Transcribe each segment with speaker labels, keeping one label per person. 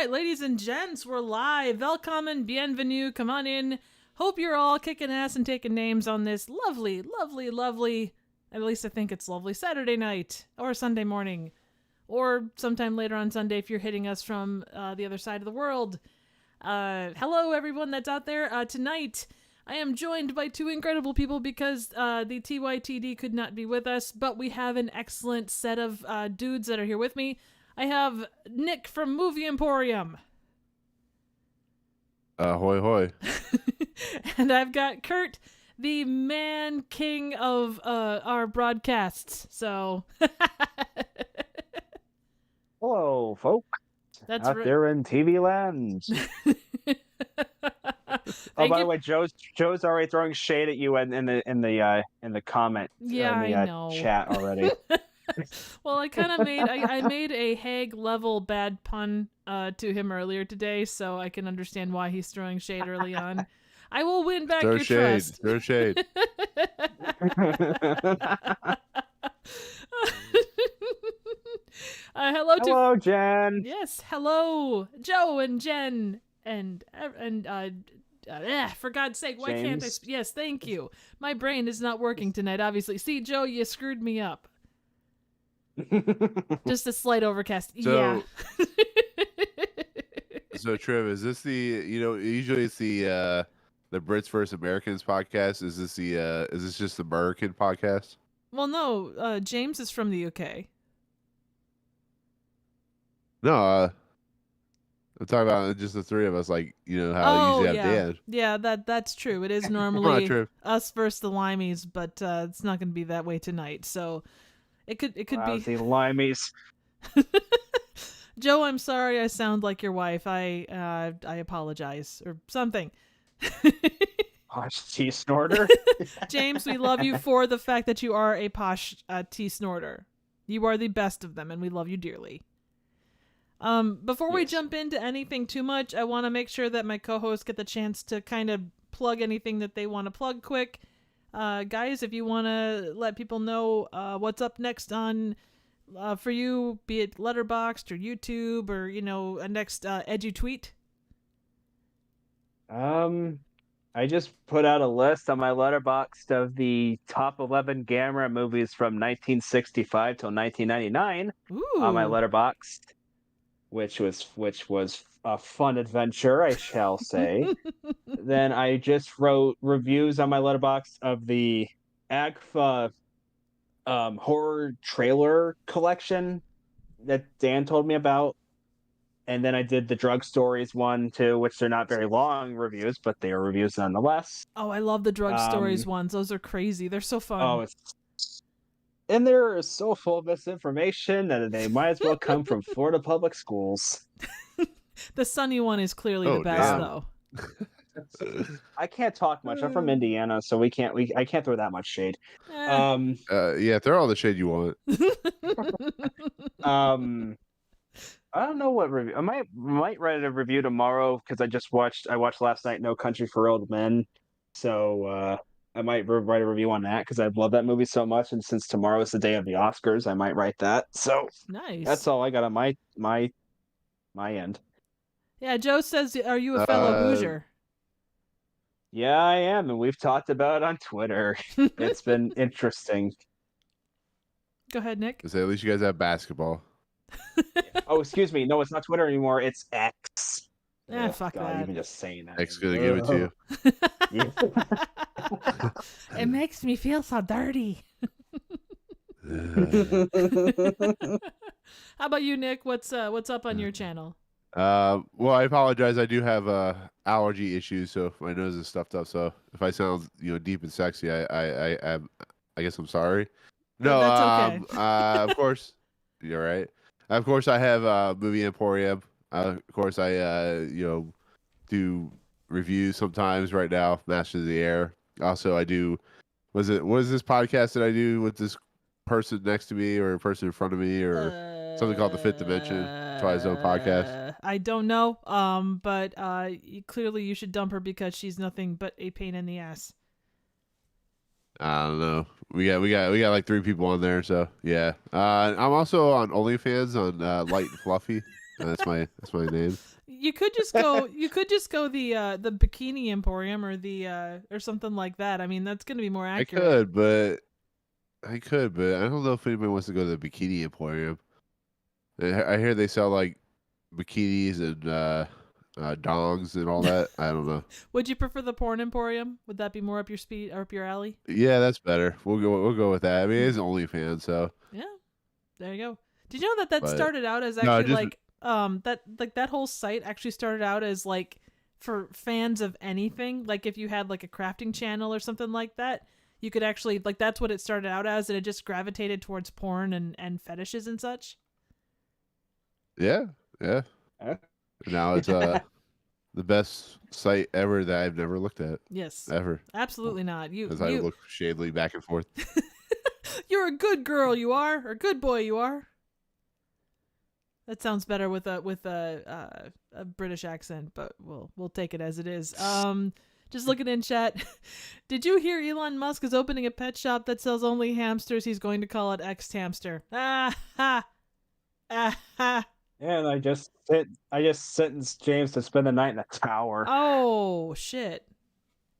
Speaker 1: right, ladies and gents, we're live. Welcome, bienvenue, come on in. Hope you're all kicking ass and taking names on this lovely, lovely, lovely, at least I think it's lovely, Saturday night or Sunday morning or sometime later on Sunday if you're hitting us from the other side of the world. Hello, everyone that's out there. Tonight, I am joined by two incredible people because the TYTD could not be with us, but we have an excellent set of dudes that are here with me. I have Nick from Movie Emporium.
Speaker 2: Hoy hoy.
Speaker 1: And I've got Kurt, the man king of our broadcasts. So,
Speaker 3: hello, folks.
Speaker 1: That's
Speaker 3: out there in TV land. Oh, by the way, Joe's already throwing shade at you in the comment.
Speaker 1: Yeah, I know.
Speaker 3: Chat already.
Speaker 1: Well, I made a Hague level bad pun to him earlier today, so I can understand why he's throwing shade early on. I will win back your trust.
Speaker 2: Throw shade.
Speaker 3: Hello, Jen.
Speaker 1: Yes, hello, Joe and Jen and for God's sake, why
Speaker 3: James.
Speaker 1: can't I? Yes, thank you. My brain is not working tonight. Obviously, see, Joe, you screwed me up. Just a slight overcast.
Speaker 2: So,
Speaker 1: yeah.
Speaker 2: So Trev, is this usually it's the Brits versus Americans podcast? Is this just the American podcast?
Speaker 1: Well, no, James is from the UK.
Speaker 2: No, I'm talking about just the three of us, like, how you usually have Dan.
Speaker 1: Yeah, that's true. It is normally us versus the Limeys, but it's not going to be that way tonight. So it could be
Speaker 3: the Limeys.
Speaker 1: Joe, I'm sorry I sound like your wife. I apologize or something.
Speaker 3: Posh tea snorter.
Speaker 1: James, we love you for the fact that you are a posh tea snorter. You are the best of them, and we love you dearly. Before we jump into anything too much, I want to make sure that my co-hosts get the chance to kind of plug anything that they want to plug quick. Guys, if you want to let people know what's up next on for you, be it Letterboxd or YouTube or, a next edgy tweet.
Speaker 3: I just put out a list on my Letterboxd of the top 11 Gamera movies from 1965 till 1999 on my Letterboxd, which was a fun adventure, I shall say. Then I just wrote reviews on my Letterboxd of the AGFA horror trailer collection that Dan told me about. And then I did the Drug Stories one, too, which they're not very long reviews, but they are reviews nonetheless.
Speaker 1: Oh, I love the Drug Stories ones. Those are crazy. They're so fun.
Speaker 3: Oh, and they're so full of misinformation that they might as well come from Florida public schools.
Speaker 1: The Sunny one is clearly the best, though.
Speaker 3: I can't talk much. I'm from Indiana, so I can't throw that much shade.
Speaker 2: Yeah, throw all the shade you want.
Speaker 3: I don't know what review. I might write a review tomorrow because I watched last night No Country for Old Men, so I might write a review on that because I love that movie so much. And since tomorrow is the day of the Oscars, I might write that. So
Speaker 1: nice.
Speaker 3: That's all I got on my end.
Speaker 1: Yeah, Joe says, "Are you a fellow Hoosier?"
Speaker 3: Yeah, I am, and we've talked about it on Twitter. It's been interesting.
Speaker 1: Go ahead, Nick.
Speaker 2: Say, at least you guys have basketball.
Speaker 3: Oh, excuse me. No, it's not Twitter anymore. It's X.
Speaker 1: Fuck
Speaker 3: God,
Speaker 1: that.
Speaker 3: Even just saying that.
Speaker 2: X gonna give it to
Speaker 1: you. It makes me feel so dirty. How about you, Nick? What's up on your channel?
Speaker 2: Well, I apologize. I do have allergy issues, so my nose is stuffed up. So if I sound deep and sexy, I guess I'm sorry. No,
Speaker 1: that's okay.
Speaker 2: Of course, you're right. Of course, I have Movie Emporium. Of course, I do reviews sometimes. Right now, Masters of the Air. Also, I do. What is this podcast that I do with this person next to me or a person in front of me or something called The Fifth Dimension? Twilight Zone podcast.
Speaker 1: I don't know. But clearly you should dump her because she's nothing but a pain in the ass.
Speaker 2: I don't know. We got like 3 people on there, so yeah. I'm also on OnlyFans on Light and Fluffy. That's my name.
Speaker 1: you could just go the Bikini Emporium or the or something like that. I mean, that's going to be more accurate.
Speaker 2: I could, but I don't know if anybody wants to go to the Bikini Emporium. I hear they sell like bikinis and dongs and all that. I don't know.
Speaker 1: Would you prefer the Porn Emporium? Would that be more up your speed or up your alley?
Speaker 2: Yeah, that's better. We'll go with that. I mean, it's OnlyFans, so
Speaker 1: yeah. There you go. Did you know that
Speaker 2: but,
Speaker 1: started out as actually
Speaker 2: just,
Speaker 1: like that whole site actually started out as like for fans of anything. Like if you had like a crafting channel or something like that, you could actually like that's what it started out as, and it just gravitated towards porn and fetishes and such.
Speaker 2: Yeah. Now it's the best site ever that I've never looked at.
Speaker 1: Yes.
Speaker 2: Ever.
Speaker 1: Absolutely not.
Speaker 2: As I look shadily back and forth.
Speaker 1: You're a good girl, you are, or good boy, you are. That sounds better with a British accent, but we'll take it as it is. Just looking in chat. Did you hear Elon Musk is opening a pet shop that sells only hamsters? He's going to call it X-Hamster. Ah ha. Ah ha.
Speaker 3: And I just sentenced James to spend the night in a tower.
Speaker 1: Oh shit.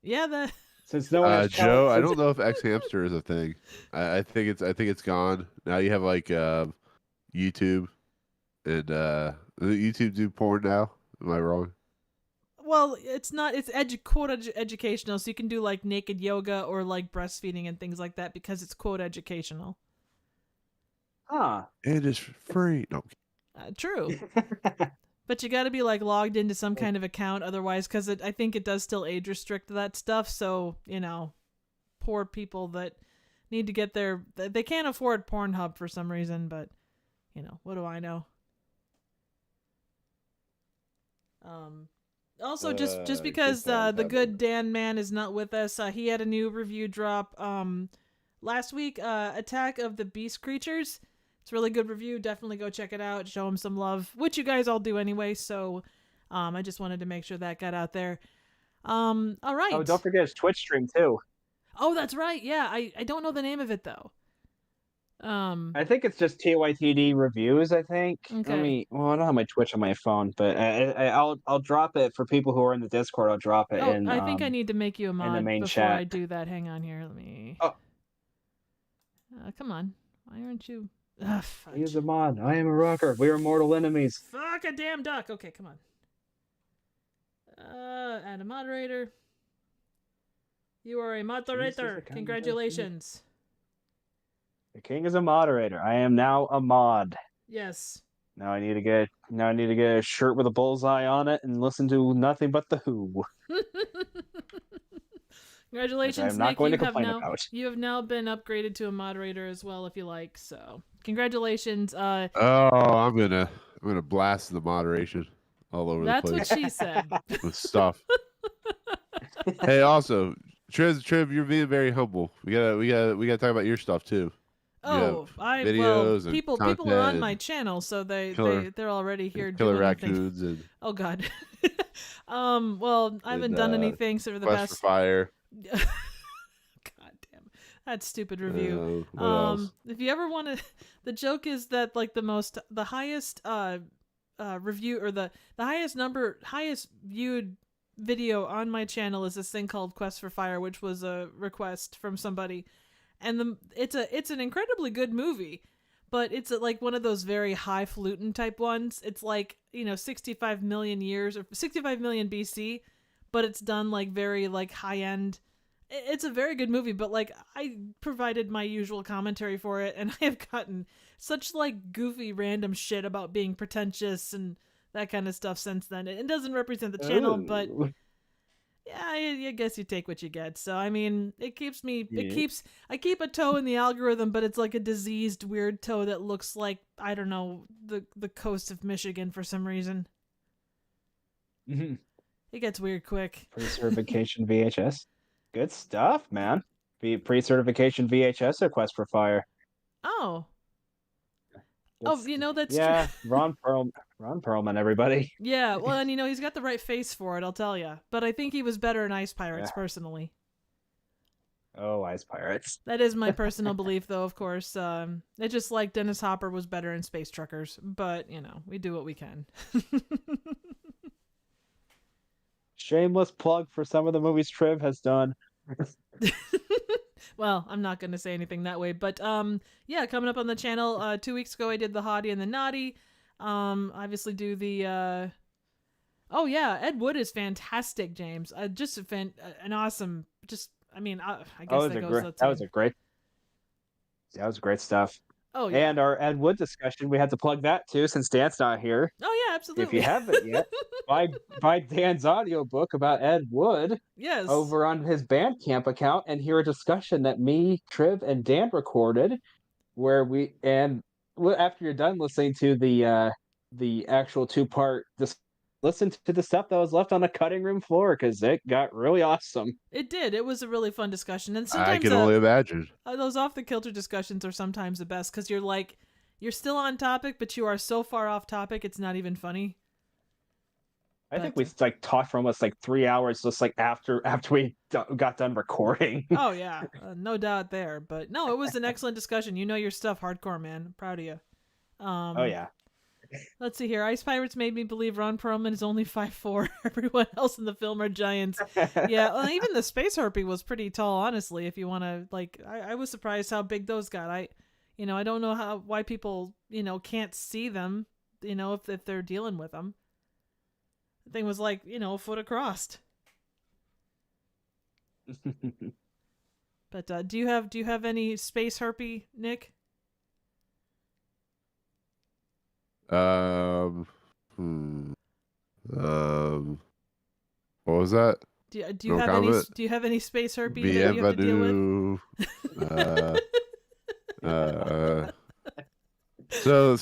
Speaker 1: Yeah,
Speaker 3: since no one
Speaker 2: Joe, I don't know if X-Hamster is a thing. I think it's gone. Now you have like YouTube and YouTube do porn now. Am I wrong?
Speaker 1: Well, it's not. It's quote educational, so you can do like naked yoga or like breastfeeding and things like that because it's quote educational.
Speaker 3: Huh.
Speaker 2: It is free. No.
Speaker 1: True. But you got to be like logged into some kind of account otherwise, because I think it does still age restrict that stuff. So, poor people that need to get they can't afford Pornhub for some reason, but what do I know? Also, just because the good Dan Man is not with us, he had a new review drop last week, Attack of the Beast Creatures. It's a really good review. Definitely go check it out. Show him some love, which you guys all do anyway. So I just wanted to make sure that got out there. All right.
Speaker 3: Oh, don't forget his Twitch stream too.
Speaker 1: Oh, that's right. Yeah, I don't know the name of it though.
Speaker 3: I think it's just TYTD reviews. I think.
Speaker 1: Okay.
Speaker 3: I don't have my Twitch on my phone, but I'll drop it for people who are in the Discord. I'll drop it.
Speaker 1: Oh, I think I need to make you a mod
Speaker 3: in the main
Speaker 1: before
Speaker 3: chat.
Speaker 1: I do that. Hang on here. Let me.
Speaker 3: Oh.
Speaker 1: Come on. Why aren't you?
Speaker 3: He is a mod. I am a rocker. We are mortal enemies.
Speaker 1: Fuck a damn duck. Okay, come on. Add a moderator. You are a moderator. Congratulations.
Speaker 3: The king is a moderator. I am now a mod.
Speaker 1: Yes.
Speaker 3: Now I need to get a shirt with a bullseye on it and listen to nothing but the Who.
Speaker 1: Congratulations,
Speaker 3: I'm not
Speaker 1: Nick.
Speaker 3: going to complain about.
Speaker 1: You have now been upgraded to a moderator as well, if you like. So, congratulations.
Speaker 2: I'm gonna blast the moderation all over the place.
Speaker 1: That's what she said.
Speaker 2: With stuff. Hey, also, Triv, you're being very humble. We gotta talk about your stuff too.
Speaker 1: People are on my channel, so they're already here doing
Speaker 2: raccoons and
Speaker 1: oh god. Well, I haven't done anything for the
Speaker 2: Quest
Speaker 1: past
Speaker 2: for Fire.
Speaker 1: God damn, that stupid review.
Speaker 2: What else?
Speaker 1: If you ever want to, the joke is that like the highest review or the highest viewed video on my channel is this thing called Quest for Fire, which was a request from somebody. And it's an incredibly good movie, but it's like one of those very highfalutin type ones. It's like 65 million years or 65 million BC, but it's done like very like high end. It's a very good movie, but like I provided my usual commentary for it, and I have gotten such like goofy random shit about being pretentious and that kind of stuff since then. It doesn't represent the channel, but. Yeah, I guess you take what you get. So, I mean, it keeps me, I keep a toe in the algorithm, but it's like a diseased, weird toe that looks like, I don't know, the coast of Michigan for some reason.
Speaker 3: Mm-hmm.
Speaker 1: It gets weird quick.
Speaker 3: Pre-certification VHS. Good stuff, man. Pre-certification VHS or Quest for Fire?
Speaker 1: Oh. That's
Speaker 3: yeah,
Speaker 1: true.
Speaker 3: Ron Perlman, everybody.
Speaker 1: Yeah, well, and he's got the right face for it, I'll tell you. But I think he was better in Ice Pirates, personally.
Speaker 3: Oh, Ice Pirates.
Speaker 1: That is my personal belief, though, of course. It's just like Dennis Hopper was better in Space Truckers. But, we do what we can.
Speaker 3: shameless plug for some of the movies Triv has done.
Speaker 1: Well, I'm not going to say anything that way, but yeah, coming up on the channel 2 weeks ago I did the Hottie and the Naughty. Obviously do the oh yeah, Ed Wood is fantastic, James. Just an awesome, just I mean, I guess that goes
Speaker 3: that was great stuff.
Speaker 1: Oh yeah.
Speaker 3: And our Ed Wood discussion, we had to plug that too, since Dan's not here.
Speaker 1: Oh yeah, absolutely.
Speaker 3: If you haven't yet, buy Dan's audiobook about Ed Wood.
Speaker 1: Yes.
Speaker 3: Over on his Bandcamp account, and hear a discussion that me, Triv, and Dan recorded, where after you're done listening to the actual 2-part, listen to the stuff that was left on the cutting room floor, because it got really awesome.
Speaker 1: It did. It was a really fun discussion, and sometimes
Speaker 2: I can only imagine.
Speaker 1: Those off the kilter discussions are sometimes the best because you're still on topic, but you are so far off topic it's not even funny.
Speaker 3: I think we talked for almost 3 hours, just after we got done recording.
Speaker 1: Oh yeah, no doubt there. But no, it was an excellent discussion. You know your stuff, hardcore man. I'm proud of you.
Speaker 3: Oh yeah.
Speaker 1: Let's see here. Ice Pirates made me believe Ron Perlman is only 5'4". Everyone else in the film are giants. Yeah, well, even the Space Harpy was pretty tall, honestly. If you want to, I was surprised how big those got. I don't know why people, can't see them, if they're dealing with them. The thing was a foot across. But do you have any Space Harpy, Nick?
Speaker 2: What was that?
Speaker 1: Do you have any Space Harpy that you have to deal with?
Speaker 2: So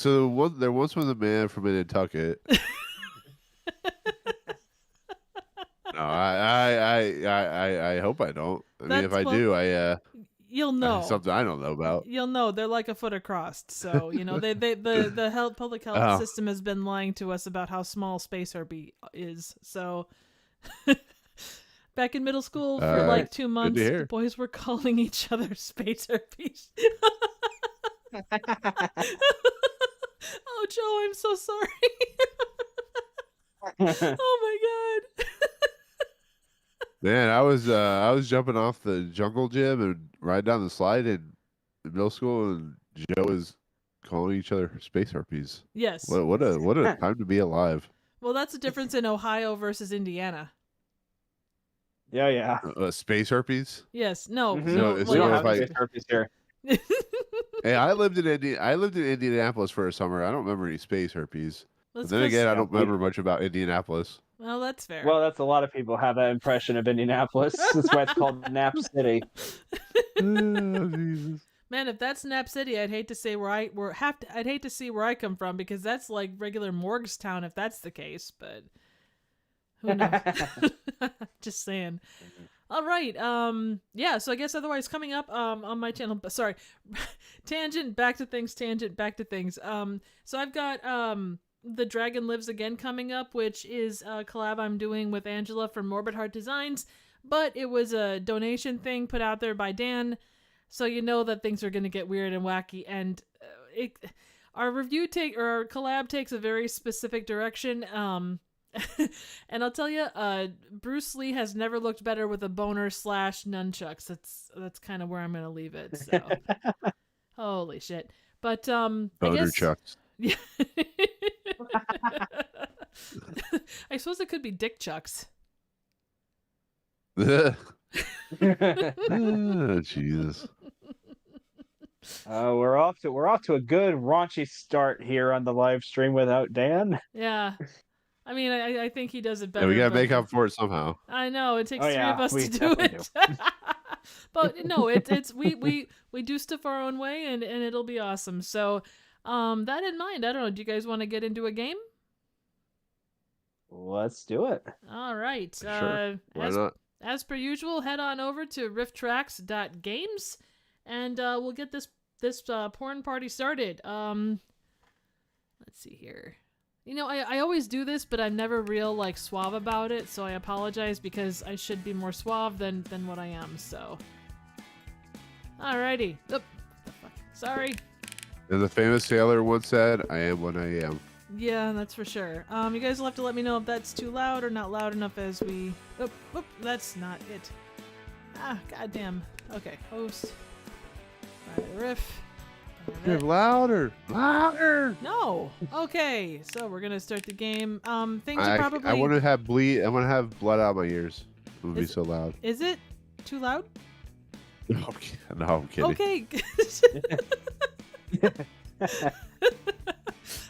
Speaker 2: there once was a man from Nantucket. No, I hope I don't. I mean, if I do,
Speaker 1: you'll know
Speaker 2: something I don't know about.
Speaker 1: You'll know they're like a foot across. So the public health system has been lying to us about how small Space Harpy is. So back in middle school for 2 months, the boys were calling each other Space Harpies. Oh, Joe, I'm so sorry. Oh my god.
Speaker 2: Man, I was jumping off the jungle gym and riding down the slide in middle school, and Joe was calling each other Space Harpies.
Speaker 1: Yes.
Speaker 2: What a time to be alive.
Speaker 1: Well, that's the difference in Ohio versus Indiana.
Speaker 3: Yeah.
Speaker 2: Space Harpies?
Speaker 1: Yes. No.
Speaker 3: Mm-hmm.
Speaker 1: No.
Speaker 3: We don't have Space Harpies here.
Speaker 2: Hey, I lived in Indianapolis for a summer. I don't remember any Space Harpies. But then again, I don't remember much about Indianapolis.
Speaker 1: Well, that's fair.
Speaker 3: Well, that's a lot of people have that impression of Indianapolis. That's why it's called Nap City.
Speaker 2: Oh, Jesus.
Speaker 1: Man, if that's Nap City, I'd hate to say I'd hate to see where I come from, because that's like regular Morgantown if that's the case. But who knows? Just saying. All right. Yeah. So I guess otherwise coming up on my channel. Sorry, tangent back to things. So I've got The Dragon Lives Again coming up, which is a collab I'm doing with Angela from Morbid Heart Designs, but it was a donation thing put out there by Dan, so you know that things are going to get weird and wacky, and our collab takes a very specific direction, and I'll tell you, Bruce Lee has never looked better with a boner / nunchucks. That's kind of where I'm going to leave it, so. Holy shit. But
Speaker 2: Boner chucks.
Speaker 1: Yeah. I suppose it could be dick chucks.
Speaker 2: Oh, Jesus.
Speaker 3: We're off to a good raunchy start here on the live stream without Dan.
Speaker 1: Yeah. I mean, I think he does it better.
Speaker 2: Yeah, we gotta make up for it somehow.
Speaker 1: I know it takes three of us to do it. But no, it's we do stuff our own way, and it'll be awesome. So, that in mind, I don't know. Do you guys want to get into a game?
Speaker 3: Let's do it.
Speaker 1: All right.
Speaker 2: Sure. Why not?
Speaker 1: As per usual, head on over to rifftrax.games, and we'll get this porn party started. Let's see here. You know, I always do this, but I'm never real suave about it, so I apologize, because I should be more suave than what I am. So, alrighty. Oop, what the fuck? Sorry.
Speaker 2: As a famous sailor once said, "I am what I am."
Speaker 1: Yeah, that's for sure. You guys will have to let me know if that's too loud or not loud enough as we... Oop, that's not it. Ah, goddamn. Okay, host. Alright, riff.
Speaker 2: Dude, louder! Louder!
Speaker 1: No! Okay, so we're gonna start the game. Things are probably...
Speaker 2: I want to have bleed. I want to have blood out of my ears. It would be so loud.
Speaker 1: Is it too loud?
Speaker 2: No, I'm kidding.
Speaker 1: Okay.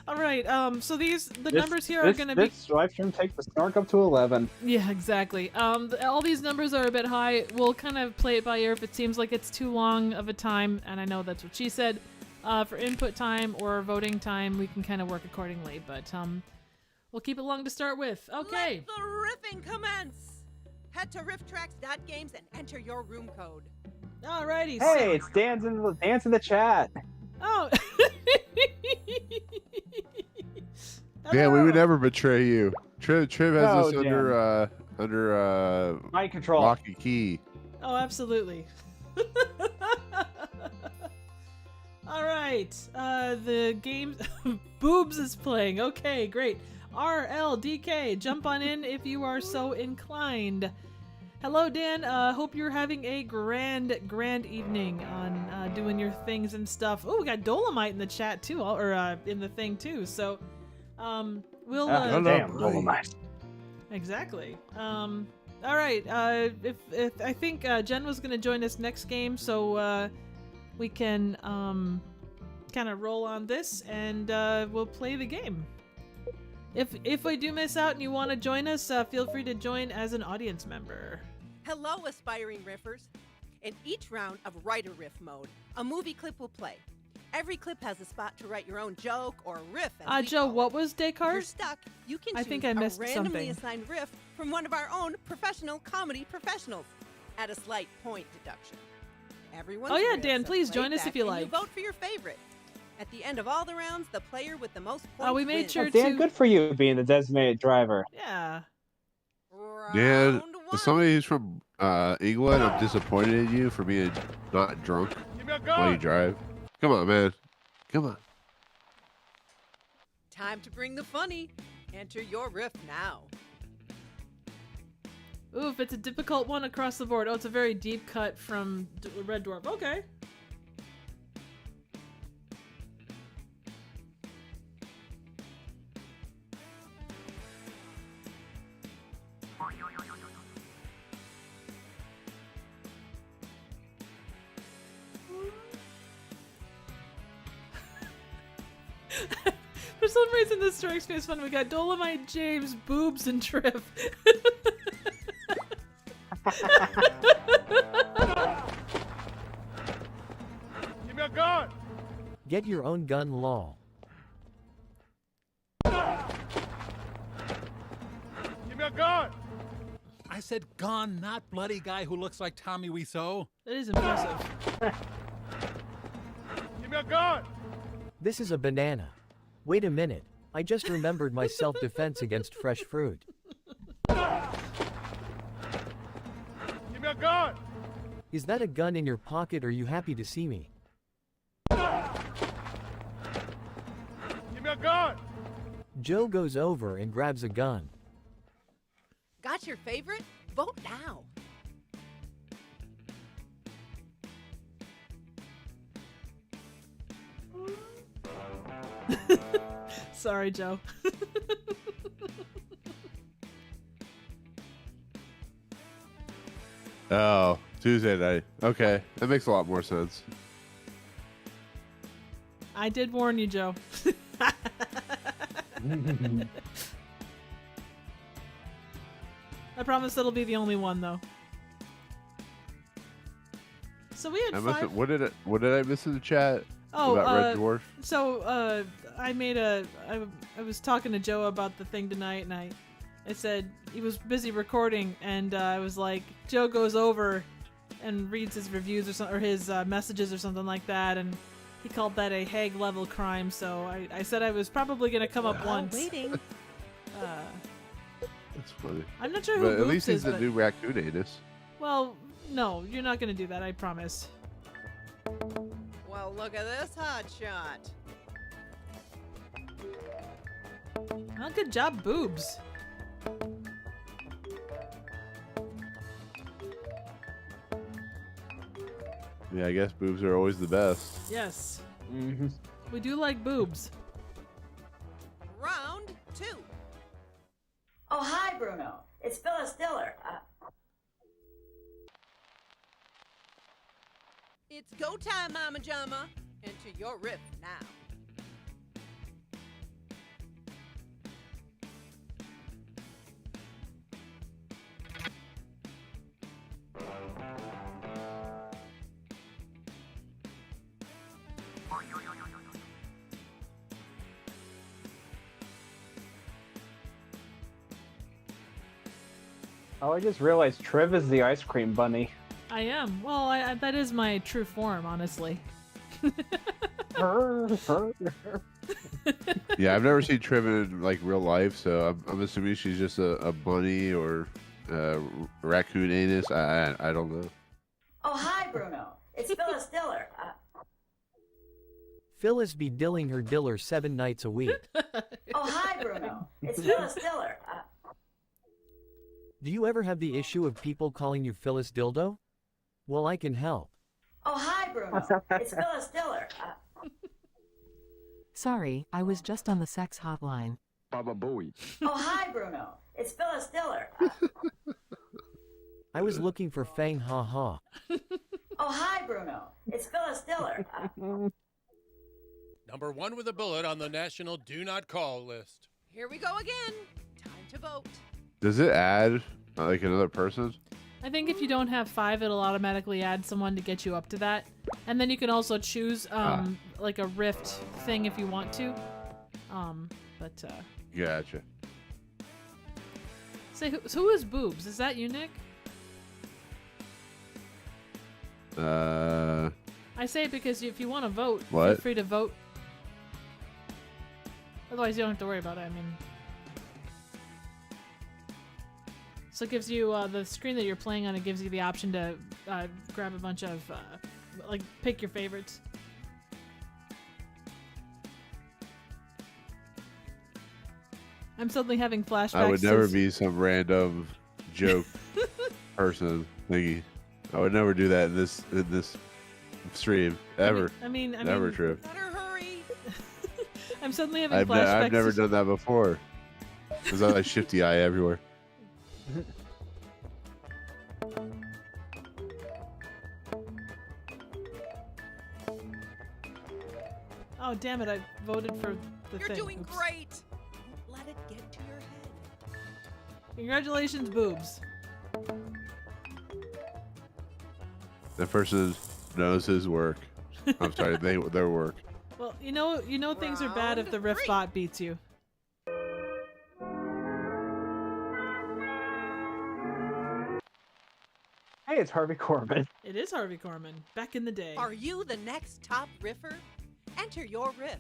Speaker 1: All right. So the numbers here are going to be.
Speaker 3: This live stream takes the snark up to 11.
Speaker 1: Yeah, exactly. All these numbers are a bit high. We'll kind of play it by ear if it seems like it's too long of a time, and I know that's what she said. For input time or voting time, we can kind of work accordingly, but we'll keep it long to start with. Okay.
Speaker 4: Let the riffing commence. Head to rifftrax.games and enter your room code.
Speaker 1: Alrighty.
Speaker 3: Hey, it's Dance in the chat.
Speaker 1: Oh.
Speaker 2: Yeah, we would never betray you. Triv has this
Speaker 3: Dan.
Speaker 2: under
Speaker 3: Mind control.
Speaker 2: lock and key.
Speaker 1: Oh, absolutely. All right. The game Boobs is playing. Okay, great. RLDK, jump on in if you are so inclined. Hello, Dan. Hope you're having a grand evening on doing your things and stuff. Oh, we got Dolomite in the chat too, or in the thing too. So, we'll.
Speaker 3: Damn, Dolomite.
Speaker 1: Exactly. All right. If I think Jen was gonna join us next game, so we can kind of roll on this and we'll play the game. If we do miss out and you want to join us, feel free to join as an audience member.
Speaker 4: Hello, aspiring riffers. In each round of Write a Riff mode, a movie clip will play. Every clip has a spot to write your own joke or riff.
Speaker 1: Joe, what was
Speaker 4: If you're
Speaker 1: Descartes?
Speaker 4: stuck, you can
Speaker 1: I
Speaker 4: choose
Speaker 1: think I missed
Speaker 4: a randomly
Speaker 1: something.
Speaker 4: assigned riff from one of our own professional comedy professionals at a slight point deduction. Everyone's
Speaker 1: Oh, yeah,
Speaker 4: riffs
Speaker 1: Dan,
Speaker 4: are
Speaker 1: please
Speaker 4: played
Speaker 1: join us if
Speaker 4: back
Speaker 1: you
Speaker 4: and
Speaker 1: like.
Speaker 4: You vote for your favorite. At the end of all the rounds, the player with the most points
Speaker 1: we made
Speaker 4: wins.
Speaker 1: sure
Speaker 3: Dan,
Speaker 1: to-
Speaker 3: good for you being the designated driver.
Speaker 1: Yeah.
Speaker 2: Yeah,
Speaker 4: Round one.
Speaker 2: as somebody who's from England, I'm disappointed in you for being not drunk while you drive. Come on, man. Come on.
Speaker 4: Time to bring the funny. Enter your riff now.
Speaker 1: Oof, it's a difficult one across the board. Oh, it's a very deep cut from Red Dwarf. Okay. For some reason, this strikes me as fun. We got Dolomite, James, Boobs, and Triff.
Speaker 5: Give me a gun!
Speaker 6: Get your own gun, lol.
Speaker 5: Give me a gun!
Speaker 7: I said gun, not bloody guy who looks like Tommy Wiseau.
Speaker 1: That is impressive.
Speaker 5: Give me a gun!
Speaker 6: This is a banana. Wait a minute, I just remembered my self-defense against fresh fruit.
Speaker 5: Give me a gun!
Speaker 6: Is that a gun in your pocket or you happy to see me?
Speaker 5: Give me a gun!
Speaker 6: Joe goes over and grabs a gun.
Speaker 4: Got your favorite? Vote now.
Speaker 1: Sorry, Joe.
Speaker 2: Oh, Tuesday night. Okay, that makes a lot more sense.
Speaker 1: I did warn you, Joe. I promise that'll be the only one, though. So we had five.
Speaker 2: What did I miss in the chat
Speaker 1: Oh,
Speaker 2: about Red Dwarf?
Speaker 1: So I was talking to Joe about the thing tonight, and I said he was busy recording, and I was like, Joe goes over and reads his reviews or something, or his messages or something like that, and he called that a Hague level crime. So I said I was probably gonna come up once.
Speaker 4: Waiting.
Speaker 1: Uh,
Speaker 2: That's funny.
Speaker 1: I'm not sure who
Speaker 2: But at
Speaker 1: Boops
Speaker 2: least he's
Speaker 1: is,
Speaker 2: the
Speaker 1: but-
Speaker 2: new raccoon anus.
Speaker 1: Well, no, you're not gonna do that. I promise.
Speaker 4: Well, look at this hot shot.
Speaker 1: Well, good job, boobs.
Speaker 2: Yeah, I guess boobs are always the best.
Speaker 1: Yes.
Speaker 3: Mm-hmm.
Speaker 1: We do like boobs.
Speaker 4: Round 2.
Speaker 8: Oh, hi, Bruno. It's Phyllis Diller.
Speaker 4: It's go time, Mama Jama. Enter your riff now.
Speaker 3: Oh, I just realized Triv is the ice cream bunny.
Speaker 1: I am. Well, that is my true form, honestly.
Speaker 2: Yeah, I've never seen Triv in like real life, so I'm assuming she's just a bunny or raccoon anus. I don't know.
Speaker 8: Oh, hi, Bruno. It's Phyllis Diller.
Speaker 6: Phyllis be dilling her diller 7 nights a week.
Speaker 8: Oh, hi, Bruno. It's Phyllis Diller.
Speaker 6: Do you ever have the issue of people calling you Phyllis Dildo? Well, I can help.
Speaker 8: Oh, hi, Bruno. It's Phyllis Diller.
Speaker 9: Sorry, I was just on the sex hotline.
Speaker 5: Baba Booey.
Speaker 8: Oh, hi, Bruno. It's Phyllis Diller.
Speaker 6: I was looking for Fang Ha Ha.
Speaker 8: Oh, hi, Bruno. It's Phyllis Diller.
Speaker 10: Number 1 with a bullet on the national do not call list.
Speaker 4: Here we go again. Time to vote.
Speaker 2: Does it add like another person?
Speaker 1: I think if you don't have 5, it'll automatically add someone to get you up to that. And then you can also choose like a rift thing if you want to.
Speaker 2: Gotcha.
Speaker 1: Say, who is boobs? Is that you, Nick? I say it because if you want to vote, feel
Speaker 2: What?
Speaker 1: free to vote. Otherwise, you don't have to worry about it. I mean, so it gives you the screen that you're playing on. It gives you the option to grab a bunch of like pick your favorites. I'm suddenly having flashbacks.
Speaker 2: I would never
Speaker 1: to-
Speaker 2: be some random joke person thingy. I would never do that in this stream ever.
Speaker 1: I mean,
Speaker 2: Never true.
Speaker 4: Better hurry.
Speaker 1: I'm suddenly having
Speaker 2: I've
Speaker 1: flashbacks.
Speaker 2: never
Speaker 1: to-
Speaker 2: done that before. Because I like shifty eye everywhere.
Speaker 1: Oh damn it! I voted for the
Speaker 4: You're
Speaker 1: thing.
Speaker 4: doing
Speaker 1: Oops.
Speaker 4: great. Don't let it get to your head.
Speaker 1: Congratulations, boobs.
Speaker 2: The person knows his work. I'm sorry, their work.
Speaker 1: Well, you know things are bad if the
Speaker 4: Round
Speaker 1: riff
Speaker 4: three.
Speaker 1: bot beats you.
Speaker 3: Hey, it's Harvey Korman.
Speaker 1: It is Harvey Korman. Back in the day.
Speaker 4: Are you the next top riffer? Enter your riff.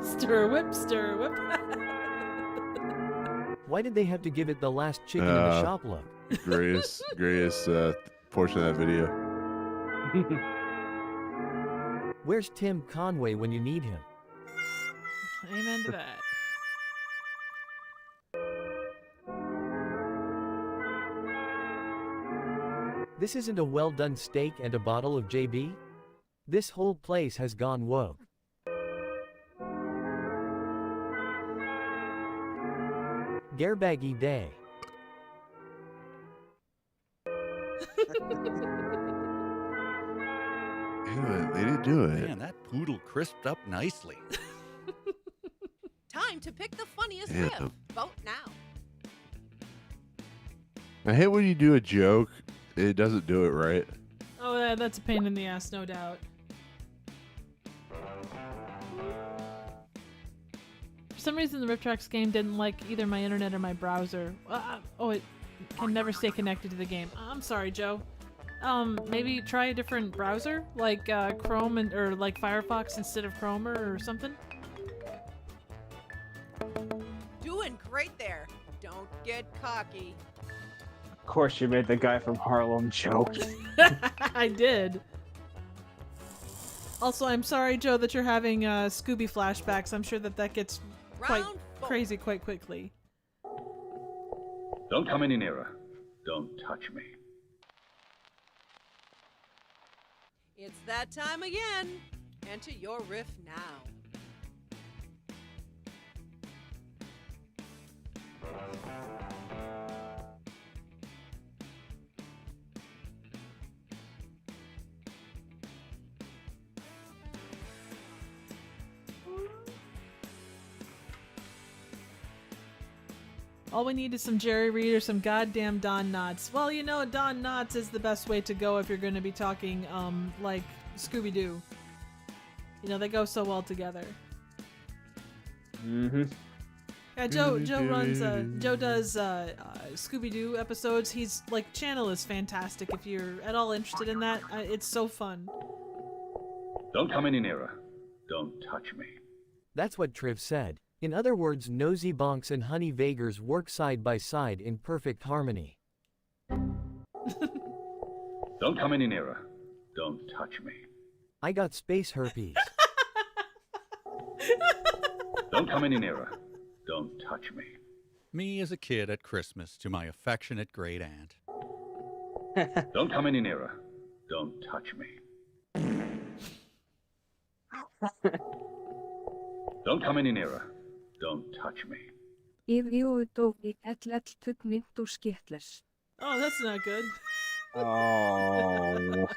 Speaker 1: Stir whip, stir whip.
Speaker 6: Why did they have to give it the last chicken in the shop look?
Speaker 2: Greatest portion of that video.
Speaker 6: Where's Tim Conway when you need him?
Speaker 1: Amen to that.
Speaker 6: This isn't a well-done steak and a bottle of JB? This whole place has gone woke. Garbaggy day.
Speaker 2: They didn't do it.
Speaker 7: Man, that poodle crisped up nicely.
Speaker 4: Time to pick the funniest
Speaker 2: Yeah.
Speaker 4: riff. Vote now.
Speaker 2: I hate when you do a joke and it doesn't do it right.
Speaker 1: Oh, that's a pain in the ass, no doubt. For some reason, the Rifftrax game didn't like either my internet or my browser. It can never stay connected to the game. I'm sorry, Joe. Maybe try a different browser, like Chrome or like Firefox instead of Chrome or something.
Speaker 4: Doing great there. Don't get cocky.
Speaker 3: Of course, you made the guy from Harlem joke.
Speaker 1: I did. Also, I'm sorry, Joe, that you're having Scooby flashbacks. I'm sure that gets quite crazy quite quickly.
Speaker 11: Don't come any nearer. Don't touch me.
Speaker 4: It's that time again. Enter your riff now.
Speaker 1: All we need is some Jerry Reed or some goddamn Don Knotts. Well, you know, Don Knotts is the best way to go if you're going to be talking, like Scooby-Doo. You know, they go so well together.
Speaker 3: Mm-hmm.
Speaker 1: Yeah, Joe does Scooby-Doo episodes. He's, like, channel is fantastic if you're at all interested in that. It's so fun.
Speaker 11: Don't come any nearer. Don't touch me.
Speaker 6: That's what Triv said. In other words, Nosy Bonks and Honey Vagers work side by side in perfect harmony.
Speaker 11: Don't come any nearer. Don't touch me.
Speaker 6: I got space herpes.
Speaker 11: Don't come any nearer. Don't touch me.
Speaker 7: Me as a kid at Christmas to my affectionate great aunt.
Speaker 11: Don't come any nearer. Don't touch me. Don't come any nearer. Don't touch me.
Speaker 1: Oh, that's not good.
Speaker 3: Oh.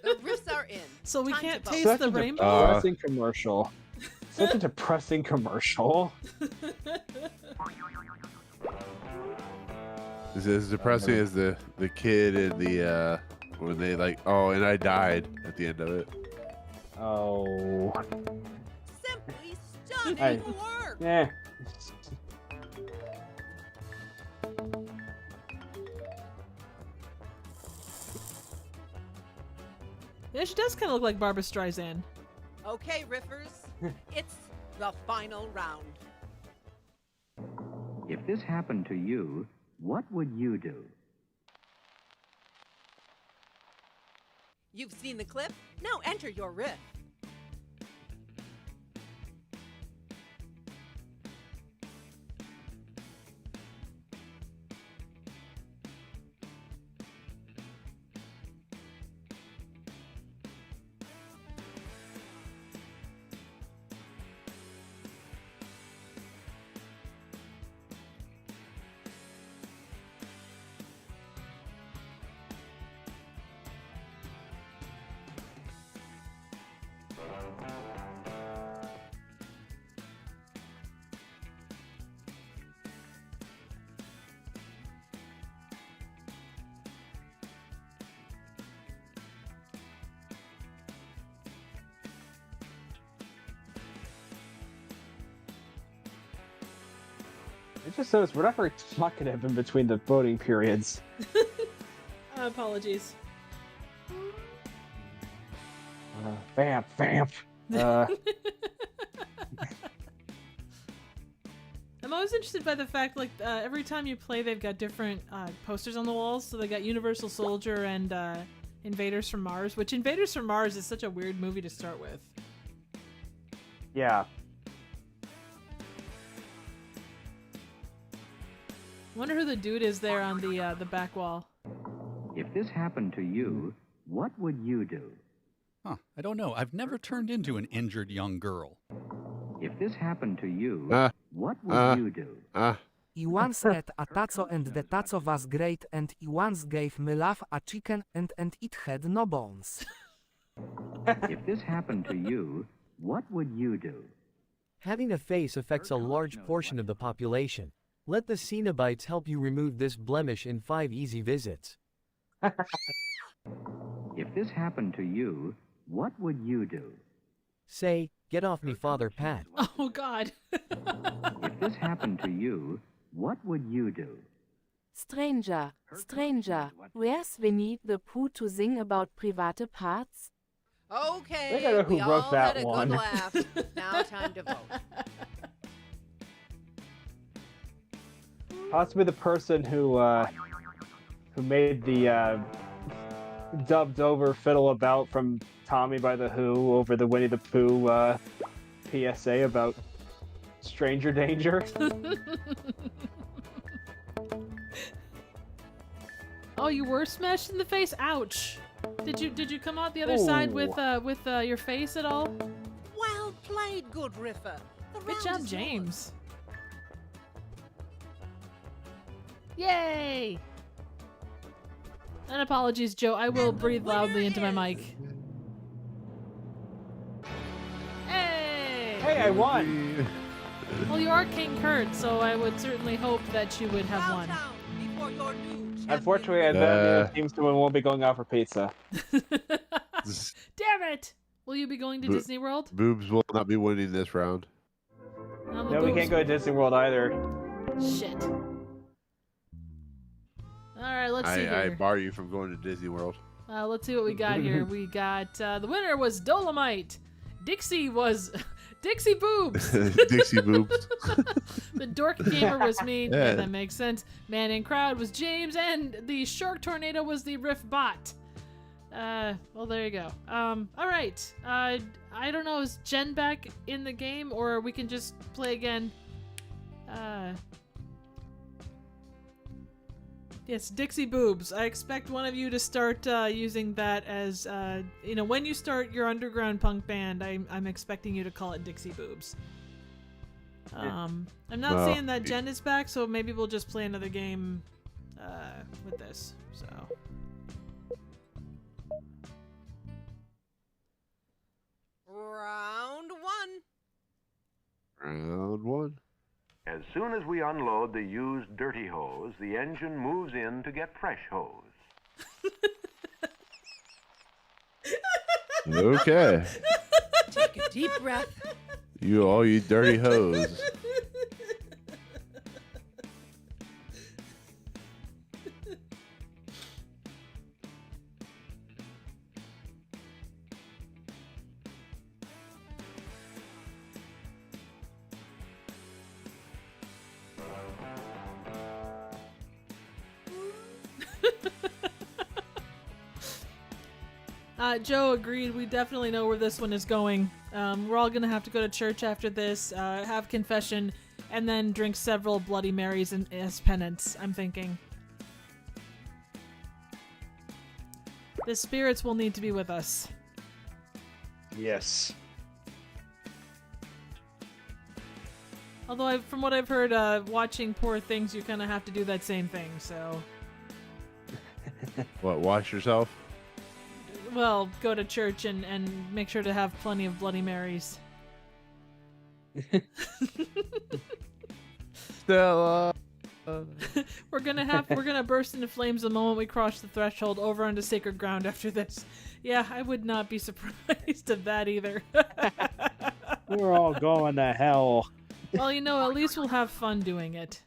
Speaker 4: The riffs are in.
Speaker 1: So we
Speaker 4: Time
Speaker 1: can't
Speaker 4: to vote.
Speaker 1: taste the rainbow?
Speaker 3: Depressing commercial. Such a depressing commercial.
Speaker 2: Is as depressing as the kid in the when they like, oh, and I died at the end of it.
Speaker 3: Oh.
Speaker 4: Simply stunning
Speaker 3: Hey.
Speaker 4: work.
Speaker 3: Yeah.
Speaker 1: Yeah, she does kind of look like Barbra Streisand.
Speaker 4: Okay, riffers, it's the final round.
Speaker 12: If this happened to you, what would you do?
Speaker 4: You've seen the clip. Now enter your riff.
Speaker 3: It just shows we're not very talkative in between the voting periods.
Speaker 1: Apologies.
Speaker 3: Vamp.
Speaker 1: I'm always interested by the fact, like, every time you play, they've got different posters on the walls. So they got Universal Soldier and Invaders from Mars, which Invaders from Mars is such a weird movie to start with.
Speaker 3: Yeah.
Speaker 1: Wonder who the dude is there on the back wall.
Speaker 12: If this happened to you, what would you do?
Speaker 7: Huh, I don't know. I've never turned into an injured young girl.
Speaker 12: If this happened to you, what would you do?
Speaker 13: I once ate a taco and the taco was great and I once gave my love a chicken and it had no bones.
Speaker 12: If this happened to you, what would you do?
Speaker 6: Having a face affects a large portion of the population. Let the Cenobites help you remove this blemish in 5 easy visits.
Speaker 12: If this happened to you, what would you do?
Speaker 6: Say, get off me, Father Pat.
Speaker 1: Oh, God.
Speaker 12: If this happened to you, what would you do?
Speaker 14: Stranger, stranger, where's Winnie the Pooh to sing about private parts?
Speaker 4: Okay,
Speaker 3: I think I know who
Speaker 4: we
Speaker 3: wrote
Speaker 4: all
Speaker 3: that
Speaker 4: had a
Speaker 3: one.
Speaker 4: good laugh. Now time to vote.
Speaker 3: Possibly the person who made the dubbed over Fiddle About from Tommy by the Who over the Winnie the Pooh PSA about stranger danger.
Speaker 1: Oh, you were smashed in the face? Ouch. Did you come out the other side with your face at all?
Speaker 4: Well played, good Riffer. The
Speaker 1: Good
Speaker 4: round
Speaker 1: job,
Speaker 4: is
Speaker 1: James. Yay! And apologies, Joe. I will breathe loudly into my mic. Hey!
Speaker 3: Hey, I won!
Speaker 1: Well, you are King Kurt, so I would certainly hope that you would have won.
Speaker 4: before your new
Speaker 3: Unfortunately, I bet Team Someone won't be going out for pizza.
Speaker 1: Damn it! Will you be going to Disney World?
Speaker 2: Boobs will not be winning this round.
Speaker 3: No, we can't go to Disney World either.
Speaker 1: Shit. Alright, let's see here.
Speaker 2: I bar you from going to Disney World.
Speaker 1: Let's see what we got here. We got, the winner was Dolomite. Dixie was... Dixie Boobs!
Speaker 2: Dixie Boobs.
Speaker 1: The Dork Gamer was me.
Speaker 2: Yeah.
Speaker 1: That makes sense. Man in Crowd was James, and the Shark Tornado was the Riff Bot. Well, there you go. Alright. I don't know, is Jen back in the game, or we can just play again? Yes, Dixie Boobs. I expect one of you to start using that as, when you start your underground punk band, I'm expecting you to call it Dixie Boobs. I'm not saying that Jen is back, so maybe we'll just play another game with this. So.
Speaker 4: Round one.
Speaker 2: Round one.
Speaker 15: As soon as we unload the used dirty hose, the engine moves in to get fresh hose.
Speaker 2: Okay.
Speaker 4: Take a deep breath.
Speaker 2: You dirty hose.
Speaker 1: Joe agreed. We definitely know where this one is going. We're all gonna have to go to church after this, have confession, and then drink several Bloody Marys as penance, I'm thinking. The spirits will need to be with us.
Speaker 3: Yes.
Speaker 1: Although, from what I've heard, watching Poor Things, you kind of have to do that same thing, so...
Speaker 2: What, wash yourself?
Speaker 1: Well, go to church and make sure to have plenty of Bloody Marys.
Speaker 2: Stella!
Speaker 1: We're gonna burst into flames the moment we cross the threshold over onto sacred ground after this. Yeah, I would not be surprised at that either.
Speaker 3: We're all going to hell.
Speaker 1: Well, at least we'll have fun doing it.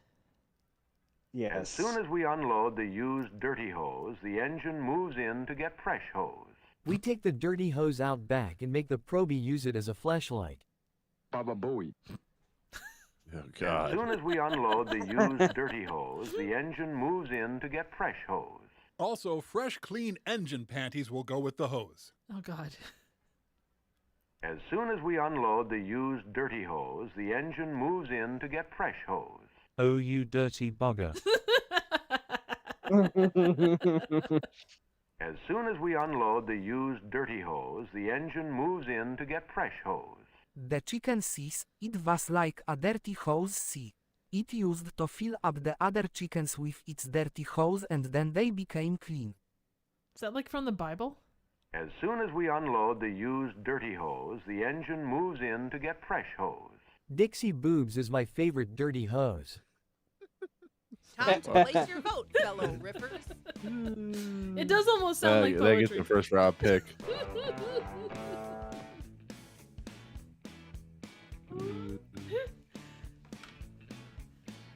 Speaker 3: Yes.
Speaker 15: As soon as we unload the used dirty hose, the engine moves in to get fresh hose.
Speaker 6: We take the dirty hose out back and make the probie use it as a fleshlight.
Speaker 11: Baba Booey.
Speaker 2: Oh, God.
Speaker 15: As soon as we unload the used dirty hose, the engine moves in to get fresh hose.
Speaker 7: Also, fresh, clean engine panties will go with the hose.
Speaker 1: Oh, God.
Speaker 15: As soon as we unload the used dirty hose, the engine moves in to get fresh hose.
Speaker 16: Oh, you dirty bugger.
Speaker 15: As soon as we unload the used dirty hose, the engine moves in to get fresh hose.
Speaker 13: The chicken sees, it was like a dirty hose see. It used to fill up the other chickens with its dirty hose and then they became clean.
Speaker 1: Is that like from the Bible?
Speaker 15: As soon as we unload the used dirty hose, the engine moves in to get fresh hose.
Speaker 6: Dixie Boobs is my favorite dirty hose.
Speaker 4: Time to place your vote, fellow riffers.
Speaker 1: It does almost sound like poetry.
Speaker 2: That gets the first round pick.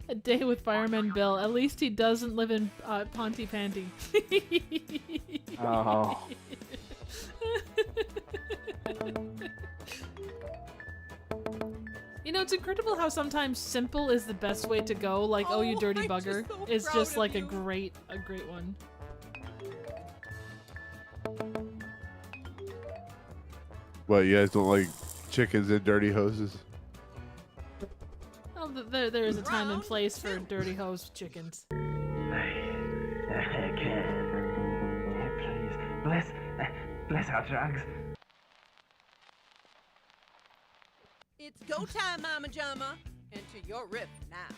Speaker 1: A day with Fireman Bill. At least he doesn't live in Pontypandy.
Speaker 3: Oh.
Speaker 1: You know, it's incredible how sometimes simple is the best way to go. Like, oh you dirty bugger, is just like a great one.
Speaker 2: What, you guys don't like chickens and dirty hoses?
Speaker 1: Well, there is a time and place for dirty hose chickens.
Speaker 12: Please, bless our drugs.
Speaker 4: It's go time, Mama Jama. Enter your riff now.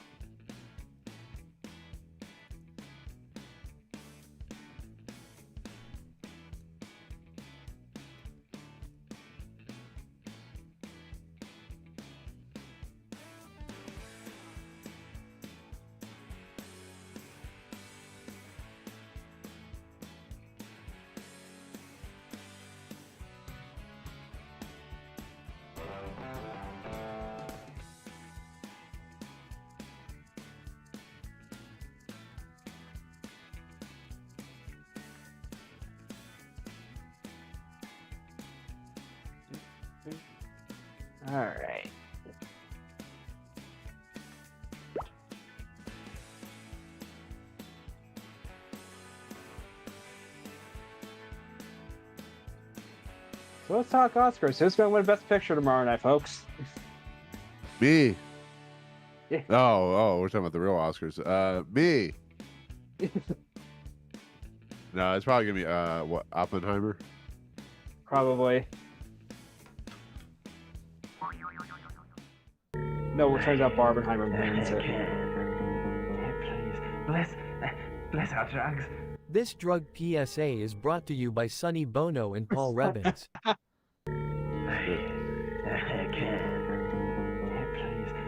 Speaker 3: All right. So let's talk Oscars. Who's going to win Best Picture tomorrow night, folks?
Speaker 2: Me.
Speaker 3: Yeah.
Speaker 2: Oh, we're talking about the real Oscars. Me. No, it's probably gonna be what, Oppenheimer?
Speaker 3: Probably. No, it turns out Barbenheimer wins it.
Speaker 12: Please, bless our drugs.
Speaker 6: This drug PSA is brought to you by Sonny Bono and Paul Rebbins.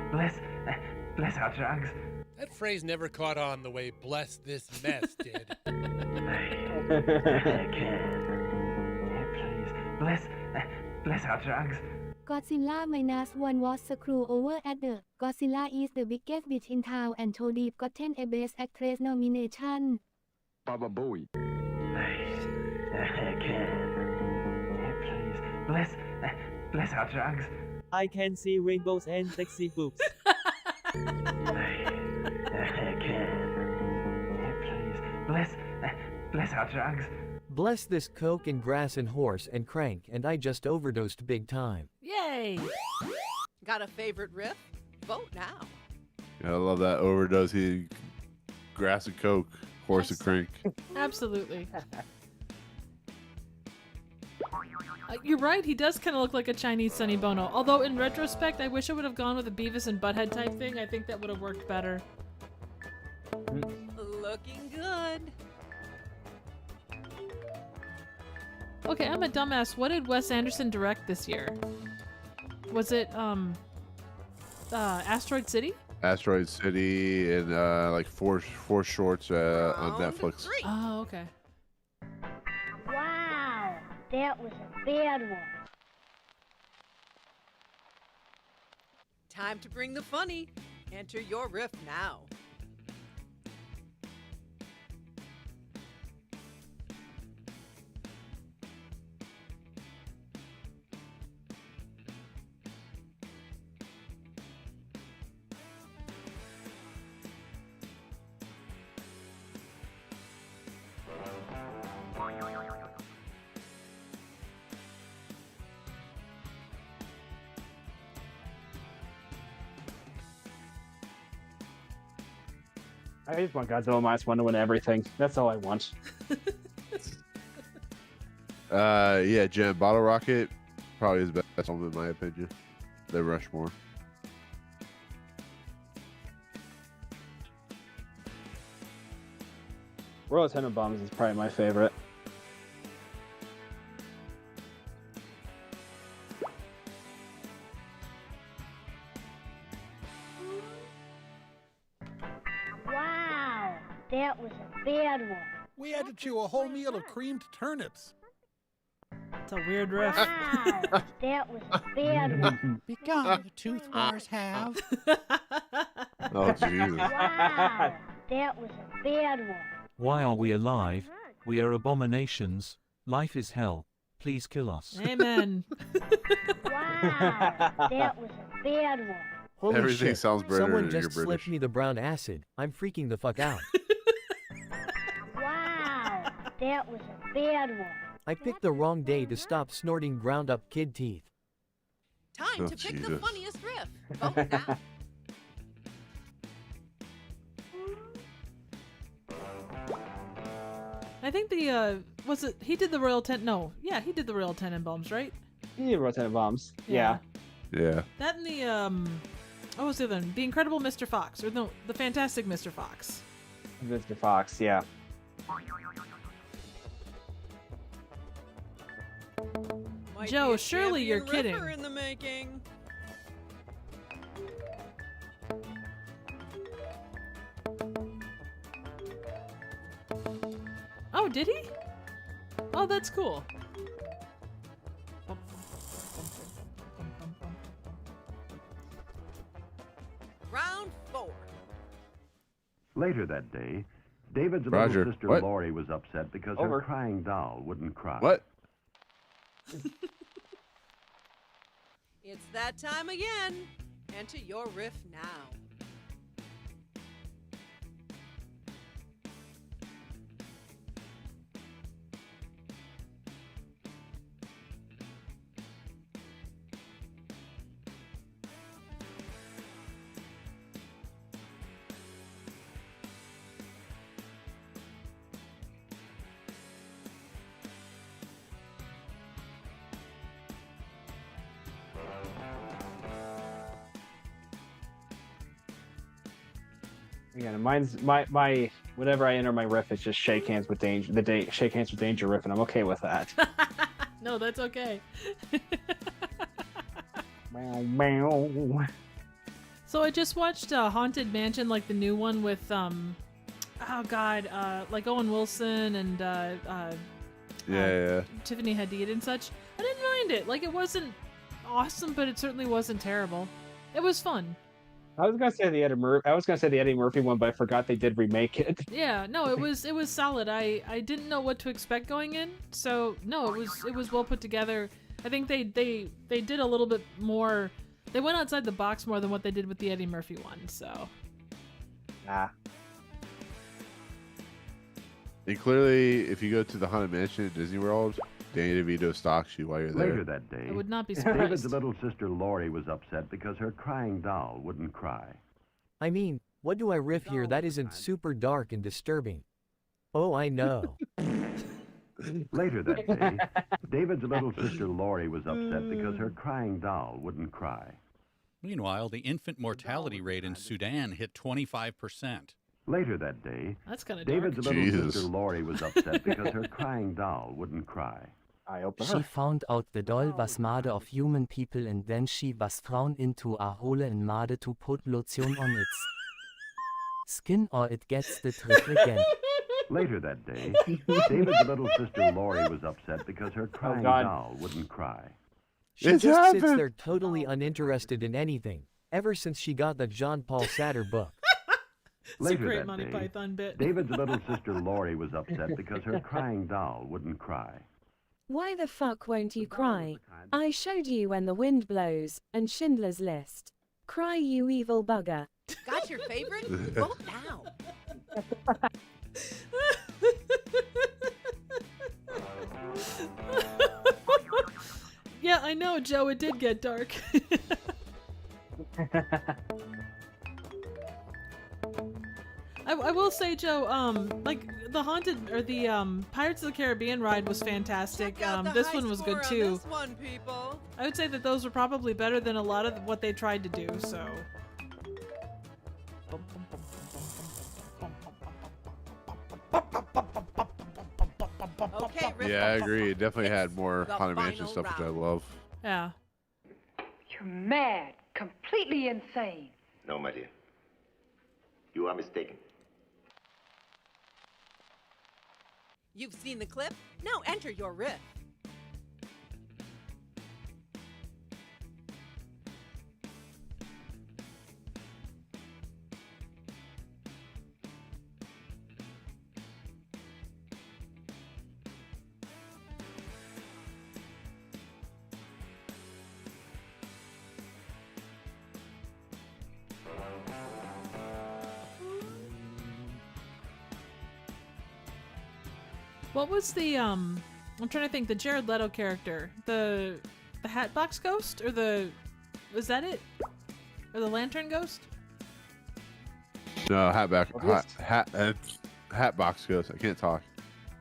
Speaker 12: Please, bless our drugs.
Speaker 10: That phrase never caught on the way "bless this mess" did.
Speaker 12: Please, bless our drugs.
Speaker 14: Godzilla -1 was screwed over at the Godzilla is the biggest bitch in town and Todip gotten a Best Actress nomination.
Speaker 12: Baba Booey. Please, bless our drugs.
Speaker 17: I can see rainbows and sexy boobs.
Speaker 12: Please, bless our drugs.
Speaker 6: Bless this coke and grass and horse and crank, and I just overdosed big time.
Speaker 1: Yay!
Speaker 4: Got a favorite riff? Vote now.
Speaker 2: Yeah, I love that overdose. Grass and coke, horse and crank.
Speaker 1: Absolutely. You're right, he does kind of look like a Chinese Sonny Bono. Although, in retrospect, I wish I would have gone with a Beavis and Butthead type thing. I think that would have worked better.
Speaker 4: Looking good.
Speaker 1: Okay, I'm a dumbass. What did Wes Anderson direct this year? Was it, Asteroid City?
Speaker 2: Asteroid City and like four shorts on Netflix.
Speaker 1: Oh, okay.
Speaker 18: Wow, that was a bad one.
Speaker 4: Time to bring the funny. Enter your riff now.
Speaker 3: I just want Godzilla -1 to win everything. That's all I want.
Speaker 2: Yeah, Jen, Bottle Rocket probably his best film in my opinion. The Rushmore.
Speaker 3: Royal Tenenbaums is probably my favorite.
Speaker 18: Wow, bad one.
Speaker 7: We had to chew a whole meal of creamed turnips.
Speaker 1: It's a weird riff.
Speaker 18: Wow, that was a bad one.
Speaker 7: Begun, the tooth wars have.
Speaker 2: Oh, Jesus.
Speaker 18: Wow, that was a bad one.
Speaker 16: Why are we alive? We are abominations. Life is hell. Please kill us.
Speaker 1: Amen.
Speaker 18: Wow, that was a bad one.
Speaker 6: Holy
Speaker 2: Everything
Speaker 6: shit.
Speaker 2: sounds better
Speaker 6: Someone
Speaker 2: when you're
Speaker 6: just
Speaker 2: British.
Speaker 6: slipped me the brown acid. I'm freaking the fuck out.
Speaker 18: Wow, that was a bad one.
Speaker 6: I picked the wrong day to stop snorting ground up kid teeth.
Speaker 4: Time
Speaker 2: Oh,
Speaker 4: to pick the
Speaker 2: Jesus.
Speaker 4: funniest riff. Vote now.
Speaker 1: I think he did the Royal Ten. No, yeah, he did the Royal Tenenbaums, right?
Speaker 3: He wrote Tenenbaums. Yeah.
Speaker 2: Yeah.
Speaker 1: That and the what was the other one? The Incredible Mr. Fox, or no, the Fantastic Mr. Fox.
Speaker 3: Mr. Fox, yeah.
Speaker 4: Might
Speaker 1: Joe,
Speaker 4: be a
Speaker 1: surely you're
Speaker 4: champion
Speaker 1: kidding.
Speaker 4: riffer in the making.
Speaker 1: Oh, did he? Oh, that's cool.
Speaker 4: Round 4.
Speaker 15: Later that day, David's
Speaker 2: Roger,
Speaker 15: little sister
Speaker 2: what?
Speaker 15: Lori was upset because
Speaker 3: Over.
Speaker 15: her crying doll wouldn't cry.
Speaker 2: What?
Speaker 4: It's that time again. Enter your riff now.
Speaker 3: Again, mine's my whenever I enter my riff, it's just shake hands with danger. Shake hands with danger riff, and I'm okay with that.
Speaker 1: No, that's okay.
Speaker 3: Meow, meow.
Speaker 1: So I just watched Haunted Mansion, like the new one with oh god, like Owen Wilson and
Speaker 2: Yeah.
Speaker 1: Tiffany Hadid and such. I didn't mind it. Like, it wasn't awesome, but it certainly wasn't terrible. It was fun.
Speaker 3: I was gonna say the Eddie Murphy one, but I forgot they did remake it.
Speaker 1: Yeah, no, it was solid. I didn't know what to expect going in, so no, it was well put together. I think they did a little bit more. They went outside the box more than what they did with the Eddie Murphy one. So.
Speaker 3: Nah.
Speaker 2: And clearly, if you go to the Haunted Mansion at Disney World, Danny DeVito stalks you while you're there.
Speaker 15: Later that day,
Speaker 1: I would not be
Speaker 15: David's
Speaker 1: surprised.
Speaker 15: little sister Lori was upset because her crying doll wouldn't cry.
Speaker 6: I mean, what do I riff here that isn't super dark and disturbing? Oh, I know.
Speaker 15: Later that day, David's little sister Lori was upset because her crying doll wouldn't cry.
Speaker 7: Meanwhile, the infant mortality rate in Sudan hit 25%.
Speaker 15: Later that day,
Speaker 1: That's kind of
Speaker 15: David's
Speaker 1: dark.
Speaker 15: little
Speaker 2: Jesus.
Speaker 15: sister Lori was upset because her crying doll wouldn't cry.
Speaker 3: I open
Speaker 13: She
Speaker 3: her.
Speaker 13: found out the doll was made of human people and then she was thrown into a hole and made to put lotion on its skin or it gets the trick again.
Speaker 15: Later that day, David's little sister Lori was upset because her crying
Speaker 3: God.
Speaker 15: doll wouldn't cry.
Speaker 6: She
Speaker 2: It's
Speaker 6: just sits
Speaker 2: happened.
Speaker 6: there totally uninterested in anything, ever since she got the John Paul Sartre book.
Speaker 1: It's a
Speaker 15: Later
Speaker 1: great
Speaker 15: that
Speaker 1: Monty
Speaker 15: day,
Speaker 1: Python bit.
Speaker 15: David's little sister Lori was upset because her crying doll wouldn't cry.
Speaker 19: Why the fuck won't you cry? I showed you When the Wind Blows and Schindler's List. Cry, you evil bugger.
Speaker 4: Got your favorite? Vote now.
Speaker 1: Yeah, I know, Joe. It did get dark. I will say, Joe, like the Haunted or the Pirates of the Caribbean ride was fantastic.
Speaker 4: Check out the
Speaker 1: This
Speaker 4: high
Speaker 1: one was
Speaker 4: score
Speaker 1: good
Speaker 4: on
Speaker 1: too.
Speaker 4: This one, people.
Speaker 1: I would say that those were probably better than a lot of what they tried to do. So.
Speaker 4: Okay, Riff.
Speaker 2: Yeah, I agree. It definitely had more
Speaker 4: the
Speaker 2: Haunted Mansion
Speaker 4: final
Speaker 2: stuff, which I
Speaker 4: round.
Speaker 2: love.
Speaker 1: Yeah.
Speaker 8: You're mad, completely insane.
Speaker 11: No, my dear. You are mistaken.
Speaker 4: You've seen the clip? Now enter your riff.
Speaker 1: What was the I'm trying to think, the Jared Leto character, the Hatbox Ghost, or was that it, or the Lantern Ghost?
Speaker 2: No, Hatbox Ghost. I can't talk.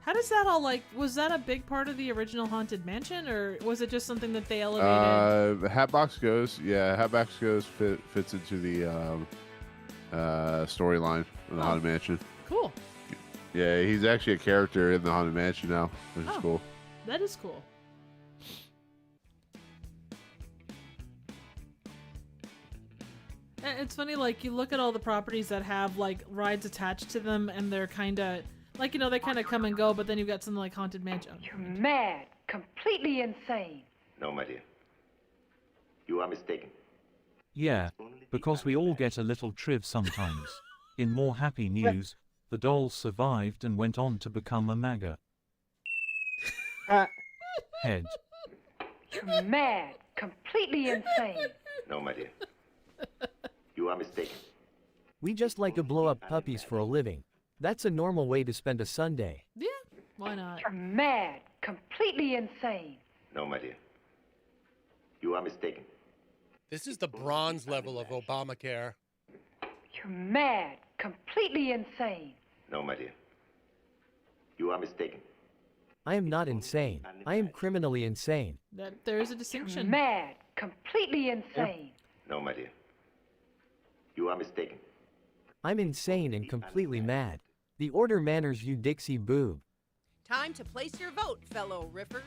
Speaker 1: How does that all was that a big part of the original Haunted Mansion, or was it just something that they elevated?
Speaker 2: Hatbox Ghost. Yeah, Hatbox Ghost fits into the storyline of the Haunted Mansion.
Speaker 1: Cool.
Speaker 2: Yeah, he's actually a character in the Haunted Mansion now, which is cool.
Speaker 1: That is cool. It's funny, you look at all the properties that have rides attached to them, and they're kind of they kind of come and go. But then you've got something like Haunted Mansion.
Speaker 20: You're mad, completely insane.
Speaker 11: No, my dear. You are mistaken.
Speaker 16: Yeah, because we all get a little triv sometimes. In more happy news, the dolls survived and went on to become a MAGA. Head.
Speaker 20: You're mad, completely insane.
Speaker 11: No, my dear. You are mistaken.
Speaker 6: We just like to blow up puppies for a living. That's a normal way to spend a Sunday.
Speaker 1: Yeah, why not?
Speaker 20: You're mad, completely insane.
Speaker 11: No, my dear. You are mistaken.
Speaker 10: This is the bronze level of Obamacare.
Speaker 20: You're mad, completely insane.
Speaker 11: No, my dear. You are mistaken.
Speaker 6: I am not insane. I am criminally insane.
Speaker 1: There is a distinction.
Speaker 20: You're mad, completely insane.
Speaker 11: No, my dear. You are mistaken.
Speaker 6: I'm insane and completely mad. The order manners you Dixie boob.
Speaker 4: Time to place your vote, fellow riffers.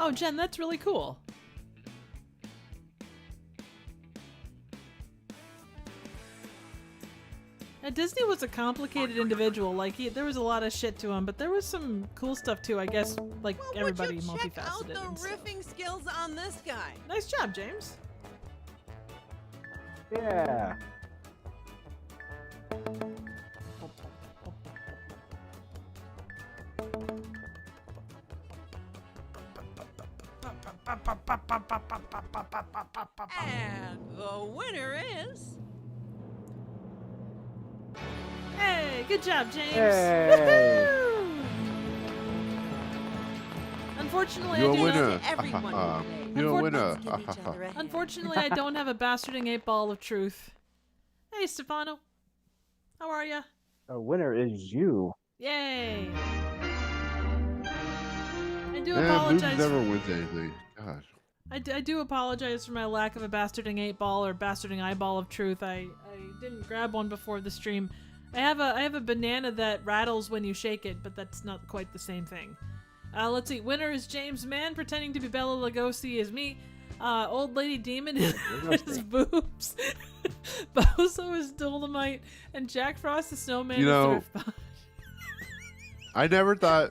Speaker 1: Oh, Jen, that's really cool. Now, Disney was a complicated individual. There was a lot of shit to him, but there was some cool stuff too. I guess, everybody
Speaker 4: Check out
Speaker 1: multifaceted.
Speaker 4: the
Speaker 1: and stuff.
Speaker 4: riffing skills on this guy.
Speaker 1: Nice job, James.
Speaker 3: Yeah.
Speaker 4: And the winner is...
Speaker 1: Hey, good job, James.
Speaker 3: Hey.
Speaker 1: Woohoo! Unfortunately,
Speaker 2: You're a
Speaker 1: I do
Speaker 2: winner.
Speaker 1: not.
Speaker 4: Everyone
Speaker 2: You're a winner.
Speaker 1: Unfortunately, I don't have a bastarding 8-ball of truth. Hey, Stefano. How are ya?
Speaker 3: The winner is you.
Speaker 1: Yay! I do
Speaker 2: Man,
Speaker 1: apologize.
Speaker 2: Boob never wins anything. Gosh.
Speaker 1: I do apologize for my lack of a bastarding 8-ball or bastarding eyeball of truth. I didn't grab one before the stream. I have a banana that rattles when you shake it, but that's not quite the same thing. Let's see. Winner is James Mann, pretending to be Bela Lugosi is me. Old Lady Demon is boobs. Bozo is Dolomite, and Jack Frost the Snowman is Thriftbot.
Speaker 2: I never thought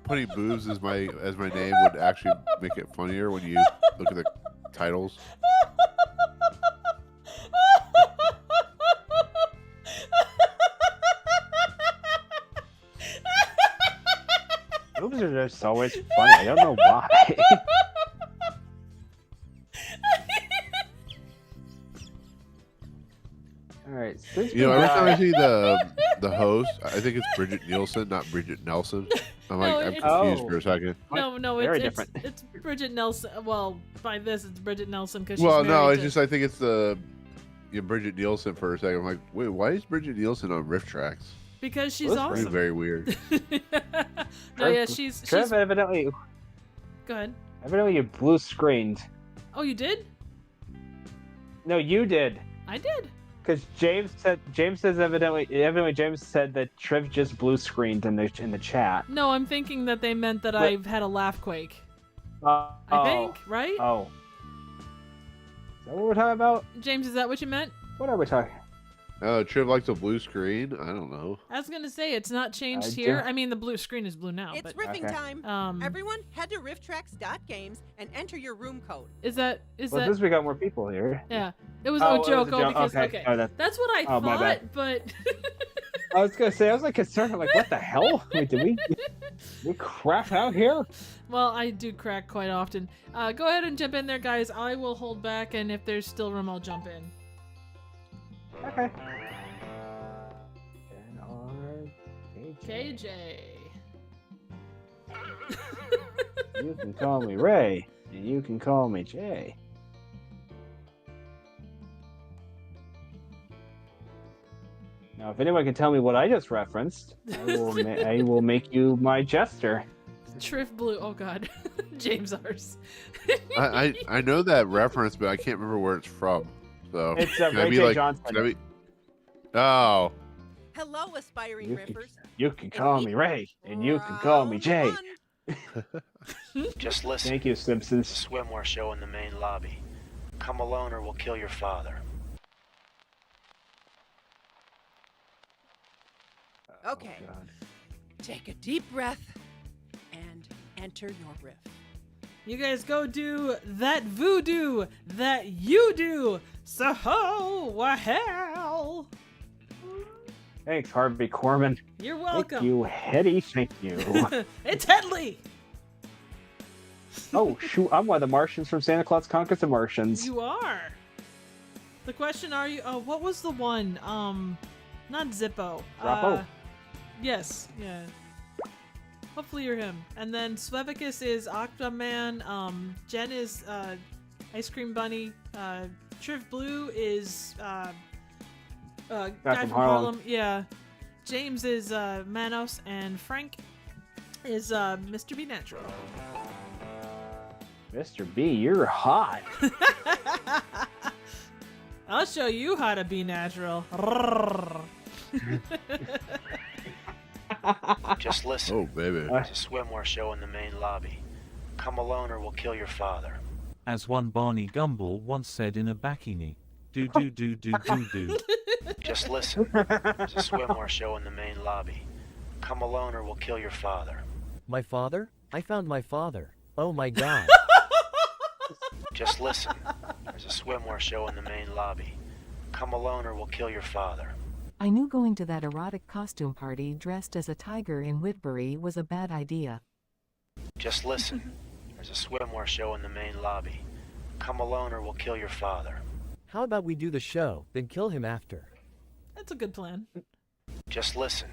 Speaker 2: putting boobs as my name would actually make it funnier when you look at the titles.
Speaker 3: Boobs are just always funny. I don't know why. All right.
Speaker 2: Every time I see the host, I think it's Bridget Nielsen, not Bridget Nelson. I'm confused for a second.
Speaker 1: No,
Speaker 3: Very
Speaker 1: it's
Speaker 3: different.
Speaker 1: it's Bridget Nelson. Well, by this, it's Bridget Nelson because
Speaker 2: Well,
Speaker 1: she's
Speaker 2: no,
Speaker 1: married
Speaker 2: it's just I think it's the Bridget Nielsen for a second. I'm like, wait, why is Bridget Nielsen on Rifftrax?
Speaker 1: because she's
Speaker 2: That's
Speaker 1: awesome.
Speaker 2: very weird.
Speaker 1: No, yeah, she's.
Speaker 3: Trev evidently.
Speaker 1: Go ahead.
Speaker 3: Evidently, you blue screened.
Speaker 1: Oh, you did?
Speaker 3: No, you did.
Speaker 1: I did.
Speaker 3: Because James says evidently James said that Trev just blue screened in the chat.
Speaker 1: No, I'm thinking that they meant that I've had a laugh quake. I think, right?
Speaker 3: Oh. that what we're talking about?
Speaker 1: James, is that what you meant?
Speaker 3: What are we talking?
Speaker 2: Triv likes a blue screen. I don't know.
Speaker 1: I was gonna say it's not changed here. I mean, the blue screen is blue now.
Speaker 4: It's
Speaker 1: but...
Speaker 4: riffing time. Everyone, head to rifftrax.games and enter your room code.
Speaker 1: Is that?
Speaker 3: Well, this we got more people here.
Speaker 1: Yeah, it was a joke. Because okay.
Speaker 3: Oh,
Speaker 1: that's what I thought. But
Speaker 3: I was gonna say, I was like concerned. I'm like, what the hell? Wait, did we crap out here?
Speaker 1: Well, I do crack quite often. Go ahead and jump in there, guys. I will hold back, and if there's still room, I'll jump in.
Speaker 3: Okay.
Speaker 1: KJ.
Speaker 3: You can call me Ray, and you can call me Jay. Now, if anyone can tell me what I just referenced, I will make you my jester.
Speaker 1: Triff Blue. Oh God, James ours.
Speaker 2: I know that reference, but I can't remember where it's from. So
Speaker 3: it's Ray J. Johnson.
Speaker 2: Oh.
Speaker 4: Hello, aspiring riffers.
Speaker 3: You can call me Ray, and you can call me Jay.
Speaker 21: Just listen.
Speaker 3: Thank you, Simpsons.
Speaker 21: Swimwear show in the main lobby. Come alone or we'll kill your father.
Speaker 4: Okay. Take a deep breath and enter your riff.
Speaker 1: You guys go do that voodoo that you do. So hell.
Speaker 3: Thanks, Harvey Korman.
Speaker 1: You're welcome.
Speaker 3: Thank you, Hetty. Thank you.
Speaker 1: It's Headley.
Speaker 3: Oh, shoot. I'm one of the Martians from Santa Claus Conquers the Martians.
Speaker 1: You are. The question, are you... Oh, what was the one? Not Zippo.
Speaker 3: Rappo.
Speaker 1: Yes. Yeah. Hopefully you're him. And then Swevicus is Octoman. Jen is Ice Cream Bunny. Triv Blue is... guy from Harlem. Yeah. James is Manos, and Frank is Mr. B Natural.
Speaker 3: Mr. B, you're hot.
Speaker 1: I'll show you how to be natural.
Speaker 21: Just listen.
Speaker 2: Oh, baby.
Speaker 21: It's a swimwear show in the main lobby. Come alone or we'll kill your father.
Speaker 16: As one Barney Gumble once said in a bikini. Do do do do do do.
Speaker 21: Just listen. There's a swimwear show in the main lobby. Come alone or we'll kill your father.
Speaker 6: My father? I found my father. Oh my God.
Speaker 21: Just listen. There's a swimwear show in the main lobby. Come alone or we'll kill your father.
Speaker 9: I knew going to that erotic costume party dressed as a tiger in Whitbury was a bad idea.
Speaker 21: Just listen. There's a swimwear show in the main lobby. Come alone or we'll kill your father.
Speaker 6: How about we do the show, then kill him after?
Speaker 1: That's a good plan.
Speaker 21: Just listen.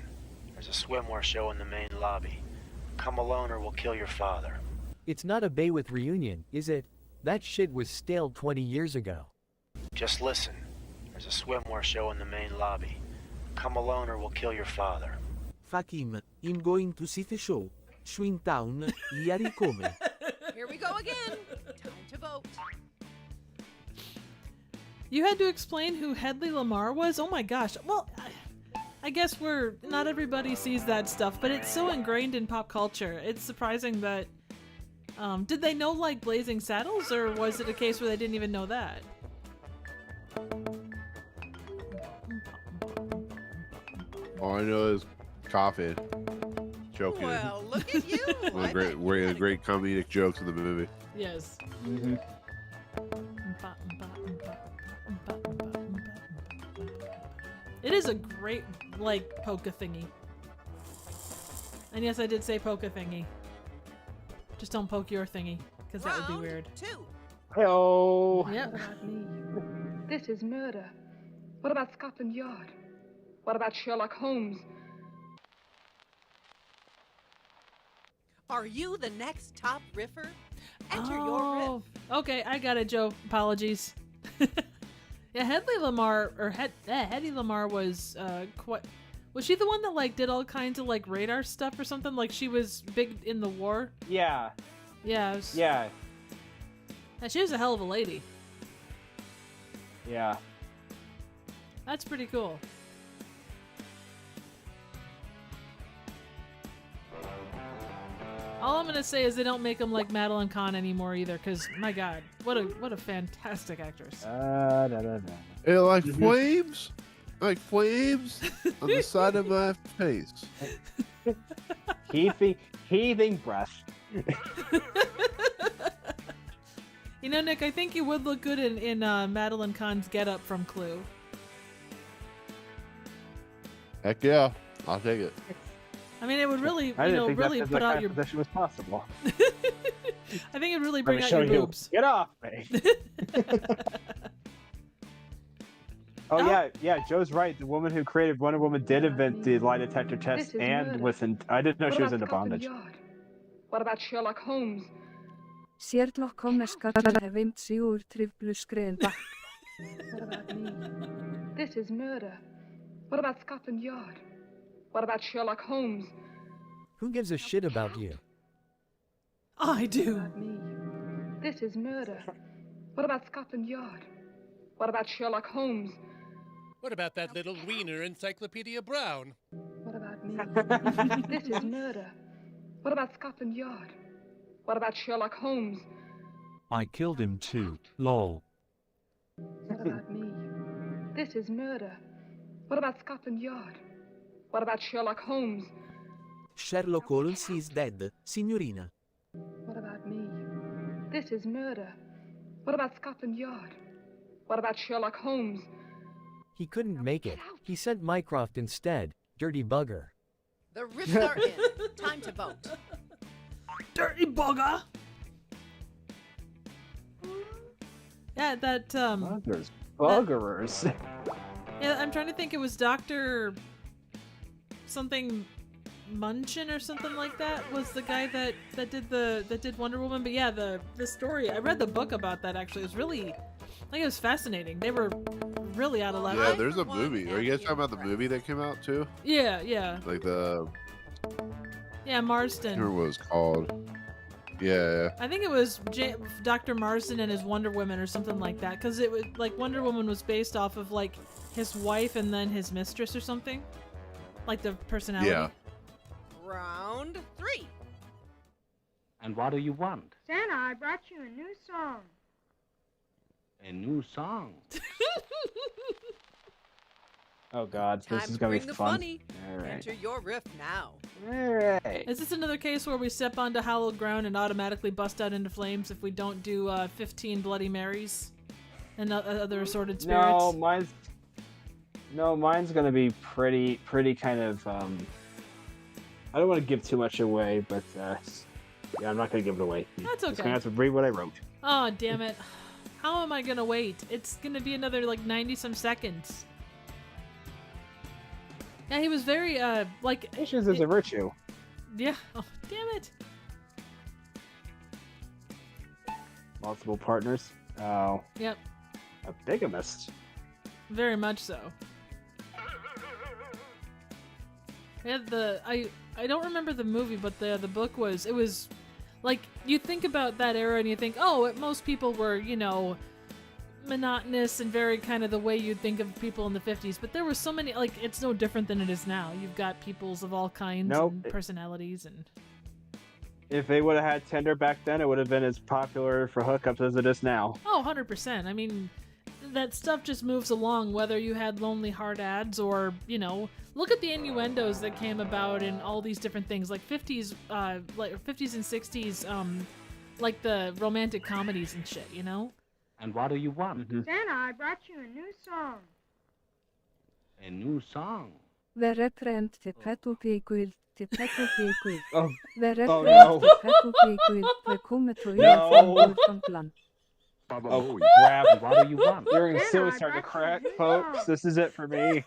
Speaker 21: There's a swimwear show in the main lobby. Come alone or we'll kill your father.
Speaker 6: It's not a Baywith reunion, is it? That shit was stale 20 years ago.
Speaker 21: Just listen. There's a swimwear show in the main lobby. Come alone or we'll kill your father.
Speaker 22: Fakim, I'm going to see the show. Swingtown, ieri come.
Speaker 4: Here we go again. Time to vote.
Speaker 1: You had to explain who Hedley Lamar was? Oh my gosh. Well, I guess not everybody sees that stuff, but it's so ingrained in pop culture. It's surprising that, did they know like Blazing Saddles, or was it a case where they didn't even know that?
Speaker 2: All I know is coffee. Joking.
Speaker 4: Well, look at you.
Speaker 2: One of the great comedic jokes in the movie.
Speaker 1: Yes.
Speaker 3: Mm-hmm.
Speaker 1: It is a great, like, polka thingy. And yes, I did say polka thingy. Just don't poke your thingy, because that would be weird.
Speaker 4: 2.
Speaker 3: Hello.
Speaker 1: Yep.
Speaker 20: This is murder. What about Scotland Yard? What about Sherlock Holmes?
Speaker 4: Are you the next top riffer? Enter your riff.
Speaker 1: Okay, I got it, Joe. Apologies. Yeah, Hedley Lamar, or Hedy Lamar was quite... Was she the one that like did all kinds of like radar stuff or something? Like she was big in the war?
Speaker 3: Yeah.
Speaker 1: Yeah.
Speaker 3: Yeah.
Speaker 1: She was a hell of a lady.
Speaker 3: Yeah.
Speaker 1: That's pretty cool. All I'm gonna say is they don't make them like Madeline Kahn anymore either, because my God, what a fantastic actress.
Speaker 2: It like flames, like flames on the side of my face.
Speaker 3: Heaving breath.
Speaker 1: You know, Nick, I think you would look good in Madeline Kahn's getup from Clue.
Speaker 2: Heck yeah, I'll take it.
Speaker 1: I mean, it would really, really put out your
Speaker 3: position was possible.
Speaker 1: I think it'd really bring out your boobs.
Speaker 3: Get off me. Yeah. Joe's right. The woman who created Wonder Woman did invent the lie detector test, and I didn't know she was into bondage.
Speaker 20: What about Sherlock Holmes?
Speaker 5: Sherlock Holmes heeft zuur tripluskreen.
Speaker 20: What about me? This is murder. What about Scotland Yard? What about Sherlock Holmes?
Speaker 6: Who gives a shit about you?
Speaker 1: I do.
Speaker 20: What about me? This is murder. What about Scotland Yard? What about Sherlock Holmes?
Speaker 10: What about that little wiener Encyclopedia Brown?
Speaker 20: What about me? This is murder. What about Scotland Yard? What about Sherlock Holmes?
Speaker 16: I killed him too, lol.
Speaker 20: What about me? This is murder. What about Scotland Yard? What about Sherlock Holmes?
Speaker 22: Sherlock Holmes is dead, signorina.
Speaker 20: What about me? This is murder. What about Scotland Yard? What about Sherlock Holmes?
Speaker 6: He couldn't make it. He sent Mycroft instead. Dirty bugger.
Speaker 4: The riffs are in. Time to vote.
Speaker 1: Dirty bugger. Yeah, that
Speaker 3: Buggerers.
Speaker 1: Yeah, I'm trying to think. It was Dr. something Munchin or something like that was the guy that did Wonder Woman. But yeah, the story, I read the book about that actually. It was really, it was fascinating. They were really out of left.
Speaker 2: Yeah, there's a movie. Are you guys talking about the movie that came out too?
Speaker 1: Yeah.
Speaker 2: Like the.
Speaker 1: Yeah, Marsden.
Speaker 2: I can't remember what it was called. Yeah.
Speaker 1: I think it was Dr. Marsden and his Wonder Woman or something like that, because it was like Wonder Woman was based off of like his wife and then his mistress or something, like the personality.
Speaker 2: Yeah.
Speaker 4: Round 3.
Speaker 12: And what do you want?
Speaker 18: Santa, I brought you a new song.
Speaker 12: A new song.
Speaker 3: Oh God, this is gonna be fun.
Speaker 4: Funny.
Speaker 3: All right.
Speaker 4: Enter your riff now.
Speaker 3: All right.
Speaker 1: Is this another case where we step onto hallowed ground and automatically bust out into flames if we don't do 15 Bloody Marys and other assorted spirits?
Speaker 3: Mine's gonna be pretty kind of. I don't want to give too much away, but yeah, I'm not gonna give it away.
Speaker 1: That's okay.
Speaker 3: Just gonna have to read what I wrote.
Speaker 1: Oh damn it! How am I gonna wait? It's gonna be another like 90-some seconds. Yeah, he was very
Speaker 3: Patience is a virtue.
Speaker 1: Yeah. Oh damn it!
Speaker 3: Multiple partners. Oh.
Speaker 1: Yep.
Speaker 3: A bigamist.
Speaker 1: Very much so. Yeah, I don't remember the movie, but the book was, it was like, you think about that era and you think, oh, most people were, monotonous and very kind of the way you'd think of people in the 50s, but there were so many, like, it's no different than it is now. You've got peoples of all kinds and personalities and...
Speaker 3: If they would have had Tinder back then, it would have been as popular for hookups as it is now.
Speaker 1: Oh, 100%. I mean, that stuff just moves along, whether you had lonely heart ads or, look at the innuendos that came about in all these different things, like 50s and 60s, like the romantic comedies and shit,
Speaker 12: And what do you want?
Speaker 18: Santa, I brought you a new song.
Speaker 12: A new song.
Speaker 5: The reprint the petal pigul, the petal pigul.
Speaker 3: Oh.
Speaker 5: The reprint
Speaker 3: no.
Speaker 5: the petal pigul, we come to
Speaker 3: No.
Speaker 5: from plan.
Speaker 3: Oh crap!
Speaker 12: What do you want?
Speaker 3: You're silly starting to crack, folks. This is it for me.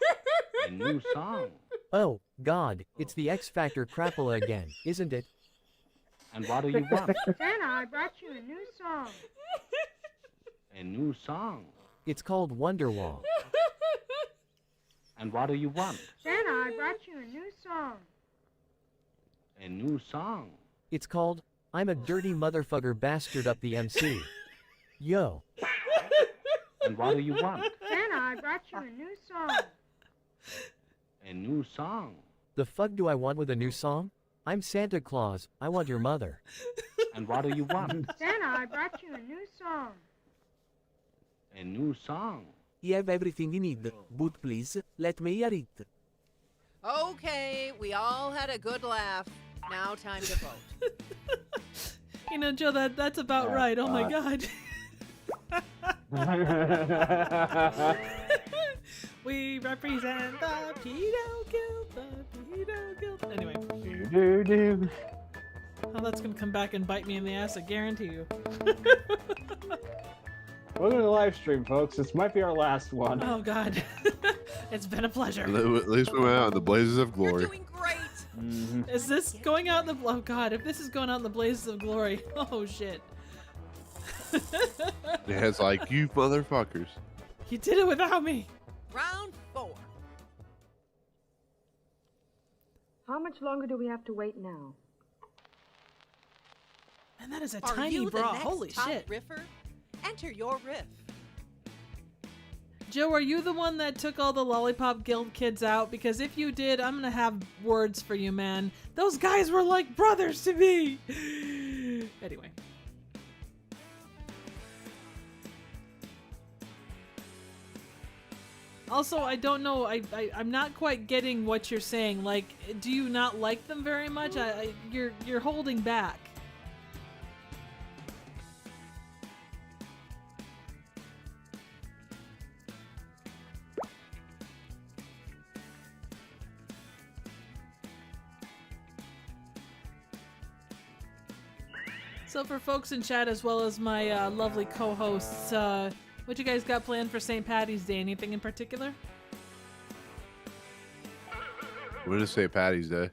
Speaker 12: A new song.
Speaker 6: Oh, God, it's the X Factor Crapola again, isn't it?
Speaker 12: And what do you want?
Speaker 18: Santa, I brought you a new song.
Speaker 12: A new song.
Speaker 6: It's called Wonderwall.
Speaker 12: And what do you want?
Speaker 18: Santa, I brought you a new song.
Speaker 12: A new song.
Speaker 6: It's called I'm a Dirty Motherfucker Bastard Up the MC. Yo.
Speaker 12: And what do you want?
Speaker 18: Santa, I brought you a new song.
Speaker 12: A new song.
Speaker 6: The fuck do I want with a new song? I'm Santa Claus. I want your mother.
Speaker 12: And what do you want?
Speaker 18: Santa, I brought you a new song.
Speaker 12: A new song.
Speaker 22: You have everything you need, but please, let me hear it.
Speaker 4: Okay, we all had a good laugh. Now time to vote.
Speaker 1: You know, Joe, that's about right. Oh my God. We represent the pedo guild, the pedo guild. Anyway. Oh, that's gonna come back and bite me in the ass, I guarantee you.
Speaker 3: Welcome to the live stream, folks. This might be our last one.
Speaker 1: Oh God. It's been a pleasure.
Speaker 2: At least we went out in the blazes of glory.
Speaker 4: You're doing great.
Speaker 3: Mm-hmm.
Speaker 1: Is this going out in the... Oh God, if this is going out in the blazes of glory. Oh shit.
Speaker 2: Yeah, it's like, you motherfuckers.
Speaker 1: You did it without me.
Speaker 4: Round 4.
Speaker 5: How much longer do we have to wait now?
Speaker 1: And that is a
Speaker 4: Are
Speaker 1: tiny
Speaker 4: you
Speaker 1: bra.
Speaker 4: the next
Speaker 1: Holy
Speaker 4: top
Speaker 1: shit.
Speaker 4: riffer? Enter your riff.
Speaker 1: Joe, are you the one that took all the Lollipop Guild kids out? Because if you did, I'm gonna have words for you, man. Those guys were like brothers to me. Anyway. Also, I don't know. I'm not quite getting what you're saying. Like, do you not like them very much? You're holding back. So for folks in chat as well as my lovely co-hosts, what you guys got planned for St. Paddy's Day? Anything in particular?
Speaker 2: When is St. Paddy's Day?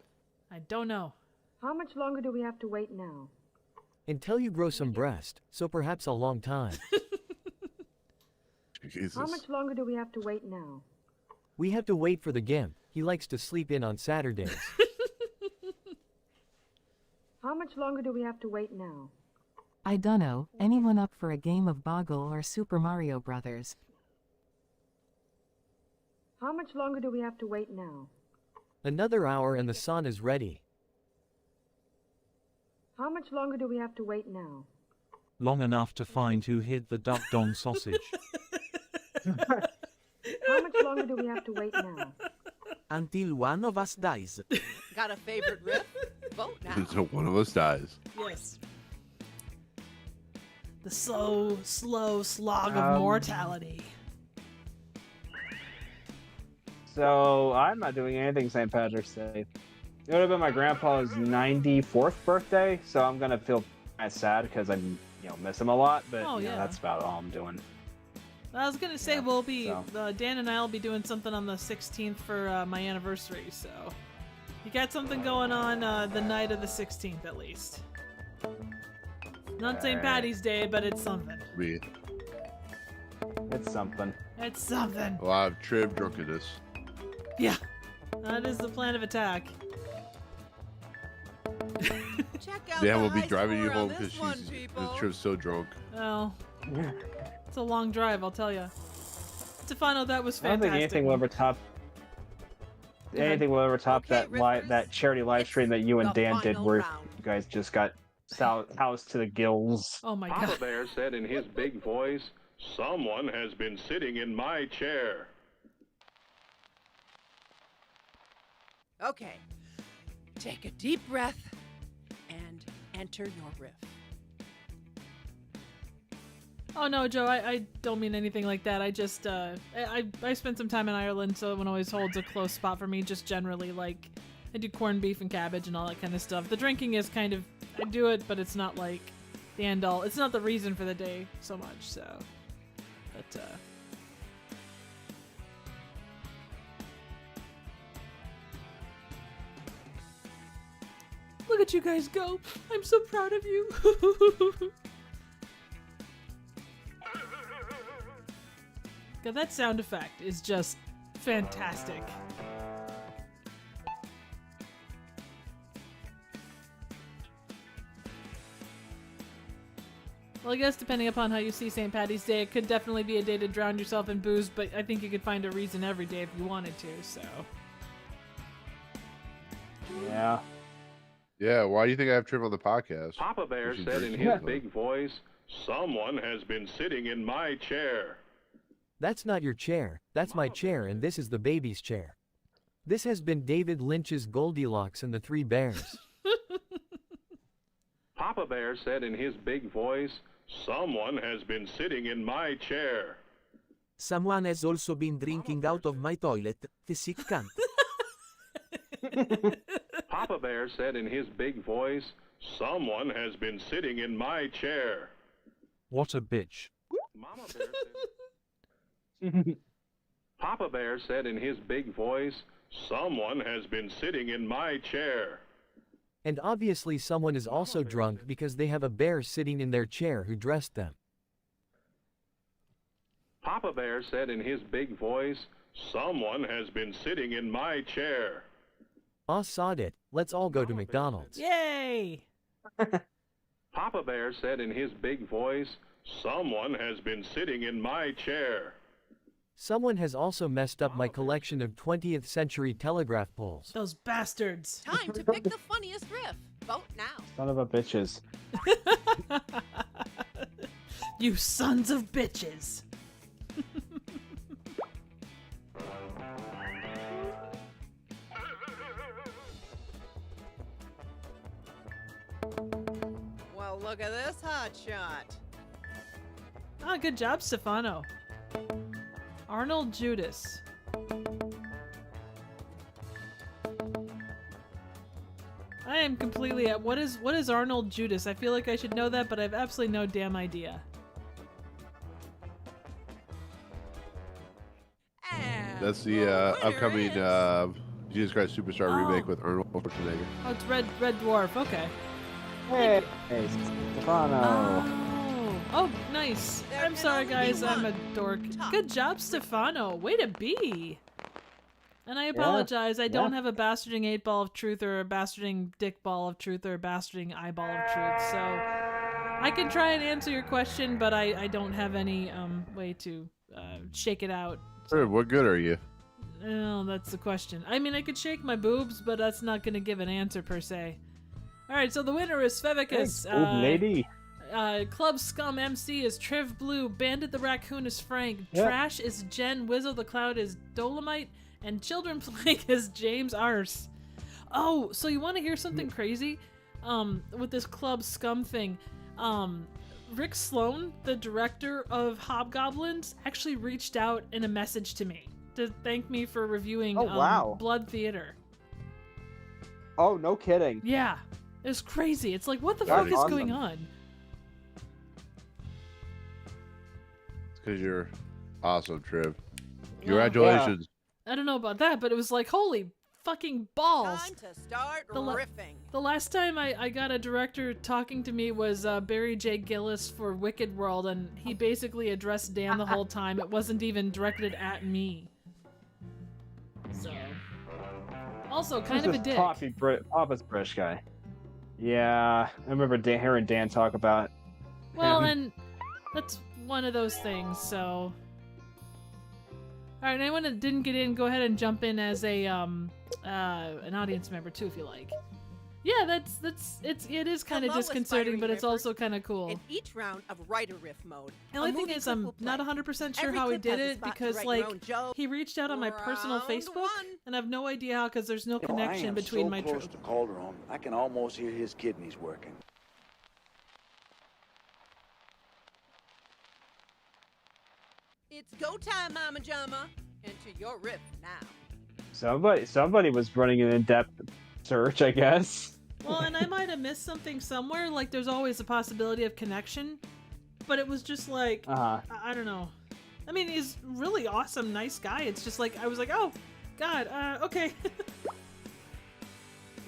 Speaker 1: I don't know.
Speaker 5: How much longer do we have to wait now?
Speaker 6: Until you grow some breast, so perhaps a long time.
Speaker 2: Jesus.
Speaker 5: How much longer do we have to wait now?
Speaker 6: We have to wait for the Gimp. He likes to sleep in on Saturdays.
Speaker 5: How much longer do we have to wait now?
Speaker 9: I dunno, anyone up for a game of Boggle or Super Mario Brothers?
Speaker 5: How much longer do we have to wait now?
Speaker 6: Another hour and the son is ready.
Speaker 5: How much longer do we have to wait now?
Speaker 16: Long enough to find who hid the duck dong sausage.
Speaker 5: How much longer do we have to wait now?
Speaker 22: Until one of us dies.
Speaker 4: Got a favorite riff? Vote now.
Speaker 2: Until one of us dies.
Speaker 1: Yes. The slow slog of mortality.
Speaker 3: So I'm not doing anything St. Patrick's Day. It would have been my grandpa's 94th birthday, so I'm gonna feel kind of sad because I, miss him a lot. But that's about all I'm doing.
Speaker 1: I was gonna say we'll be Dan and I'll be doing something on the 16th for my anniversary. So you got something going on the night of the 16th at least. Not St. Paddy's Day, but it's something.
Speaker 3: It's something.
Speaker 1: It's something.
Speaker 2: A lot of trib drunkenness.
Speaker 1: Yeah, that is the plan of attack.
Speaker 4: Check out
Speaker 2: Dan
Speaker 4: the
Speaker 2: will be
Speaker 4: high
Speaker 2: driving you
Speaker 4: score on
Speaker 2: home because
Speaker 4: this one,
Speaker 2: the
Speaker 4: people.
Speaker 2: trip's so drunk.
Speaker 1: Oh, it's a long drive, I'll tell you. Stefano, that was
Speaker 3: I don't
Speaker 1: fantastic.
Speaker 3: think anything will ever top. Anything will ever top that charity live stream that you and Dan did, where you guys just got housed to the gills.
Speaker 1: Oh my
Speaker 11: Papa
Speaker 1: God.
Speaker 11: Bear said in his big voice, "Someone has been sitting in my chair."
Speaker 4: Okay. Take a deep breath and enter your riff.
Speaker 1: Oh no, Joe, I don't mean anything like that. I just I spent some time in Ireland, so it always holds a close spot for me. Just generally, like, I do corned beef and cabbage and all that kind of stuff. The drinking is kind of, I do it, but it's not like the end all. It's not the reason for the day so much. So, but look at you guys go! I'm so proud of you. God, that sound effect is just fantastic. Well, I guess depending upon how you see St. Paddy's Day, it could definitely be a day to drown yourself in booze, but I think you could find a reason every day if you wanted to, so.
Speaker 3: Yeah.
Speaker 2: Yeah, why do you think I have Triv on the podcast?
Speaker 11: Papa Bear said in his big voice, "Someone has been sitting in my chair."
Speaker 6: That's not your chair, that's my chair, and this is the baby's chair. This has been David Lynch's Goldilocks and the Three Bears.
Speaker 11: Papa Bear said in his big voice, "Someone has been sitting in my chair."
Speaker 22: Someone has also been drinking out of my toilet, the sick cunt.
Speaker 11: Papa Bear said in his big voice, "Someone has been sitting in my chair."
Speaker 16: What a bitch.
Speaker 11: Mama Bear said... Papa Bear said in his big voice, "Someone has been sitting in my chair."
Speaker 6: And obviously someone is also drunk because they have a bear sitting in their chair who dressed them.
Speaker 11: Papa Bear said in his big voice, "Someone has been sitting in my chair."
Speaker 6: Ah, sod it, let's all go to McDonald's.
Speaker 1: Yay!
Speaker 11: Papa Bear said in his big voice, "Someone has been sitting in my chair."
Speaker 6: Someone has also messed up my collection of 20th century telegraph poles.
Speaker 1: Those bastards.
Speaker 4: Time to pick the funniest riff. Vote now.
Speaker 3: Son of a bitches.
Speaker 1: You sons of bitches.
Speaker 4: Well, look at this hot shot.
Speaker 1: Ah, good job, Stefano. Arnold Judas. I am completely at what is Arnold Judas? I feel like I should know that, but I have absolutely no damn idea.
Speaker 2: That's the upcoming Jesus Christ Superstar remake with Arnold Schwarzenegger.
Speaker 1: Oh, it's Red Dwarf. Okay.
Speaker 3: Hey, Stefano.
Speaker 1: Oh, nice. I'm sorry, guys. I'm a dork. Good job, Stefano. Way to be. And I apologize. I don't have a bastarding 8-ball of truth or a bastarding dick ball of truth or a bastarding eyeball of truth. So I can try and answer your question, but I don't have any way to shake it out.
Speaker 2: So. What good are you?
Speaker 1: Oh, that's the question. I mean, I could shake my boobs, but that's not going to give an answer per se. All right, so the winner is Fevicus.
Speaker 3: Lady.
Speaker 1: Club Scum MC is Triv Blue. Bandit the Raccoon is Frank. Trash is Jen. Wizzo the Cloud is Dolomite. And Children Plague is James Arse. Oh, so you want to hear something crazy? With this Club Scum thing. Rick Sloan, the director of Hobgoblins, actually reached out in a message to me to thank me for reviewing Blood Theater.
Speaker 3: Oh, no kidding.
Speaker 1: Yeah. It was crazy. It's like, what the fuck is going on?
Speaker 2: It's because you're awesome, Triv. Congratulations.
Speaker 1: I don't know about that, but it was like, holy fucking balls.
Speaker 4: Time to start riffing.
Speaker 1: The last time I got a director talking to me was Barry J. Gillis for Wicked World, and he basically addressed Dan the whole time. It wasn't even directed at me. So, also kind of a dick.
Speaker 3: Papa's British guy. Yeah, I remember hearing Dan talk about.
Speaker 1: Well, and that's one of those things. So, all right, anyone that didn't get in, go ahead and jump in as a an audience member too, if you like. Yeah, it is kind of disconcerting, but it's also kind of cool.
Speaker 4: In each round of writer riff mode.
Speaker 1: The only thing is, I'm not 100% sure how he did it because, like, he reached out on my personal Facebook, and I have no idea how because there's no connection between my.
Speaker 14: I am so close to Calderon, I can almost hear his kidneys working.
Speaker 4: It's go time, Mama Jama. Enter your riff now.
Speaker 3: Somebody was running an in-depth search, I guess.
Speaker 1: Well, and I might have missed something somewhere. Like, there's always a possibility of connection, but it was just like, I don't know. I mean, he's really awesome, nice guy. It's just like, I was like, oh, God, okay.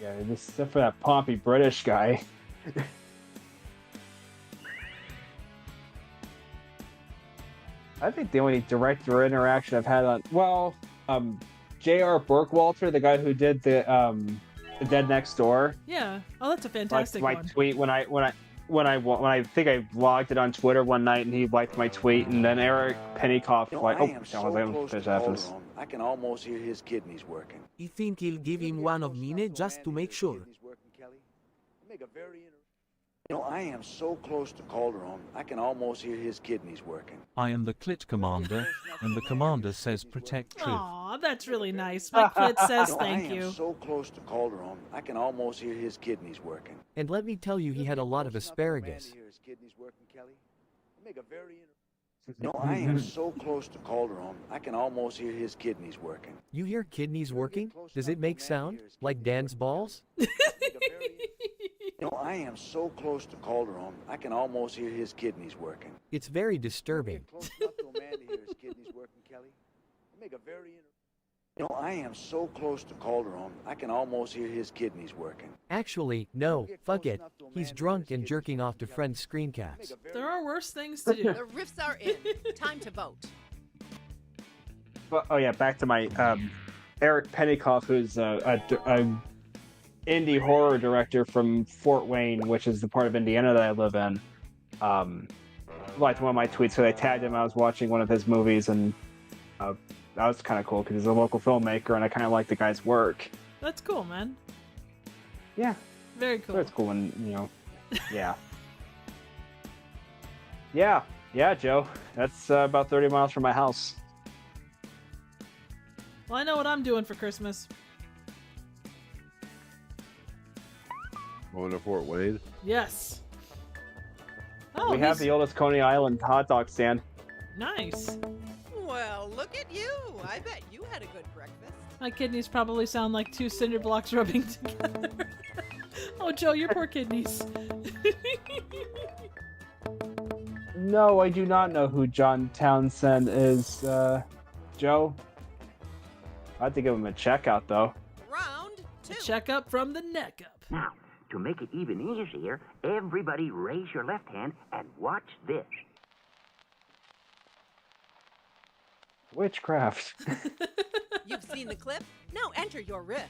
Speaker 3: Yeah, except for that pompy British guy. I think the only director interaction I've had on, well, J.R. Burkwalter, the guy who did the Dead Next Door.
Speaker 1: Yeah. Oh, that's a fantastic
Speaker 3: my
Speaker 1: one.
Speaker 3: Tweet when I think I logged it on Twitter one night and he liked my tweet, and then Eric Pennycoff
Speaker 14: I am so close to Calderon, I can almost hear his kidneys working.
Speaker 22: I think he'll give him 1 minute just to make sure.
Speaker 14: You know, I am so close to Calderon, I can almost hear his kidneys working.
Speaker 16: I am the Clit Commander, and the commander says protect Triv.
Speaker 1: Aw, that's really nice. My clit says thank
Speaker 14: I
Speaker 1: you.
Speaker 14: am so close to Calderon, I can almost hear his kidneys working.
Speaker 6: And let me tell you, he had a lot of asparagus.
Speaker 14: No, I am so close to Calderon, I can almost hear his kidneys working.
Speaker 6: You hear kidneys working? Does it make sound? Like Dan's balls?
Speaker 14: No, I am so close to Calderon, I can almost hear his kidneys working.
Speaker 6: It's very disturbing.
Speaker 14: No, I am so close to Calderon, I can almost hear his kidneys working.
Speaker 6: Actually, no, fuck it. He's drunk and jerking off to friends' screen caps.
Speaker 1: There are worse things to do.
Speaker 4: The riffs are in. Time to vote.
Speaker 3: Well, oh yeah, back to my Eric Pennycoff, who's a indie horror director from Fort Wayne, which is the part of Indiana that I live in. Liked one of my tweets, so I tagged him. I was watching one of his movies, and that was kind of cool because he's a local filmmaker, and I kind of like the guy's work.
Speaker 1: That's cool, man.
Speaker 3: Yeah.
Speaker 1: Very cool.
Speaker 3: That's cool, and yeah. Yeah, Joe. That's about 30 miles from my house.
Speaker 1: Well, I know what I'm doing for Christmas.
Speaker 2: Going to Fort Wayne?
Speaker 1: Yes. Oh,
Speaker 3: We have the oldest Coney Island hot dog stand.
Speaker 1: Nice.
Speaker 4: Well, look at you. I bet you had a good breakfast.
Speaker 1: My kidneys probably sound like two cinder blocks rubbing together. Oh, Joe, your poor kidneys.
Speaker 3: No, I do not know who John Townsend is, Joe. I have to give him a checkout, though.
Speaker 4: Round two.
Speaker 1: Checkup from the neck up.
Speaker 12: Now, to make it even easier, everybody raise your left hand and watch this.
Speaker 3: Witchcraft.
Speaker 4: You've seen the clip? Now enter your riff.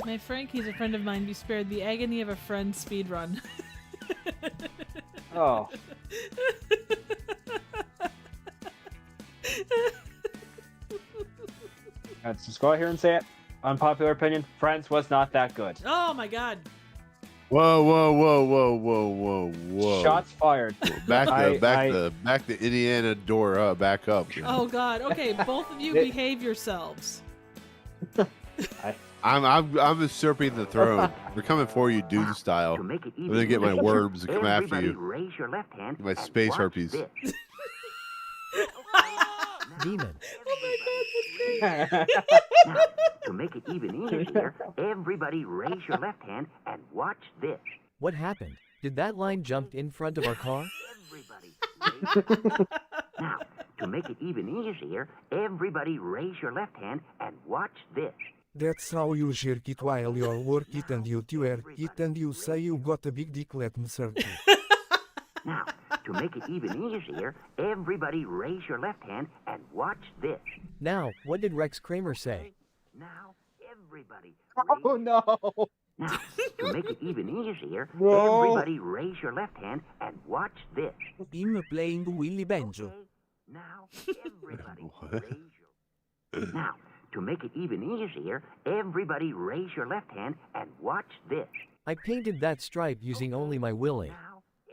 Speaker 1: May Frank, he's a friend of mine, be spared the agony of a friend speed run.
Speaker 3: Oh. Let's just go out here and say it. Unpopular opinion, Friends was not that good.
Speaker 1: Oh my god.
Speaker 2: Whoa, whoa, whoa, whoa, whoa, whoa, whoa.
Speaker 3: Shots fired.
Speaker 2: Back the Indiana door up, back up.
Speaker 1: Oh god. Okay, both of you behave yourselves.
Speaker 2: I'm usurping the throne. They're coming for you, dude style. I'm gonna get my worms to come after you.
Speaker 12: Raise your left hand
Speaker 2: My space herpes.
Speaker 6: Demon.
Speaker 12: To make it even easier, everybody raise your left hand and watch this.
Speaker 6: What happened? Did that line jump in front of our car?
Speaker 12: Now, to make it even easier, everybody raise your left hand and watch this.
Speaker 22: That's how you jerk it while you're working and you twerk it and you say you got a big dick, let me serve you.
Speaker 12: Now, to make it even easier, everybody raise your left hand and watch this.
Speaker 6: Now, what did Rex Kramer say?
Speaker 12: Now, everybody.
Speaker 3: Oh no!
Speaker 12: Now, to make it even easier,
Speaker 3: No.
Speaker 12: everybody raise your left hand and watch this.
Speaker 22: I'm playing Willy Banjo.
Speaker 12: Now, everybody raise your... Now, to make it even easier, everybody raise your left hand and watch this.
Speaker 6: I painted that stripe using only my willy.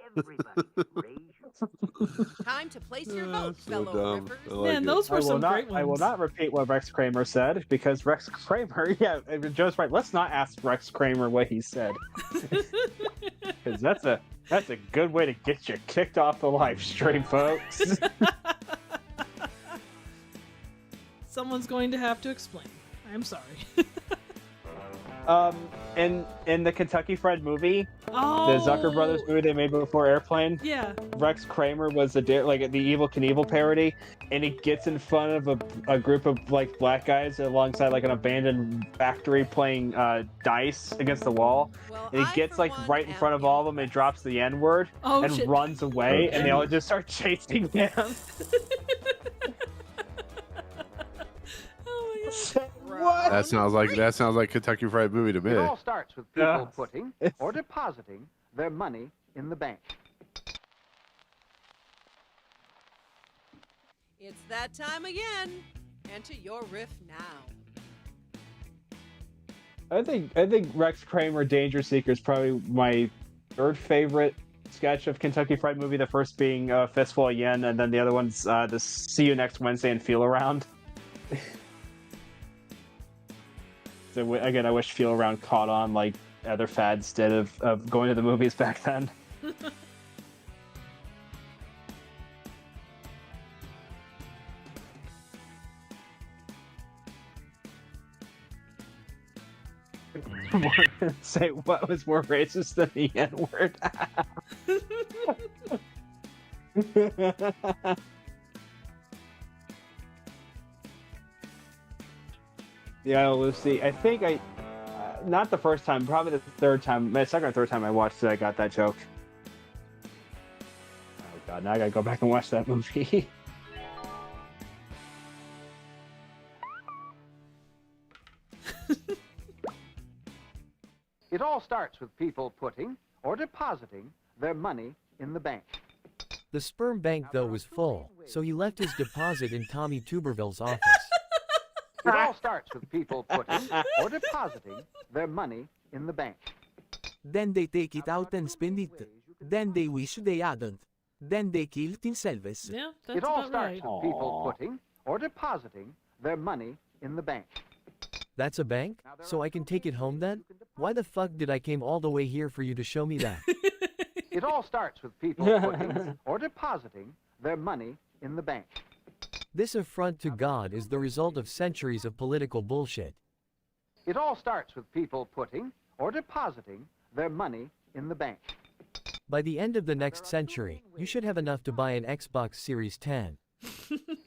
Speaker 12: Everybody raise your...
Speaker 4: Time to place your vote,
Speaker 2: so
Speaker 4: fellow
Speaker 2: dumb.
Speaker 4: riffers.
Speaker 2: I like
Speaker 1: Man,
Speaker 2: it.
Speaker 1: those were some great ones.
Speaker 3: I will not repeat what Rex Kramer said because Rex Kramer, yeah, Joe's right. Let's not ask Rex Kramer what he said. Because that's a good way to get you kicked off the live stream, folks.
Speaker 1: Someone's going to have to explain. I'm sorry.
Speaker 3: in the Kentucky Fried movie,
Speaker 1: Oh.
Speaker 3: the Zucker Brothers movie they made before Airplane.
Speaker 1: Yeah.
Speaker 3: Rex Kramer was the Evil Knievel parody, and he gets in front of a group of like black guys alongside like an abandoned factory playing dice against the wall. And he gets like right in front of all of them and drops the N-word and runs away, and they all just start chasing him.
Speaker 2: What? That sounds like Kentucky Fried Movie to me.
Speaker 12: It all starts with people putting or depositing their money in the bank.
Speaker 4: It's that time again. Enter your riff now.
Speaker 3: I think Rex Kramer Danger Seeker is probably my third favorite sketch of Kentucky Fried Movie. The first being Fistful of Yen, and then the other one's the See You Next Wednesday and Feel Around. So again, I wish Feel Around caught on like other fads did of going to the movies back then. Say what was more racist than the N-word? Yeah, Lucy. I think not the first time, probably the third time, my second or third time I watched it, I got that joke. Oh god, now I gotta go back and watch that movie.
Speaker 12: It all starts with people putting or depositing their money in the bank.
Speaker 6: The sperm bank, though, was full, so he left his deposit in Tommy Tuberville's office.
Speaker 12: It all starts with people putting or depositing their money in the bank.
Speaker 7: Then they take it out and spend it. Then they wish they hadn't. Then they kill themselves.
Speaker 1: Yeah, that's
Speaker 12: it all
Speaker 1: about
Speaker 12: starts
Speaker 1: right.
Speaker 12: with people putting or depositing their money in the bank.
Speaker 6: That's a bank? So I can take it home then? Why the fuck did I came all the way here for you to show me that?
Speaker 12: It all starts with people putting or depositing their money in the bank.
Speaker 6: This affront to God is the result of centuries of political bullshit.
Speaker 12: It all starts with people putting or depositing their money in the bank.
Speaker 6: By the end of the next century, you should have enough to buy an Xbox Series 10.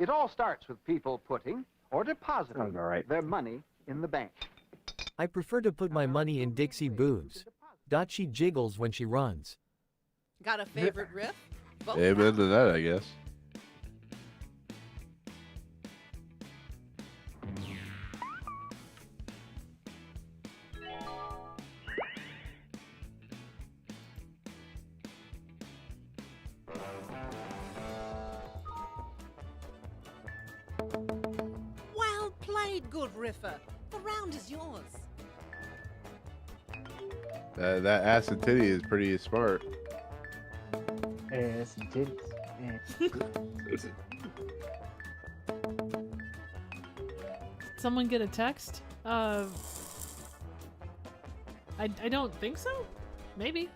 Speaker 12: It all starts with people putting or depositing their money in the bank.
Speaker 6: I prefer to put my money in Dixie boobs. She jiggles when she runs.
Speaker 4: Got a favorite riff? Vote
Speaker 2: Amen to that, I guess.
Speaker 4: Well played, good riffer. The round is yours.
Speaker 2: That ass and titty is pretty smart.
Speaker 3: Ass and titties.
Speaker 1: Someone get a text? I don't think so. Maybe.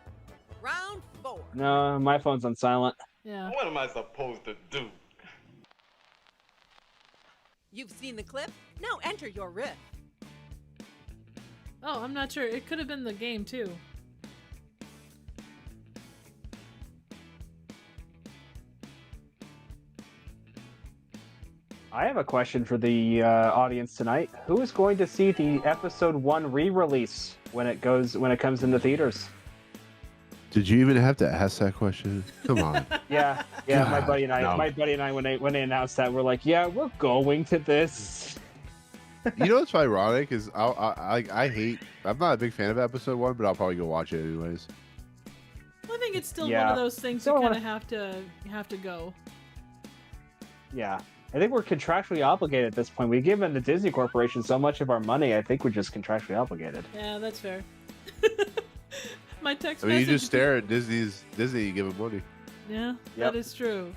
Speaker 4: Round 4.
Speaker 3: No, my phone's on silent.
Speaker 1: Yeah.
Speaker 11: What am I supposed to do?
Speaker 4: You've seen the clip? Now enter your riff.
Speaker 1: Oh, I'm not sure. It could have been the game too.
Speaker 3: I have a question for the audience tonight. Who is going to see the episode 1 re-release when it comes into theaters?
Speaker 2: Did you even have to ask that question? Come on.
Speaker 3: Yeah.
Speaker 2: God,
Speaker 3: my buddy and I,
Speaker 2: no.
Speaker 3: when they announced that, we're like, yeah, we're going to this.
Speaker 2: You know what's ironic is I hate. I'm not a big fan of episode 1, but I'll probably go watch it anyways.
Speaker 1: I think it's still one
Speaker 3: Yeah.
Speaker 1: of those things you kind of have to go.
Speaker 3: Yeah. I think we're contractually obligated at this point. We've given the Disney Corporation so much of our money, I think we're just contractually obligated.
Speaker 1: Yeah, that's fair. My text
Speaker 2: I mean, you
Speaker 1: message.
Speaker 2: just stare at Disney, you give them money.
Speaker 1: Yeah,
Speaker 3: Yep.
Speaker 1: that is true.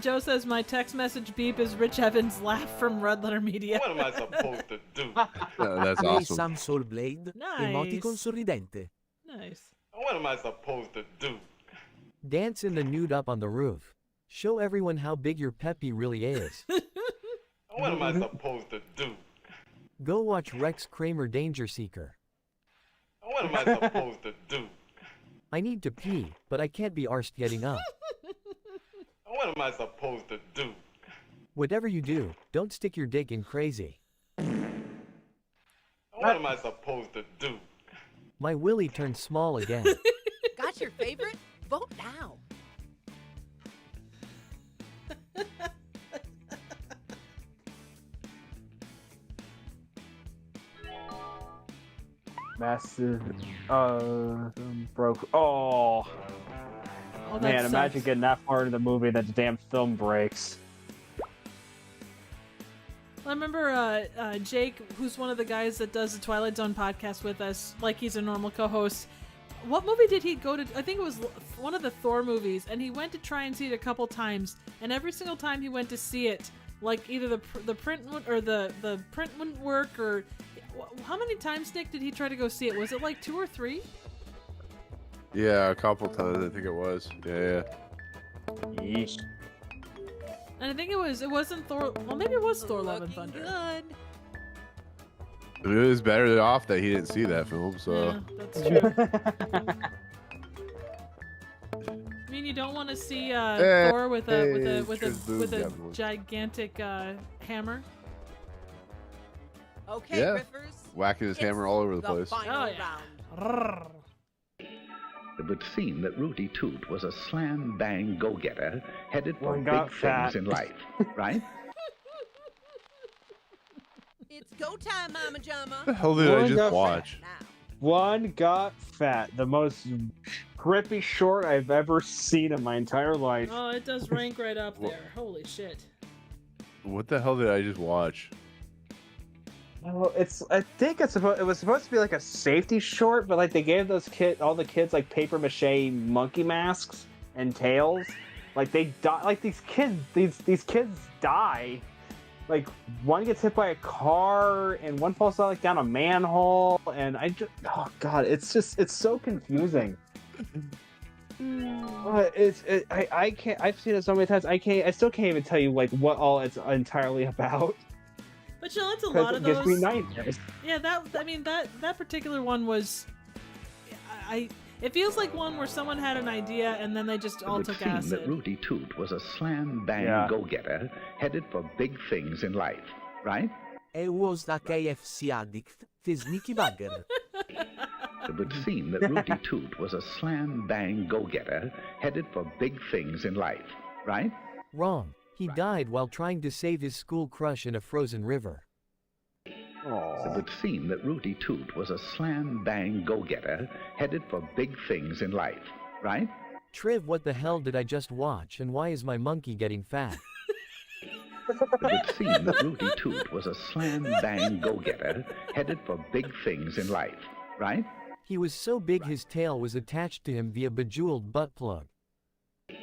Speaker 1: Joe says my text message beep is Rich Evans' laugh from Red Letter Media.
Speaker 11: What am I supposed to do?
Speaker 2: That's
Speaker 7: Play
Speaker 2: awesome.
Speaker 7: some Soul Blade.
Speaker 1: Nice.
Speaker 7: Emoticon sorridente.
Speaker 1: Nice.
Speaker 11: What am I supposed to do?
Speaker 6: Dance in the nude up on the roof. Show everyone how big your peppy really is.
Speaker 11: What am I supposed to do?
Speaker 6: Go watch Rex Kramer Danger Seeker.
Speaker 13: What am I supposed to do?
Speaker 6: I need to pee, but I can't be arsed getting up.
Speaker 13: What am I supposed to do?
Speaker 6: Whatever you do, don't stick your dick in crazy.
Speaker 13: What am I supposed to do?
Speaker 6: My willy turned small again.
Speaker 4: Got your favorite? Vote now.
Speaker 3: Massive. Broke. Oh.
Speaker 1: Oh,
Speaker 3: Man,
Speaker 1: sucks.
Speaker 3: imagine getting that far into the movie that the damn film breaks.
Speaker 1: I remember Jake, who's one of the guys that does the Twilight Zone podcast with us, like he's a normal co-host. What movie did he go to? I think it was one of the Thor movies, and he went to try and see it a couple times, and every single time he went to see it, like either the print or the print wouldn't work, or how many times, Nick, did he try to go see it? Was it like 2 or 3?
Speaker 2: Yeah, a couple times I think it was. Yeah.
Speaker 3: Yeesh.
Speaker 1: And I think it wasn't Thor. Well, maybe it was Thor: Love and Thunder.
Speaker 4: Good.
Speaker 2: It was better off that he didn't see that film. So.
Speaker 1: Yeah, that's true. I mean, you don't want to see Thor with a gigantic hammer.
Speaker 4: Okay,
Speaker 2: Yeah.
Speaker 4: Riffers.
Speaker 2: Whacking his hammer all over the place.
Speaker 4: Final round.
Speaker 12: It would seem that Rudy Toot was a slam-bang go-getter headed for
Speaker 3: One
Speaker 12: big
Speaker 3: got fat.
Speaker 12: things in life, right?
Speaker 4: It's go time, Mama Jama.
Speaker 2: What the hell did I just watch?
Speaker 3: One got fat. The most grippy short I've ever seen in my entire life.
Speaker 1: Oh, it does rank right up there. Holy shit.
Speaker 2: What the hell did I just watch?
Speaker 3: Oh, I think it was supposed to be like a safety short, but like they gave all the kids like paper mache monkey masks and tails. Like they die. Like these kids die. Like one gets hit by a car and one falls down a manhole, and oh god, it's so confusing. I can't. I've seen it so many times. I still can't even tell you like what all it's entirely about.
Speaker 1: But you know, it's a lot of
Speaker 3: It gives me
Speaker 1: those.
Speaker 3: nightmares.
Speaker 1: Yeah, that particular one was. It feels like one where someone had an idea and then they just all
Speaker 12: it would
Speaker 1: took
Speaker 12: seem
Speaker 1: acid.
Speaker 12: that Rudy Toot was a slam-bang
Speaker 3: Yeah.
Speaker 12: go-getter headed for big things in life, right?
Speaker 7: I was a KFC addict. Tis Nicky Bagger.
Speaker 12: It would seem that Rudy Toot was a slam-bang go-getter headed for big things in life, right?
Speaker 6: Wrong. He died while trying to save his school crush in a frozen river.
Speaker 12: It would seem that Rudy Toot was a slam-bang go-getter headed for big things in life, right?
Speaker 6: Triv, what the hell did I just watch, and why is my monkey getting fat?
Speaker 12: It would seem that Rudy Toot was a slam-bang go-getter headed for big things in life, right?
Speaker 6: He was so big his tail was attached to him via bejeweled butt plug.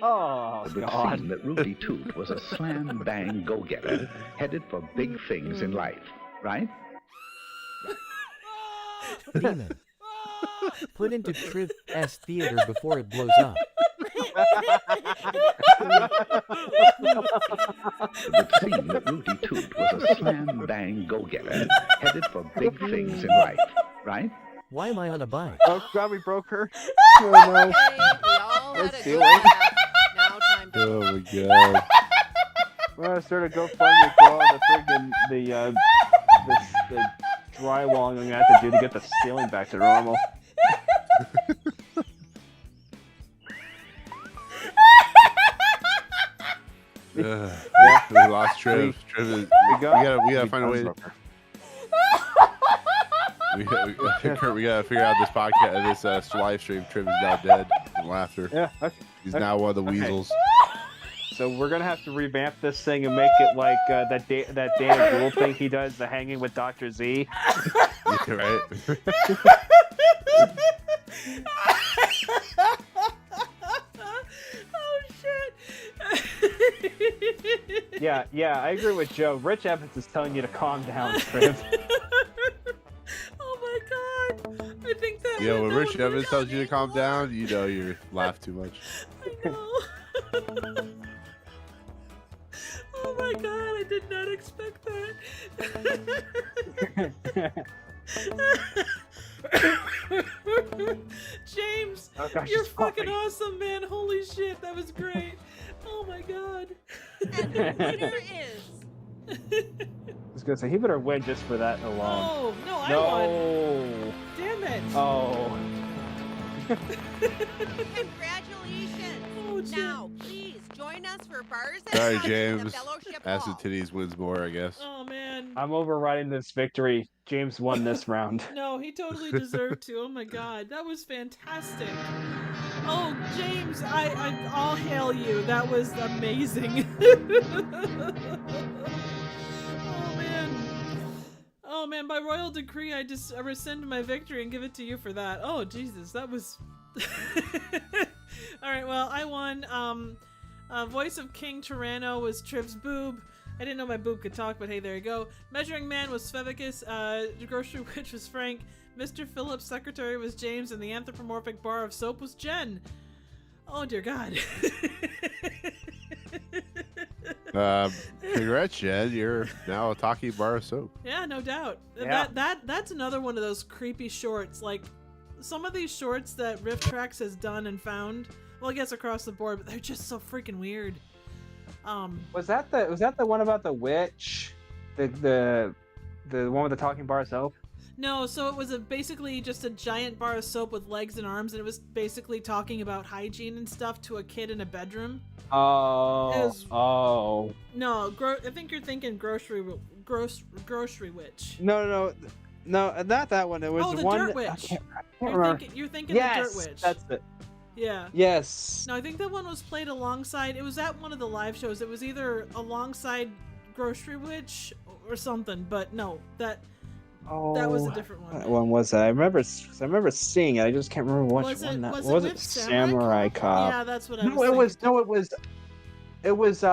Speaker 3: Oh,
Speaker 12: It would
Speaker 3: God.
Speaker 12: seem that Rudy Toot was a slam-bang go-getter headed for big things in life, right?
Speaker 6: Demon. Put into Triv S theater before it blows up.
Speaker 12: It would seem that Rudy Toot was a slam-bang go-getter headed for big things in life, right?
Speaker 6: Why am I on a bike?
Speaker 3: Oh God, we broke her.
Speaker 4: Oh, no. We all had a good laugh. Now time to
Speaker 2: Oh my god.
Speaker 3: We're gonna start a GoFundMe for all the friggin' the drywalling I'm gonna have to do to get the ceiling back to normal.
Speaker 2: Yeah, we lost Triv. Triv is, we gotta find a way. We gotta figure out this podcast, this live stream. Triv is now dead from laughter.
Speaker 3: Yeah,
Speaker 2: He's now one of the weasels.
Speaker 3: So we're gonna have to revamp this thing and make it like that Dana Gould thing he does, the hanging with Dr. Z.
Speaker 2: Yeah, right.
Speaker 1: Oh shit!
Speaker 3: Yeah, I agree with Joe. Rich Evans is telling you to calm down, Triv.
Speaker 1: Oh my god! I think that.
Speaker 2: Yeah, when Rich Evans tells you to calm down, you know you laugh too much.
Speaker 1: I know. Oh my god! I did not expect that. James,
Speaker 3: Oh, gosh,
Speaker 1: you're
Speaker 3: sorry.
Speaker 1: fucking awesome, man. Holy shit, that was great. Oh my god.
Speaker 4: And the winner is.
Speaker 3: I was gonna say he better win just for that alone.
Speaker 1: Oh, no, I
Speaker 3: No.
Speaker 1: won. Damn it.
Speaker 3: Oh.
Speaker 4: Congratulations.
Speaker 1: Oh,
Speaker 4: now, please join us for bars and
Speaker 2: Sorry,
Speaker 4: Pubs in the
Speaker 2: James.
Speaker 4: Fellowship
Speaker 2: Acid
Speaker 4: Hall.
Speaker 2: Titties wins more, I guess.
Speaker 1: Oh, man.
Speaker 3: I'm overriding this victory. James won this round.
Speaker 1: No, he totally deserved to. Oh my god, that was fantastic. Oh, James, I'll hail you. That was amazing. Oh man, by royal decree, I rescind my victory and give it to you for that. Oh Jesus, that was. All right, well, I won. Voice of King Tyranno was Triv's boob. I didn't know my boob could talk, but hey, there you go. Measuring Man was Svevicus. Grocery Witch was Frank. Mr. Phillips' secretary was James, and the anthropomorphic bar of soap was Jen. Oh dear God.
Speaker 2: Congrats, Jen. You're now a talking bar of soap.
Speaker 1: Yeah, no doubt.
Speaker 3: Yeah.
Speaker 1: That's another one of those creepy shorts. Like some of these shorts that Rifftrax has done and found. Well, I guess across the board, but they're just so freaking weird.
Speaker 3: Was that the one about the witch? The one with the talking bar of soap?
Speaker 1: No, so it was basically just a giant bar of soap with legs and arms, and it was basically talking about hygiene and stuff to a kid in a bedroom.
Speaker 3: Oh.
Speaker 1: No, I think you're thinking grocery witch.
Speaker 3: No, not that one. It was
Speaker 1: the
Speaker 3: one.
Speaker 1: Dirt Witch. You're thinking
Speaker 3: yes,
Speaker 1: the Dirt Witch.
Speaker 3: That's it.
Speaker 1: Yeah.
Speaker 3: Yes.
Speaker 1: No, I think that one was played alongside. It was at one of the live shows. It was either alongside Grocery Witch or something. But no, that was a different one.
Speaker 3: What one was that? I remember seeing it. I just can't remember which one that was.
Speaker 1: It
Speaker 3: Samurai Cop?
Speaker 1: Yeah, that's what I was thinking.
Speaker 3: It was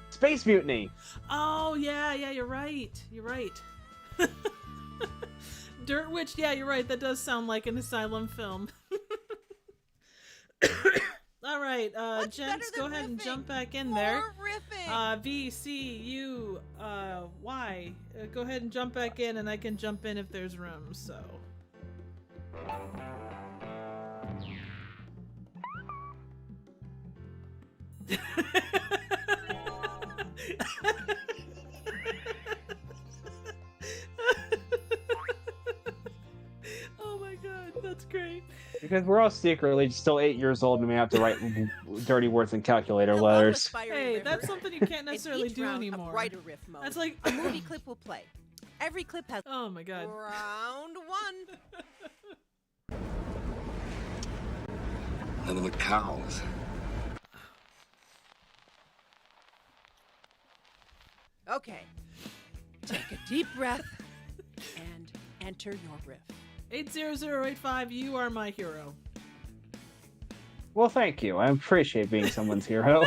Speaker 3: Space Mutiny.
Speaker 1: Oh yeah, you're right. Dirt Witch, yeah, you're right. That does sound like an Asylum film. All right, gents, go ahead and jump back in there. V, C, U, Y. Go ahead and jump back in, and I can jump in if there's room, so. Oh my god, that's great.
Speaker 3: Because we're all secretly still 8 years old and we have to write dirty words in calculator letters.
Speaker 1: Hey, that's something you can't necessarily do anymore.
Speaker 4: Writer riff mode.
Speaker 1: That's like
Speaker 4: a movie clip will play. Every clip has.
Speaker 1: Oh my god.
Speaker 4: Round one.
Speaker 14: None of the cows.
Speaker 4: Okay. Take a deep breath and enter your riff.
Speaker 1: 80085, you are my hero.
Speaker 3: Well, thank you. I appreciate being someone's hero.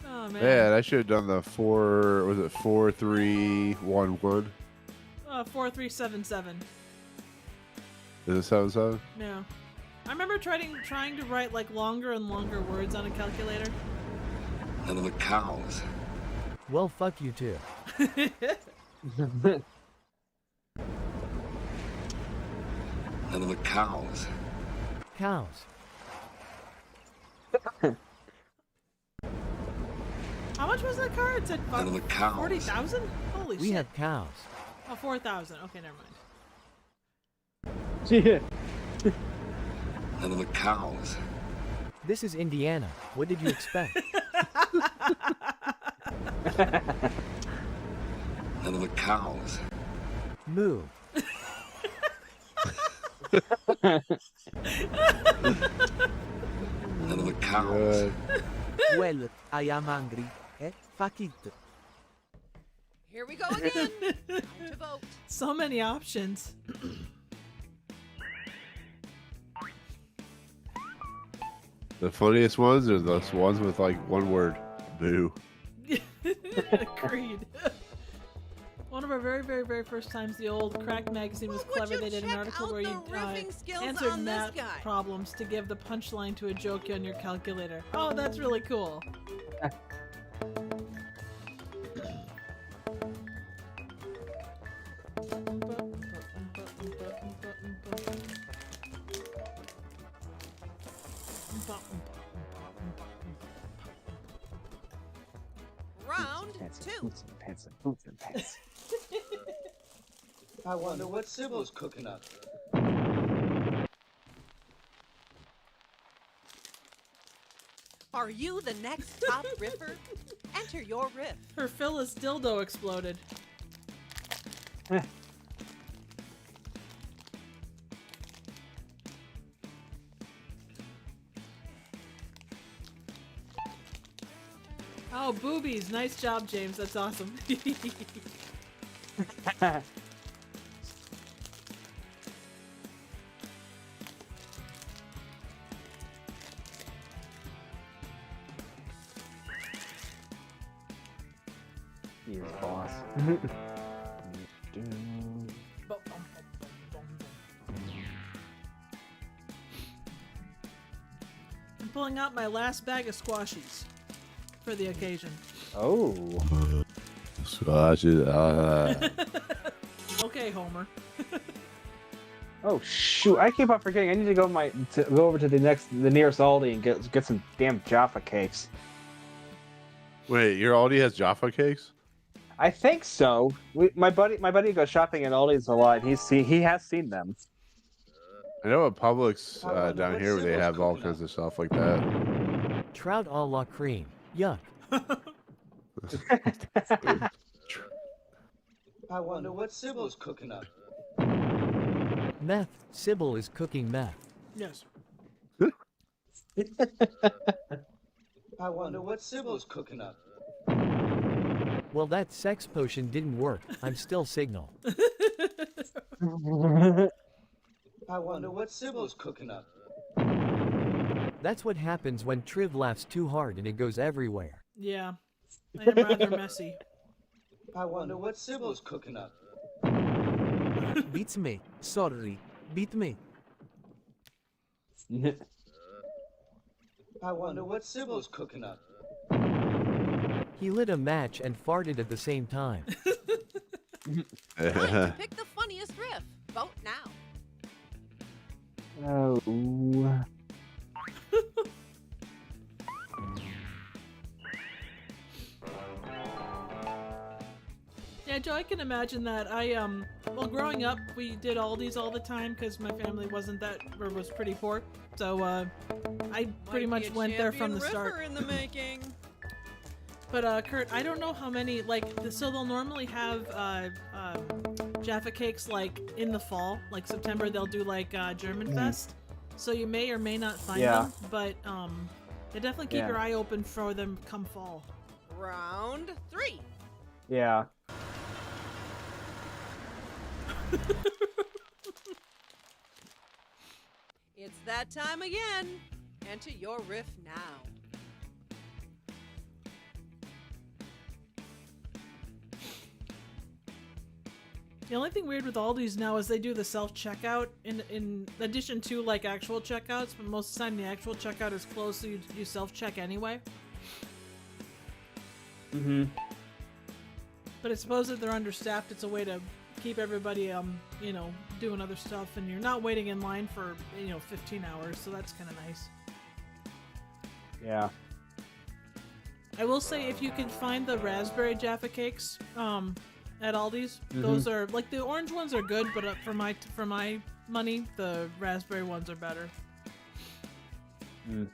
Speaker 1: Oh man.
Speaker 2: Man, I should have done the 4-3-1-1.
Speaker 1: 4377.
Speaker 2: Is it 7-7?
Speaker 1: No. I remember trying to write like longer and longer words on a calculator.
Speaker 14: None of the cows.
Speaker 6: Well, fuck you too.
Speaker 14: None of the cows.
Speaker 6: Cows.
Speaker 1: How much was that car? It said
Speaker 14: None of the cows.
Speaker 1: 40,000? Holy shit.
Speaker 6: We have cows.
Speaker 1: Oh, 4,000. Okay, never mind.
Speaker 3: Yeah.
Speaker 14: None of the cows.
Speaker 6: This is Indiana. What did you expect?
Speaker 14: None of the cows.
Speaker 6: Moo.
Speaker 14: None of the cows.
Speaker 7: Well, I am hungry. Fuck it.
Speaker 4: Here we go again. Time to vote.
Speaker 1: So many options.
Speaker 2: The funniest ones are those ones with like one word. Boo.
Speaker 1: Agreed. One of our very, very, very first times, the old Crack magazine was clever. They did an article where you answered math problems to give the punchline to a joke on your calculator. Oh, that's really cool.
Speaker 4: Round two.
Speaker 15: I wonder what Sybil's cooking up.
Speaker 4: Are you the next top riffer? Enter your riff.
Speaker 1: Her Phyllis dildo exploded. Oh, boobies. Nice job, James. That's awesome.
Speaker 3: He is boss.
Speaker 1: I'm pulling out my last bag of squashies for the occasion.
Speaker 3: Oh.
Speaker 1: Okay, Homer.
Speaker 3: Oh shoot! I keep on forgetting. I need to go over to the nearest Aldi and get some damn Jaffa cakes.
Speaker 2: Wait, your Aldi has Jaffa cakes?
Speaker 3: I think so. My buddy goes shopping at Aldi's a lot. He has seen them.
Speaker 2: I know at Publix down here where they have all kinds of stuff like that.
Speaker 6: Trout a la cream. Yuck.
Speaker 15: I wonder what Sybil's cooking up.
Speaker 6: Meth. Sybil is cooking meth.
Speaker 1: Yes.
Speaker 15: I wonder what Sybil's cooking up.
Speaker 6: Well, that sex potion didn't work. I'm still Signal.
Speaker 15: I wonder what Sybil's cooking up.
Speaker 6: That's what happens when Triv laughs too hard and it goes everywhere.
Speaker 1: Yeah. I am rather messy.
Speaker 15: I wonder what Sybil's cooking up.
Speaker 7: Beats me. Sorry. Beat me.
Speaker 15: I wonder what Sybil's cooking up.
Speaker 6: He lit a match and farted at the same time.
Speaker 4: Time to pick the funniest riff. Vote now.
Speaker 3: Oh.
Speaker 1: Yeah, Joe, I can imagine that. Well, growing up, we did Aldi's all the time because my family was pretty poor. So, I pretty much went there from the start.
Speaker 4: In the making.
Speaker 1: But, Kurt, I don't know how many, so they'll normally have, Jaffa cakes, in the fall. Like, September, they'll do, German Fest. So you may or may not find them, but, they definitely keep your eye open for them come fall.
Speaker 4: Round three.
Speaker 3: Yeah.
Speaker 4: It's that time again. Enter your riff now.
Speaker 1: The only thing weird with Aldi's now is they do the self-checkout in addition to actual checkouts, but most of the time the actual checkout is closed, so you self-check anyway.
Speaker 3: Mm-hmm.
Speaker 1: But I suppose if they're understaffed, it's a way to keep everybody, doing other stuff, and you're not waiting in line for, 15 hours, so that's kind of nice.
Speaker 3: Yeah.
Speaker 1: I will say, if you can find the raspberry Jaffa cakes, at Aldi's, those are, the orange ones are good, but for my money, the raspberry ones are better.
Speaker 3: Mm.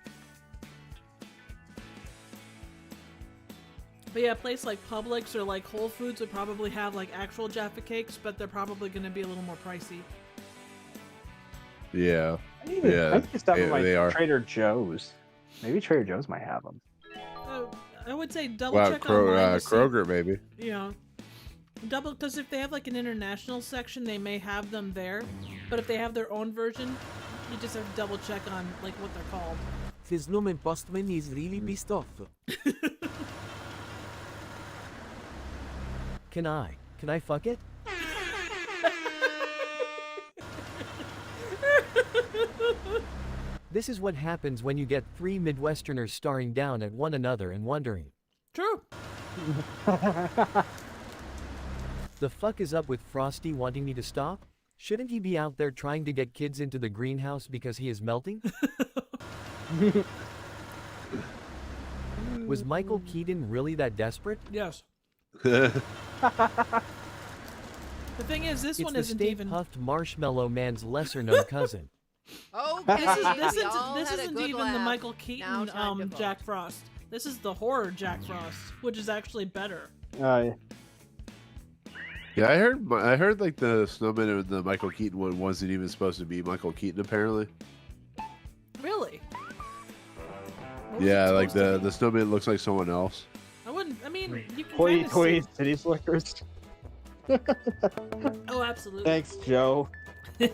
Speaker 1: But yeah, a place like Publix or Whole Foods would probably have actual Jaffa cakes, but they're probably going to be a little more pricey.
Speaker 2: Yeah.
Speaker 3: I need to stop at Trader Joe's. Maybe Trader Joe's might have them.
Speaker 1: I would say double check online.
Speaker 2: Kroger, maybe.
Speaker 1: Yeah. Because if they have an international section, they may have them there. But if they have their own version, you just have to double check on what they're called.
Speaker 7: His Lumen Postman is really pissed off.
Speaker 6: Can I fuck it? This is what happens when you get three Midwesterners staring down at one another and wondering.
Speaker 1: True.
Speaker 6: The fuck is up with Frosty wanting me to stop? Shouldn't he be out there trying to get kids into the greenhouse because he is melting? Was Michael Keaton really that desperate?
Speaker 1: Yes. The thing is, this one isn't even
Speaker 6: puffed Marshmallow Man's lesser-known cousin.
Speaker 4: Oh,
Speaker 1: this isn't even the Michael Keaton Jack Frost. This is the horror Jack Frost, which is actually better.
Speaker 2: Yeah, I heard like the snowman and the Michael Keaton one wasn't even supposed to be Michael Keaton apparently.
Speaker 1: Really?
Speaker 2: Yeah, like the snowman looks like someone else.
Speaker 1: I mean, you can
Speaker 3: Hoity
Speaker 1: kinda
Speaker 3: toity
Speaker 1: see.
Speaker 3: city slickers.
Speaker 1: Oh, absolutely.
Speaker 3: Thanks, Joe.
Speaker 1: Hey,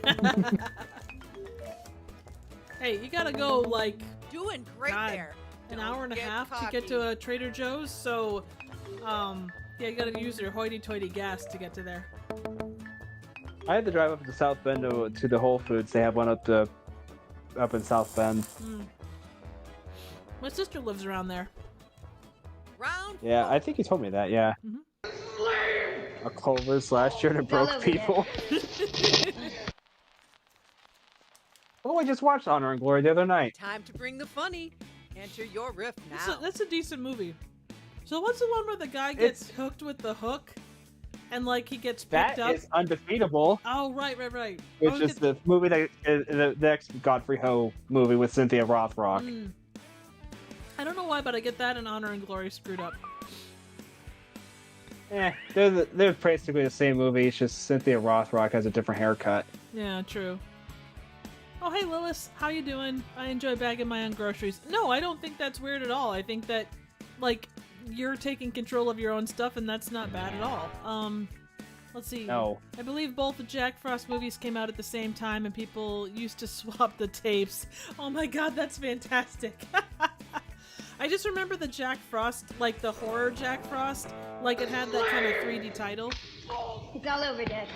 Speaker 1: you gotta go like
Speaker 4: doing great there.
Speaker 1: An hour and a half to get to a Trader Joe's, so yeah, you gotta use your hoity-toity gas to get to there.
Speaker 3: I had to drive up to South Bend to the Whole Foods. They have one up in South Bend.
Speaker 1: My sister lives around there.
Speaker 3: Yeah, I think you told me that. Yeah. A Culver's last year and it broke people. Oh, I just watched Honor and Glory the other night.
Speaker 4: Time to bring the funny. Enter your riff now.
Speaker 1: That's a decent movie. So what's the one where the guy gets hooked with the hook, and like he gets picked up?
Speaker 3: That is Undefeatable.
Speaker 1: Oh, right.
Speaker 3: Which is the movie that the next Godfrey Ho movie with Cynthia Rothrock.
Speaker 1: I don't know why, but I get that and Honor and Glory screwed up.
Speaker 3: They're basically the same movie. It's just Cynthia Rothrock has a different haircut.
Speaker 1: Yeah, true. Oh, hey, Lilith. How you doing? I enjoy bagging my own groceries. No, I don't think that's weird at all. I think that, like, you're taking control of your own stuff, and that's not bad at all. Let's see.
Speaker 3: No.
Speaker 1: I believe both the Jack Frost movies came out at the same time, and people used to swap the tapes. Oh my god, that's fantastic. I just remember the Jack Frost, like the horror Jack Frost, like it had that kind of 3D title.
Speaker 18: It's all over, Dad.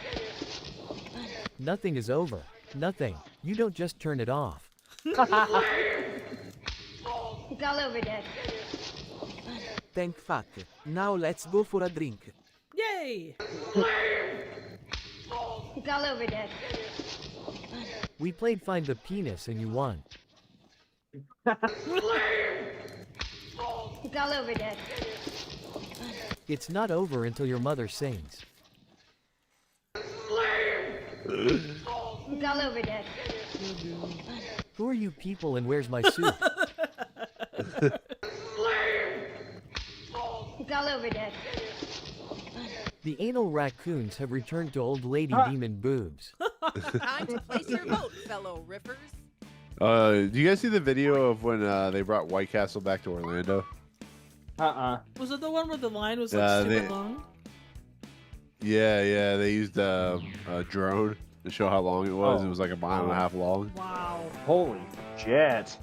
Speaker 6: Nothing is over. Nothing. You don't just turn it off.
Speaker 18: It's all over, Dad.
Speaker 7: Thank fuck. Now let's go for a drink.
Speaker 1: Yay!
Speaker 18: It's all over, Dad.
Speaker 6: We played Find the Penis and you won.
Speaker 18: It's all over, Dad.
Speaker 6: It's not over until your mother sings.
Speaker 18: It's all over, Dad.
Speaker 6: Who are you people and where's my suit?
Speaker 18: It's all over, Dad.
Speaker 6: The anal raccoons have returned to old lady demon boobs.
Speaker 4: Time to place your vote, fellow riffers.
Speaker 2: Do you guys see the video of when they brought White Castle back to Orlando?
Speaker 1: Was it the one where the line was like super long?
Speaker 2: Yeah, they used a drone to show how long it was.
Speaker 3: Oh.
Speaker 2: It was like a mile and a half long.
Speaker 1: Wow.
Speaker 3: Holy shit.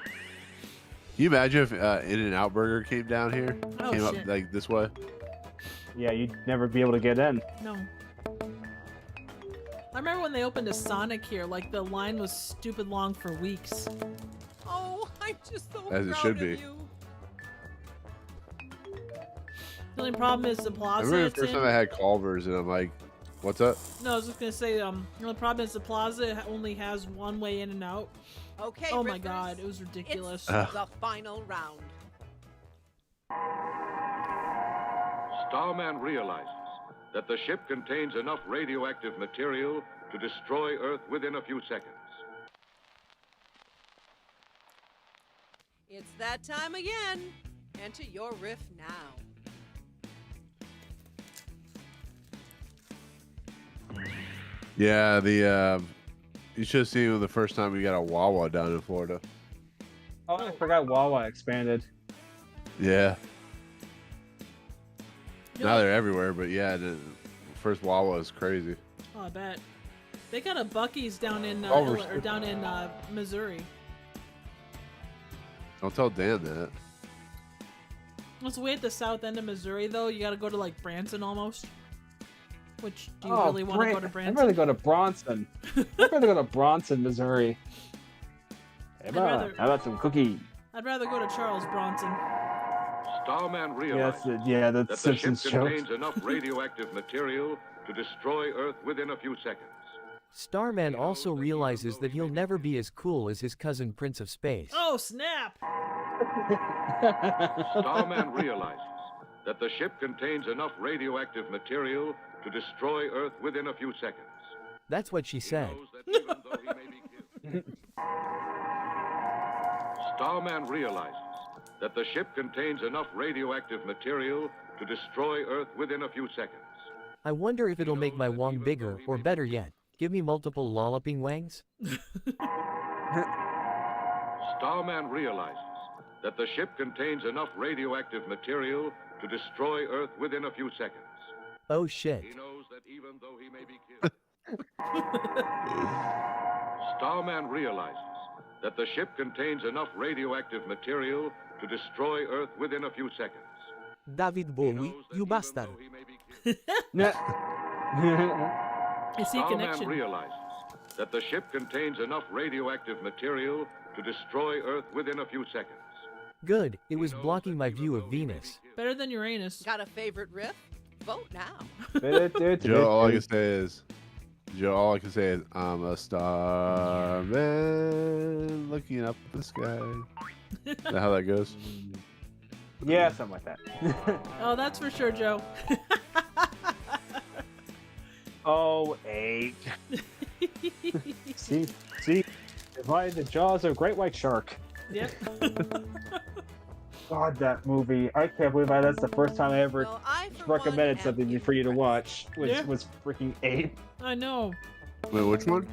Speaker 2: Can you imagine if In-N-Out Burger came down here?
Speaker 1: Oh,
Speaker 2: came up
Speaker 1: shit.
Speaker 2: like this way?
Speaker 3: Yeah, you'd never be able to get in.
Speaker 1: No. I remember when they opened a Sonic here, like the line was stupid long for weeks.
Speaker 4: Oh, I'm just so
Speaker 2: As it
Speaker 4: proud
Speaker 2: should
Speaker 4: of
Speaker 2: be.
Speaker 4: you.
Speaker 1: The only problem is the
Speaker 2: I
Speaker 1: plaza
Speaker 2: remember the
Speaker 1: it's
Speaker 2: first
Speaker 1: in.
Speaker 2: time I had Culver's and I'm like, what's up?
Speaker 1: No, I was just gonna say, the only problem is the plaza only has one way in and out.
Speaker 4: Okay,
Speaker 1: Oh my
Speaker 4: riffers,
Speaker 1: god, it was ridiculous.
Speaker 4: It's the final round.
Speaker 11: Starman realizes that the ship contains enough radioactive material to destroy Earth within a few seconds.
Speaker 4: It's that time again. Enter your riff now.
Speaker 2: Yeah, you should have seen it the first time we got a Wawa down in Florida.
Speaker 3: Oh, I forgot Wawa expanded.
Speaker 2: Yeah. Now they're everywhere, but yeah, the first Wawa is crazy.
Speaker 1: Oh, I bet. They got a Buc-ee's down in Missouri.
Speaker 2: Don't tell Dan that.
Speaker 1: It's way at the south end of Missouri, though. You gotta go to like Branson almost. Which, do you
Speaker 3: Oh,
Speaker 1: really want to go to Branson?
Speaker 3: I'd rather go to Bronson. I'd rather go to Bronson, Missouri. Hey,
Speaker 1: rather-
Speaker 3: how about some cookie?
Speaker 1: I'd rather go to Charles Bronson.
Speaker 11: Starman realizes
Speaker 3: the
Speaker 11: that the ship
Speaker 3: Simpsons joke.
Speaker 11: contains enough radioactive material to destroy Earth within a few seconds.
Speaker 6: Starman also realizes that he'll never be as cool as his cousin Prince of Space.
Speaker 1: Oh, snap!
Speaker 11: Starman realizes that the ship contains enough radioactive material to destroy Earth within a few seconds.
Speaker 6: That's what she said.
Speaker 11: Starman realizes that the ship contains enough radioactive material to destroy Earth within a few seconds.
Speaker 6: I wonder if it'll make my wang bigger, or better yet, give me multiple lolloping wangs?
Speaker 11: Starman realizes that the ship contains enough radioactive material to destroy Earth within a few seconds.
Speaker 6: Oh shit.
Speaker 11: He knows that even though he may be killed. Starman realizes that the ship contains enough radioactive material to destroy Earth within a few seconds.
Speaker 7: David Bowie, you bastard.
Speaker 1: I see
Speaker 11: Starman
Speaker 1: connection.
Speaker 11: realizes that the ship contains enough radioactive material to destroy Earth within a few seconds.
Speaker 6: Good, it was blocking my view of Venus.
Speaker 1: Better than Uranus.
Speaker 4: Got a favorite riff? Vote now.
Speaker 2: Joe, all I can say is, I'm a starman looking up the sky. Is that how that goes?
Speaker 3: Yeah, something like that.
Speaker 1: Oh, that's for sure, Joe.
Speaker 3: Oh, 8. see, divide the jaws of a great white shark.
Speaker 1: Yep.
Speaker 3: God, that movie! I can't believe that's the first time I ever recommended something for you to watch. Was freaking Ape.
Speaker 1: I know.
Speaker 2: Wait, which one?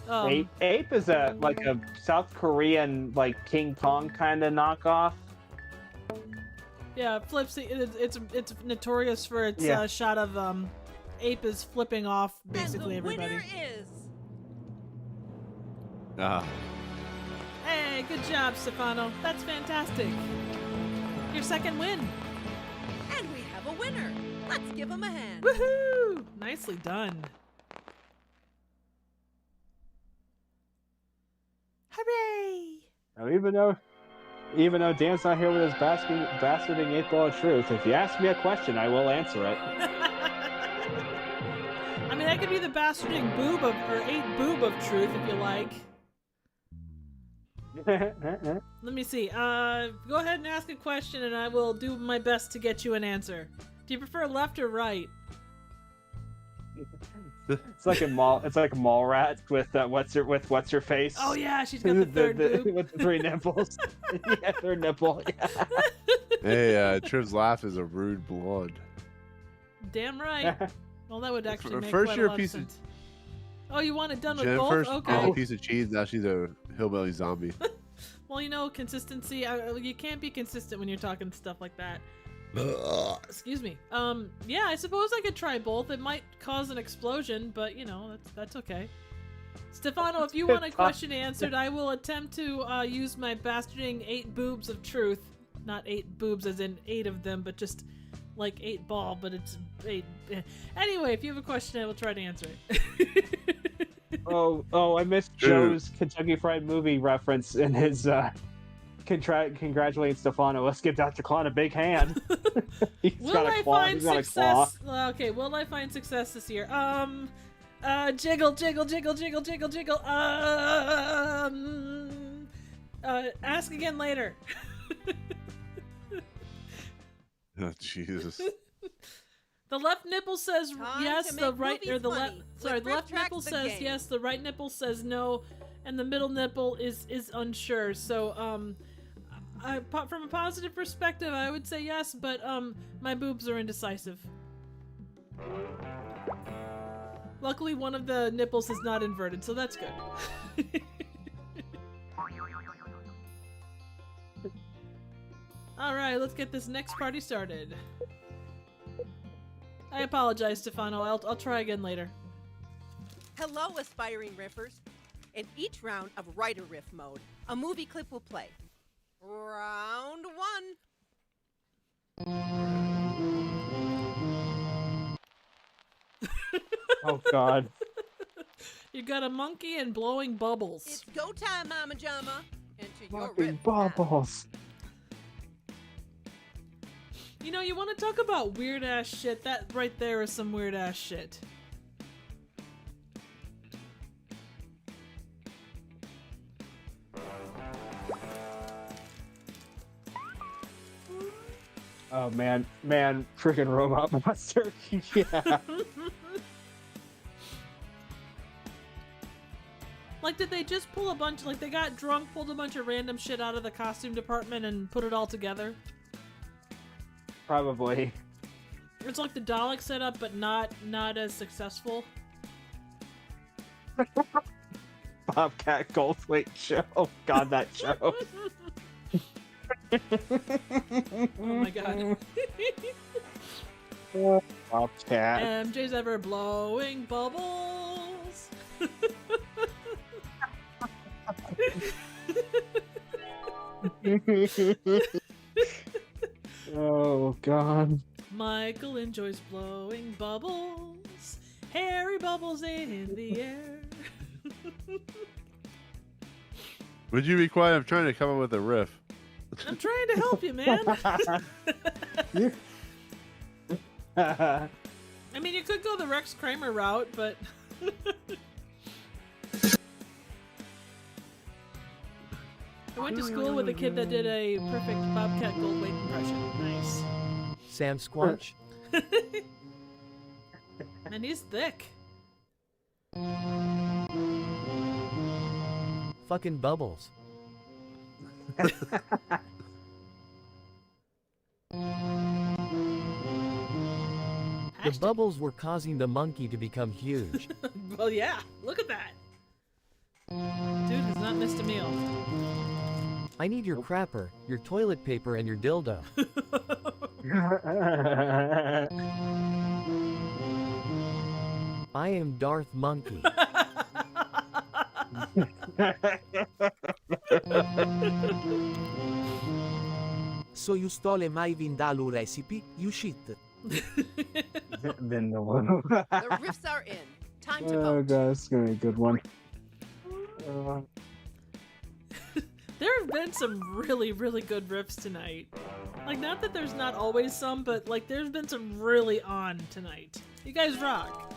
Speaker 3: Ape is like a South Korean King Kong kind of knockoff.
Speaker 1: Yeah, flips. It's notorious for its shot of Ape is flipping off basically everybody.
Speaker 4: Winner is.
Speaker 1: Hey, good job, Stefano. That's fantastic. Your second win.
Speaker 4: And we have a winner. Let's give him a hand.
Speaker 1: Woohoo! Nicely done. Hooray!
Speaker 3: Now, even though Dan's not here with his bastarding 8 ball of truth, if you ask me a question, I will answer it.
Speaker 1: I mean, I could be the bastarding boob of, or 8 boob of truth if you like. Let me see. Go ahead and ask a question, and I will do my best to get you an answer. Do you prefer left or right?
Speaker 3: It's like a mall. It's like a mall rat with what's her face.
Speaker 1: Oh yeah, she's got the third boob
Speaker 3: with the 3 nipples. Yeah, third nipple. Yeah.
Speaker 2: Hey, Triv's laugh is a rude blood.
Speaker 1: Damn right. Well, that would actually make
Speaker 2: first
Speaker 1: quite
Speaker 2: you're
Speaker 1: a lot of sense. Oh, you want it done with both?
Speaker 2: First,
Speaker 1: Okay.
Speaker 2: a piece of cheese. Now she's a hillbilly zombie.
Speaker 1: Well, you know, consistency. You can't be consistent when you're talking stuff like that. Excuse me. Yeah, I suppose I could try both. It might cause an explosion, but you know, that's okay. Stefano, if you want a question answered, I will attempt to use my bastarding 8 boobs of truth. Not 8 boobs as in 8 of them, but just like 8 ball, but it's 8. Anyway, if you have a question, I will try to answer it.
Speaker 3: Oh, I missed Joe's Kentucky Fried Movie reference in his congratulating Stefano. Let's give Dr. Claw a big hand.
Speaker 1: Will I find success? Okay, will I find success this year? Jiggle, jiggle, jiggle, jiggle, jiggle, jiggle. Ask again later.
Speaker 2: Oh, Jesus.
Speaker 1: The left nipple says yes, the right or the left.
Speaker 4: funny
Speaker 1: Sorry,
Speaker 4: with
Speaker 1: the left
Speaker 4: Rifftrax
Speaker 1: nipple
Speaker 4: the
Speaker 1: says
Speaker 4: game.
Speaker 1: yes, the right nipple says no, and the middle nipple is unsure. So from a positive perspective, I would say yes, but my boobs are indecisive. Luckily, one of the nipples is not inverted, so that's good. All right, let's get this next party started. I apologize, Stefano. I'll try again later.
Speaker 4: Hello, aspiring riffers. In each round of writer riff mode, a movie clip will play. Round 1.
Speaker 3: Oh God.
Speaker 1: You got a monkey and blowing bubbles.
Speaker 4: It's go time, Mama Jama. Into your
Speaker 3: Fucking
Speaker 4: riff.
Speaker 3: bubbles.
Speaker 1: You know, you want to talk about weird ass shit? That right there is some weird ass shit.
Speaker 3: Oh man, freaking robot monster. Yeah.
Speaker 1: Like, did they just pull a bunch, like they got drunk, pulled a bunch of random shit out of the costume department and put it all together?
Speaker 3: Probably.
Speaker 1: It's like the Dalek setup, but not as successful.
Speaker 3: Bobcat Goldthwait show. Oh god, that show.
Speaker 1: Oh my god.
Speaker 3: Bobcat.
Speaker 1: MJ's ever blowing bubbles.
Speaker 3: Oh god.
Speaker 1: Michael enjoys blowing bubbles. Hairy bubbles in the air.
Speaker 2: Would you be quiet? I'm trying to come up with a riff.
Speaker 1: I'm trying to help you, man. I mean, you could go the Rex Kramer route, but... I went to school with a kid that did a perfect Bobcat Goldthwait impression. Nice.
Speaker 6: Sam Squatch.
Speaker 1: And he's thick.
Speaker 6: Fucking bubbles. The bubbles were causing the monkey to become huge.
Speaker 1: Well, yeah. Look at that. Dude has not missed a meal.
Speaker 6: I need your crapper, your toilet paper, and your dildo. I am Darth Monkey.
Speaker 7: So you stole my Vindaloo recipe, you shit.
Speaker 3: Then the one.
Speaker 4: The riffs are in. Time to
Speaker 3: Oh
Speaker 4: vote.
Speaker 3: god, this is gonna be a good one.
Speaker 1: There have been some really, really good riffs tonight. Like, not that there's not always some, but like there's been some really on tonight. You guys rock.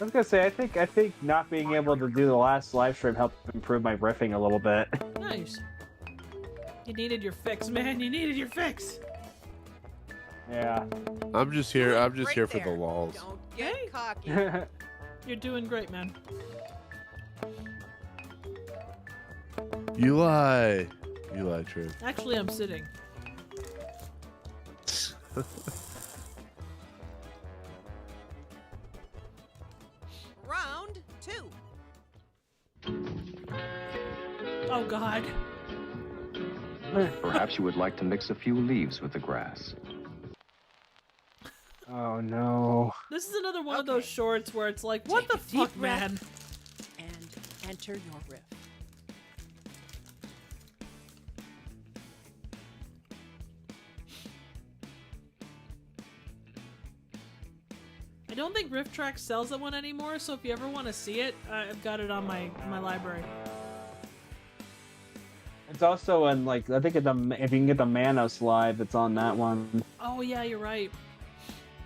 Speaker 3: I was gonna say, I think not being able to do the last live stream helped improve my riffing a little bit.
Speaker 1: Nice. You needed your fix, man. You needed your fix.
Speaker 3: Yeah.
Speaker 2: I'm just here. I'm just
Speaker 4: Right
Speaker 2: here for the
Speaker 4: there.
Speaker 2: lulls.
Speaker 4: Don't get cocky.
Speaker 1: You're doing great, man.
Speaker 2: You lie. You lie, True.
Speaker 1: Actually, I'm sitting.
Speaker 4: Round 2.
Speaker 1: Oh, God.
Speaker 17: Perhaps you would like to mix a few leaves with the grass.
Speaker 3: Oh no.
Speaker 1: This is another one of those shorts where it's like, what the fuck, man?
Speaker 4: And enter your riff.
Speaker 1: I don't think Rifftrax sells that one anymore, so if you ever want to see it, I've got it on my library.
Speaker 3: It's also in like I think if you can get the Manos live, it's on that one.
Speaker 1: Oh yeah, you're right.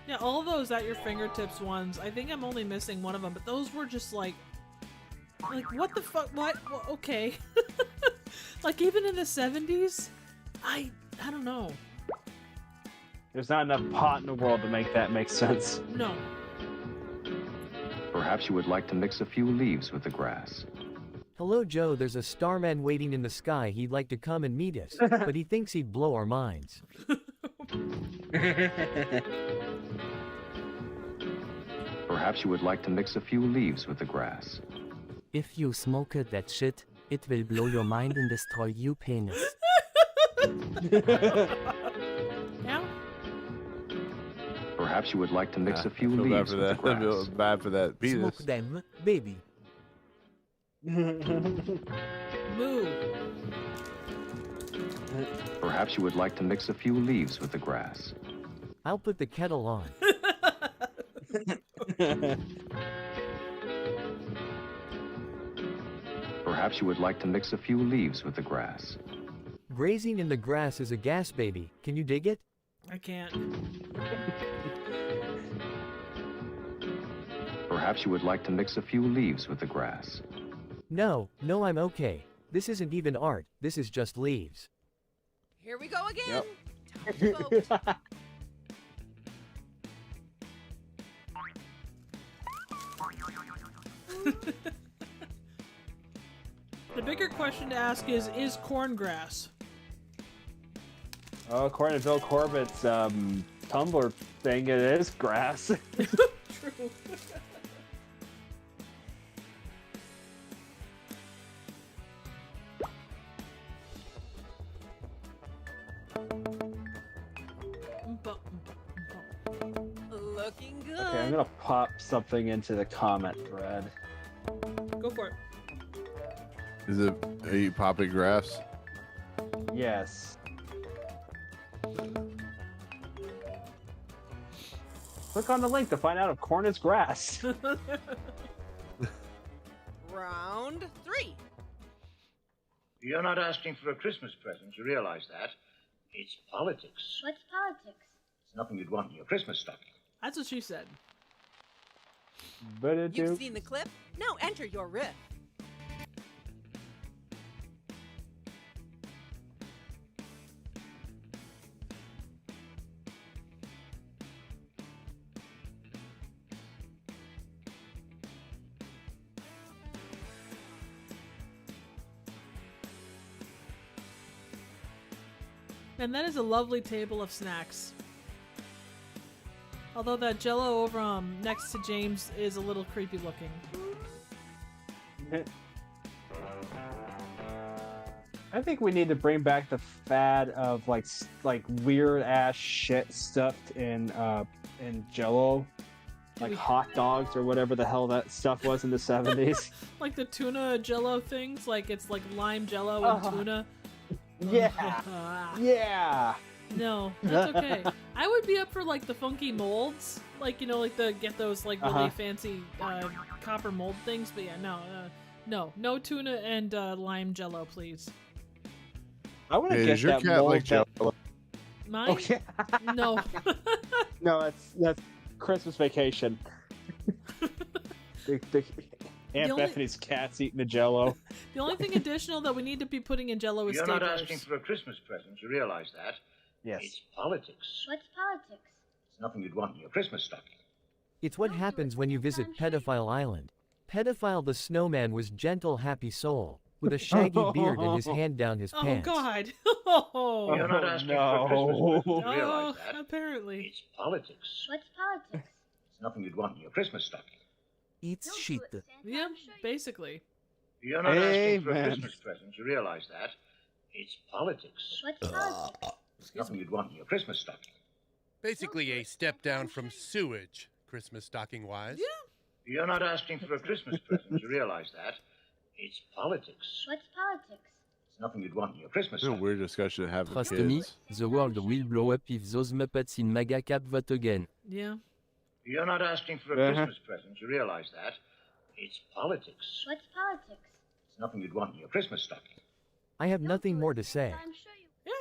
Speaker 1: Yeah, all those at your fingertips ones. I think I'm only missing one of them, but those were just like what the fuck? What? Okay. Like even in the 70s, I don't know.
Speaker 3: There's not enough pot in the world to make that make sense.
Speaker 1: No.
Speaker 17: Perhaps you would like to mix a few leaves with the grass.
Speaker 6: Hello Joe, there's a starman waiting in the sky. He'd like to come and meet us, but he thinks he'd blow our minds.
Speaker 17: Perhaps you would like to mix a few leaves with the grass.
Speaker 7: If you smoke that shit, it will blow your mind and destroy you penis.
Speaker 1: Yeah?
Speaker 17: Perhaps you would like to mix a few
Speaker 2: I feel
Speaker 17: leaves with the
Speaker 2: I
Speaker 17: grass.
Speaker 2: feel bad for that penis.
Speaker 7: Smoke them, baby.
Speaker 1: Moo.
Speaker 17: Perhaps you would like to mix a few leaves with the grass.
Speaker 6: I'll put the kettle on.
Speaker 17: Perhaps you would like to mix a few leaves with the grass.
Speaker 6: Grazing in the grass is a gas baby. Can you dig it?
Speaker 1: I I can't.
Speaker 17: Perhaps you would like to mix a few leaves with the grass.
Speaker 6: No, I'm okay. This isn't even art, this is just leaves.
Speaker 4: Here we go again.
Speaker 3: Yep.
Speaker 4: Time to vote.
Speaker 1: The bigger question to ask is corn grass?
Speaker 3: Oh, according to Bill Corbett's Tumblr thing, it is grass.
Speaker 1: True.
Speaker 4: Looking good.
Speaker 3: Okay, I'm gonna pop something into the comment thread.
Speaker 1: Go for it.
Speaker 2: Are you popping grass?
Speaker 3: Yes. Click on the link to find out if corn is grass.
Speaker 4: Round 3.
Speaker 8: You're not asking for a Christmas present, you realize that? It's politics.
Speaker 18: What's politics?
Speaker 8: It's nothing you'd want in your Christmas stocking.
Speaker 1: That's what she said.
Speaker 3: But
Speaker 4: You've seen the clip? Now enter your riff.
Speaker 1: And that is a lovely table of snacks. Although that Jello over next to James is a little creepy looking.
Speaker 3: I think we need to bring back the fad of like weird ass shit stuffed in Jello, like hot dogs or whatever the hell that stuff was in the 70s.
Speaker 1: Like the tuna Jello things, like it's like lime Jello and tuna.
Speaker 3: Yeah. Yeah.
Speaker 1: No, that's okay. I would be up for like the funky molds, like like get those like really fancy copper mold things. But yeah, no tuna and lime Jello, please.
Speaker 3: I want to get
Speaker 2: your
Speaker 3: that
Speaker 2: cat
Speaker 3: mold.
Speaker 2: like Jello?
Speaker 1: Mine?
Speaker 3: Oh, yeah.
Speaker 1: No.
Speaker 3: No, that's Christmas Vacation. Aunt Bethany's cat's eating the Jello.
Speaker 1: The only thing additional that we need to be putting in Jello is
Speaker 8: You're
Speaker 1: staplers.
Speaker 8: not asking for a Christmas present, you realize that?
Speaker 3: Yes.
Speaker 8: It's politics.
Speaker 18: What's politics?
Speaker 8: It's nothing you'd want in your Christmas stocking.
Speaker 6: It's what happens when you visit Pedophile Island. Pedophile the snowman was gentle, happy soul, with a shaggy beard and his hand down his pants.
Speaker 1: Oh God!
Speaker 8: You're not asking for a Christmas present, you realize that?
Speaker 1: Apparently.
Speaker 8: It's politics.
Speaker 18: What's politics?
Speaker 8: It's nothing you'd want in your Christmas stocking.
Speaker 7: It's shit.
Speaker 1: Yeah, basically.
Speaker 8: You're not asking for a Christmas present, you realize that? It's politics.
Speaker 18: What's politics?
Speaker 8: It's nothing you'd want in your Christmas stocking.
Speaker 10: Basically a step down from sewage, Christmas stocking-wise.
Speaker 1: Yeah.
Speaker 8: You're not asking for a Christmas present, you realize that? It's politics.
Speaker 18: What's politics?
Speaker 8: It's nothing you'd want in your Christmas
Speaker 2: It's a
Speaker 8: stocking.
Speaker 2: weird discussion to have with
Speaker 19: Trust me,
Speaker 2: kids.
Speaker 19: the world will blow up if those Muppets in MAGA cap vote again.
Speaker 1: Yeah.
Speaker 8: You're not asking for a Christmas present, you realize that? It's politics.
Speaker 18: What's politics?
Speaker 8: It's nothing you'd want in your Christmas stocking.
Speaker 6: I have nothing more to say.
Speaker 1: Yeah,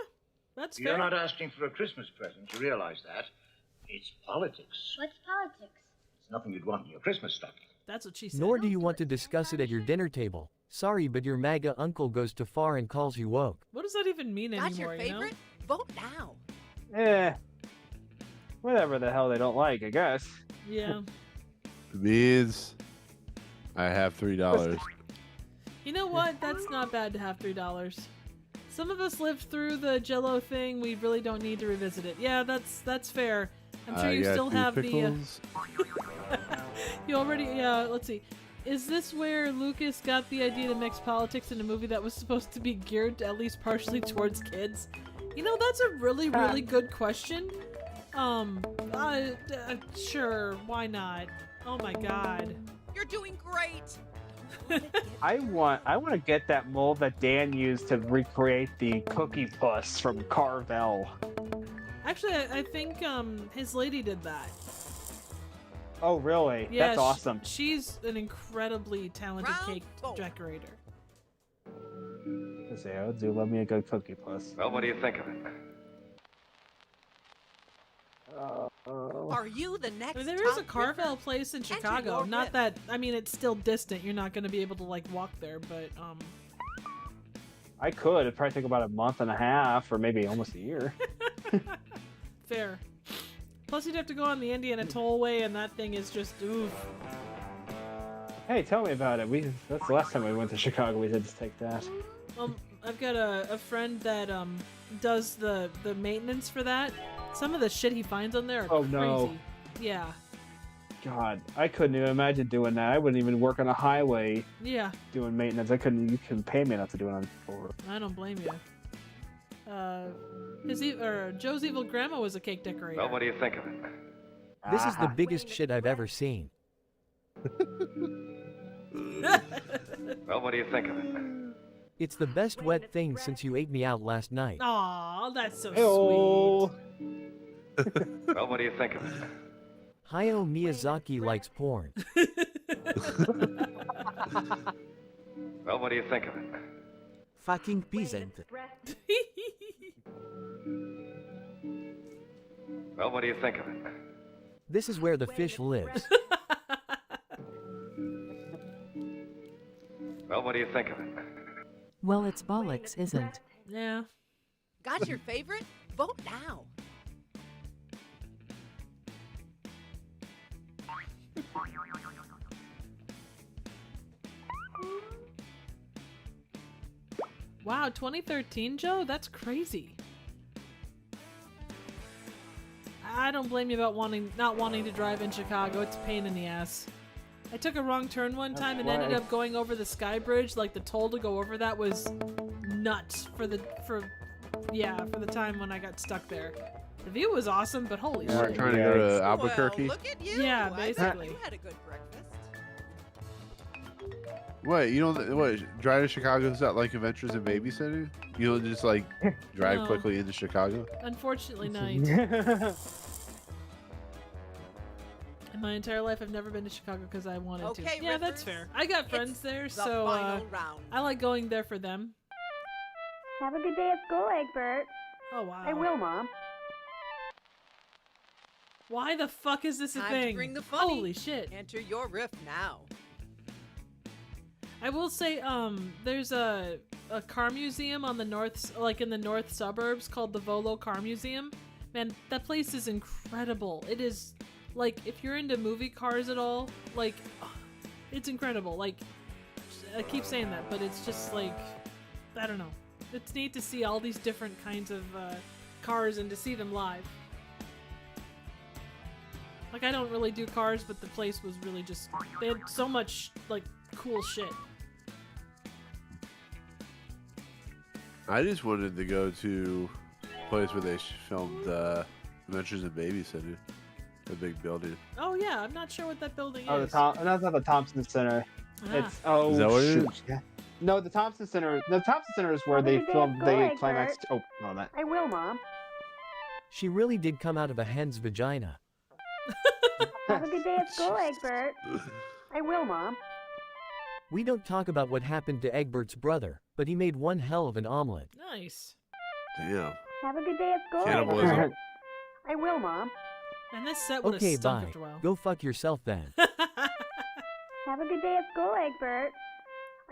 Speaker 1: that's
Speaker 8: You're
Speaker 1: fair.
Speaker 8: not asking for a Christmas present, you realize that? It's politics.
Speaker 18: What's politics?
Speaker 8: It's nothing you'd want in your Christmas stocking.
Speaker 1: That's what she said.
Speaker 6: Nor do you want to discuss it at your dinner table. Sorry, but your MAGA uncle goes too far and calls you woke.
Speaker 1: What does that even mean
Speaker 4: That's
Speaker 1: anymore?
Speaker 4: your favorite? Vote now.
Speaker 3: Whatever the hell they don't like, I guess.
Speaker 1: Yeah.
Speaker 2: Means I have $3.
Speaker 1: You know what? That's not bad to have $3. Some of us lived through the Jello thing. We really don't need to revisit it. Yeah, that's fair. I'm sure you
Speaker 2: got
Speaker 1: still
Speaker 2: two
Speaker 1: have
Speaker 2: pickles.
Speaker 1: you already. Yeah. Let's see. Is this where Lucas got the idea to mix politics in a movie that was supposed to be geared at least partially towards kids? You know, that's a really, really good question. Sure, why not? Oh my God.
Speaker 4: You're doing great.
Speaker 3: I want to get that mold that Dan used to recreate the Cookie Puss from Carvel.
Speaker 1: Actually, I think his lady did that.
Speaker 3: Oh, really?
Speaker 1: Yeah,
Speaker 3: That's awesome.
Speaker 1: She's an incredibly talented cake decorator.
Speaker 3: I say, oh, do love me a good Cookie Puss.
Speaker 17: Well, what do you think of it?
Speaker 4: Are you the next?
Speaker 1: I mean, there is a
Speaker 4: top
Speaker 1: Carvel place in
Speaker 4: Enter
Speaker 1: Chicago.
Speaker 4: your
Speaker 1: Not
Speaker 4: riff.
Speaker 1: that, I mean, it's still distant. You're not going to be able to like walk there, but
Speaker 3: I could. It'd probably take about a month and a half, or maybe almost a year.
Speaker 1: fair. Plus, you'd have to go on the Indiana Tollway, and that thing is just oof.
Speaker 3: Hey, tell me about it. That's the last time we went to Chicago. We did just take that.
Speaker 1: I've got a friend that does the maintenance for that. Some of the shit he finds on there are crazy.
Speaker 3: No.
Speaker 1: Yeah.
Speaker 3: God, I couldn't even imagine doing that. I wouldn't even work on a highway
Speaker 1: Yeah.
Speaker 3: doing maintenance. I couldn't. You couldn't pay me not to do it on floor.
Speaker 1: I don't blame you. Joe's evil grandma was a cake decorator.
Speaker 17: Well, what do you think of it?
Speaker 6: This is the biggest shit I've ever seen.
Speaker 17: Well, what do you think of it?
Speaker 6: It's the best wet thing since you ate me out last night.
Speaker 1: Aw, that's so
Speaker 3: Hey-oh.
Speaker 1: sweet.
Speaker 17: Well, what do you think of it?
Speaker 6: Hayao Miyazaki likes porn.
Speaker 17: Well, what do you think of it?
Speaker 7: Fucking peasant.
Speaker 17: Well, what do you think of it?
Speaker 6: This is where the fish lives.
Speaker 17: Well, what do you think of it?
Speaker 9: Well, it's bollocks, isn't?
Speaker 1: Yeah.
Speaker 4: Got your favorite? Vote now.
Speaker 1: Wow, 2013, Joe? That's crazy. I don't blame you about not wanting to drive in Chicago. It's a pain in the ass. I took a wrong turn one time and ended up going over the Sky Bridge. Like, the toll to go over that was nuts for the time when I got stuck there. The view was awesome, but holy
Speaker 2: We're
Speaker 1: shit.
Speaker 2: trying to go to Albuquerque.
Speaker 4: Well, look at you.
Speaker 1: Yeah,
Speaker 4: I bet
Speaker 1: basically.
Speaker 4: you had a good breakfast.
Speaker 2: What, you don't, what, drive to Chicago is that like Adventures in Babysitting? You don't just like drive
Speaker 1: No.
Speaker 2: quickly into Chicago?
Speaker 1: Unfortunately, not. In my entire life, I've never been to Chicago because I wanted to.
Speaker 4: Okay,
Speaker 1: Yeah, that's
Speaker 4: Riffers,
Speaker 1: fair. I got friends there,
Speaker 4: the
Speaker 1: so
Speaker 4: final round.
Speaker 1: I like going there for them.
Speaker 18: Have a good day at school, Egbert.
Speaker 1: Oh, wow.
Speaker 18: I will, Mom.
Speaker 1: Why the fuck is this a
Speaker 4: Time
Speaker 1: thing?
Speaker 4: to bring the funny.
Speaker 1: Holy shit.
Speaker 4: Enter your riff now.
Speaker 1: I will say, there's a car museum on the in the north suburbs called the Volo Car Museum. Man, that place is incredible. It is, like, if you're into movie cars at all, like, it's incredible. Like, I keep saying that, but it's just, like, I don't know. It's neat to see all these different kinds of cars and to see them live. Like, I don't really do cars, but the place was really just, they had so much, like, cool shit.
Speaker 2: I just wanted to go to a place where they filmed Adventures in Babysitting. The big building.
Speaker 1: Oh yeah, I'm not sure what that building
Speaker 3: Oh,
Speaker 1: is.
Speaker 3: that's not the Thompson Center.
Speaker 1: Ah.
Speaker 3: It's
Speaker 2: Is that what it
Speaker 3: shoot.
Speaker 2: is?
Speaker 3: Yeah. No, the Thompson Center. The Thompson Center is where they filmed the climax. Oh, no, that.
Speaker 18: I will, Mom.
Speaker 6: She really did come out of a hen's vagina.
Speaker 18: Have a good day at school, Egbert. I will, Mom.
Speaker 6: We don't talk about what happened to Egbert's brother, but he made one hell of an omelet.
Speaker 1: Nice.
Speaker 2: Damn.
Speaker 18: Have a good day at school,
Speaker 2: Cannibalism.
Speaker 18: Egbert. I will, Mom.
Speaker 1: And this set would have
Speaker 6: Okay,
Speaker 1: stunk
Speaker 6: bye.
Speaker 1: after a while.
Speaker 6: Go fuck yourself then.
Speaker 18: Have a good day at school, Egbert.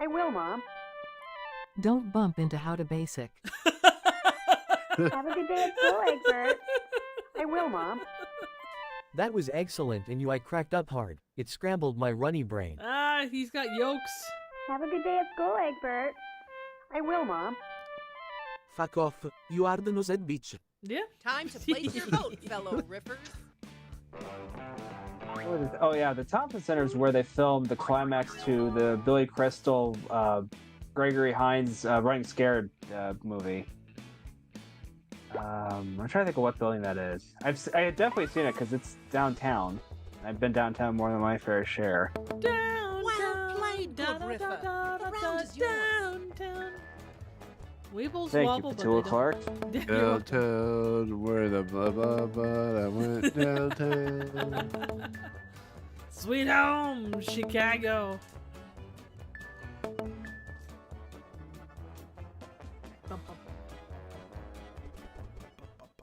Speaker 18: I will, Mom.
Speaker 9: Don't bump into How to Basic.
Speaker 18: Have a good day at school, Egbert. I will, Mom.
Speaker 6: That was excellent and I cracked up hard. It scrambled my runny brain.
Speaker 1: Ah, he's got yolks.
Speaker 18: Have a good day at school, Egbert. I will, Mom.
Speaker 7: Fuck off. You are the nosed bitch.
Speaker 1: Yeah.
Speaker 4: Time to place your vote, fellow riffers.
Speaker 3: Oh yeah, the Thompson Center is where they filmed the climax to the Billy Crystal, Gregory Hines Running Scared movie. I'm trying to think of what building that is. I had definitely seen it because it's downtown. I've been downtown more than my fair share.
Speaker 4: Well played, good riffer. The round is yours.
Speaker 1: Downtown. Weebles
Speaker 3: Thank
Speaker 1: wobble,
Speaker 3: you,
Speaker 1: but
Speaker 3: Petula
Speaker 1: they
Speaker 3: Clark.
Speaker 1: don't.
Speaker 2: Downtown, where the blah blah blah that went downtown.
Speaker 1: Sweet home, Chicago.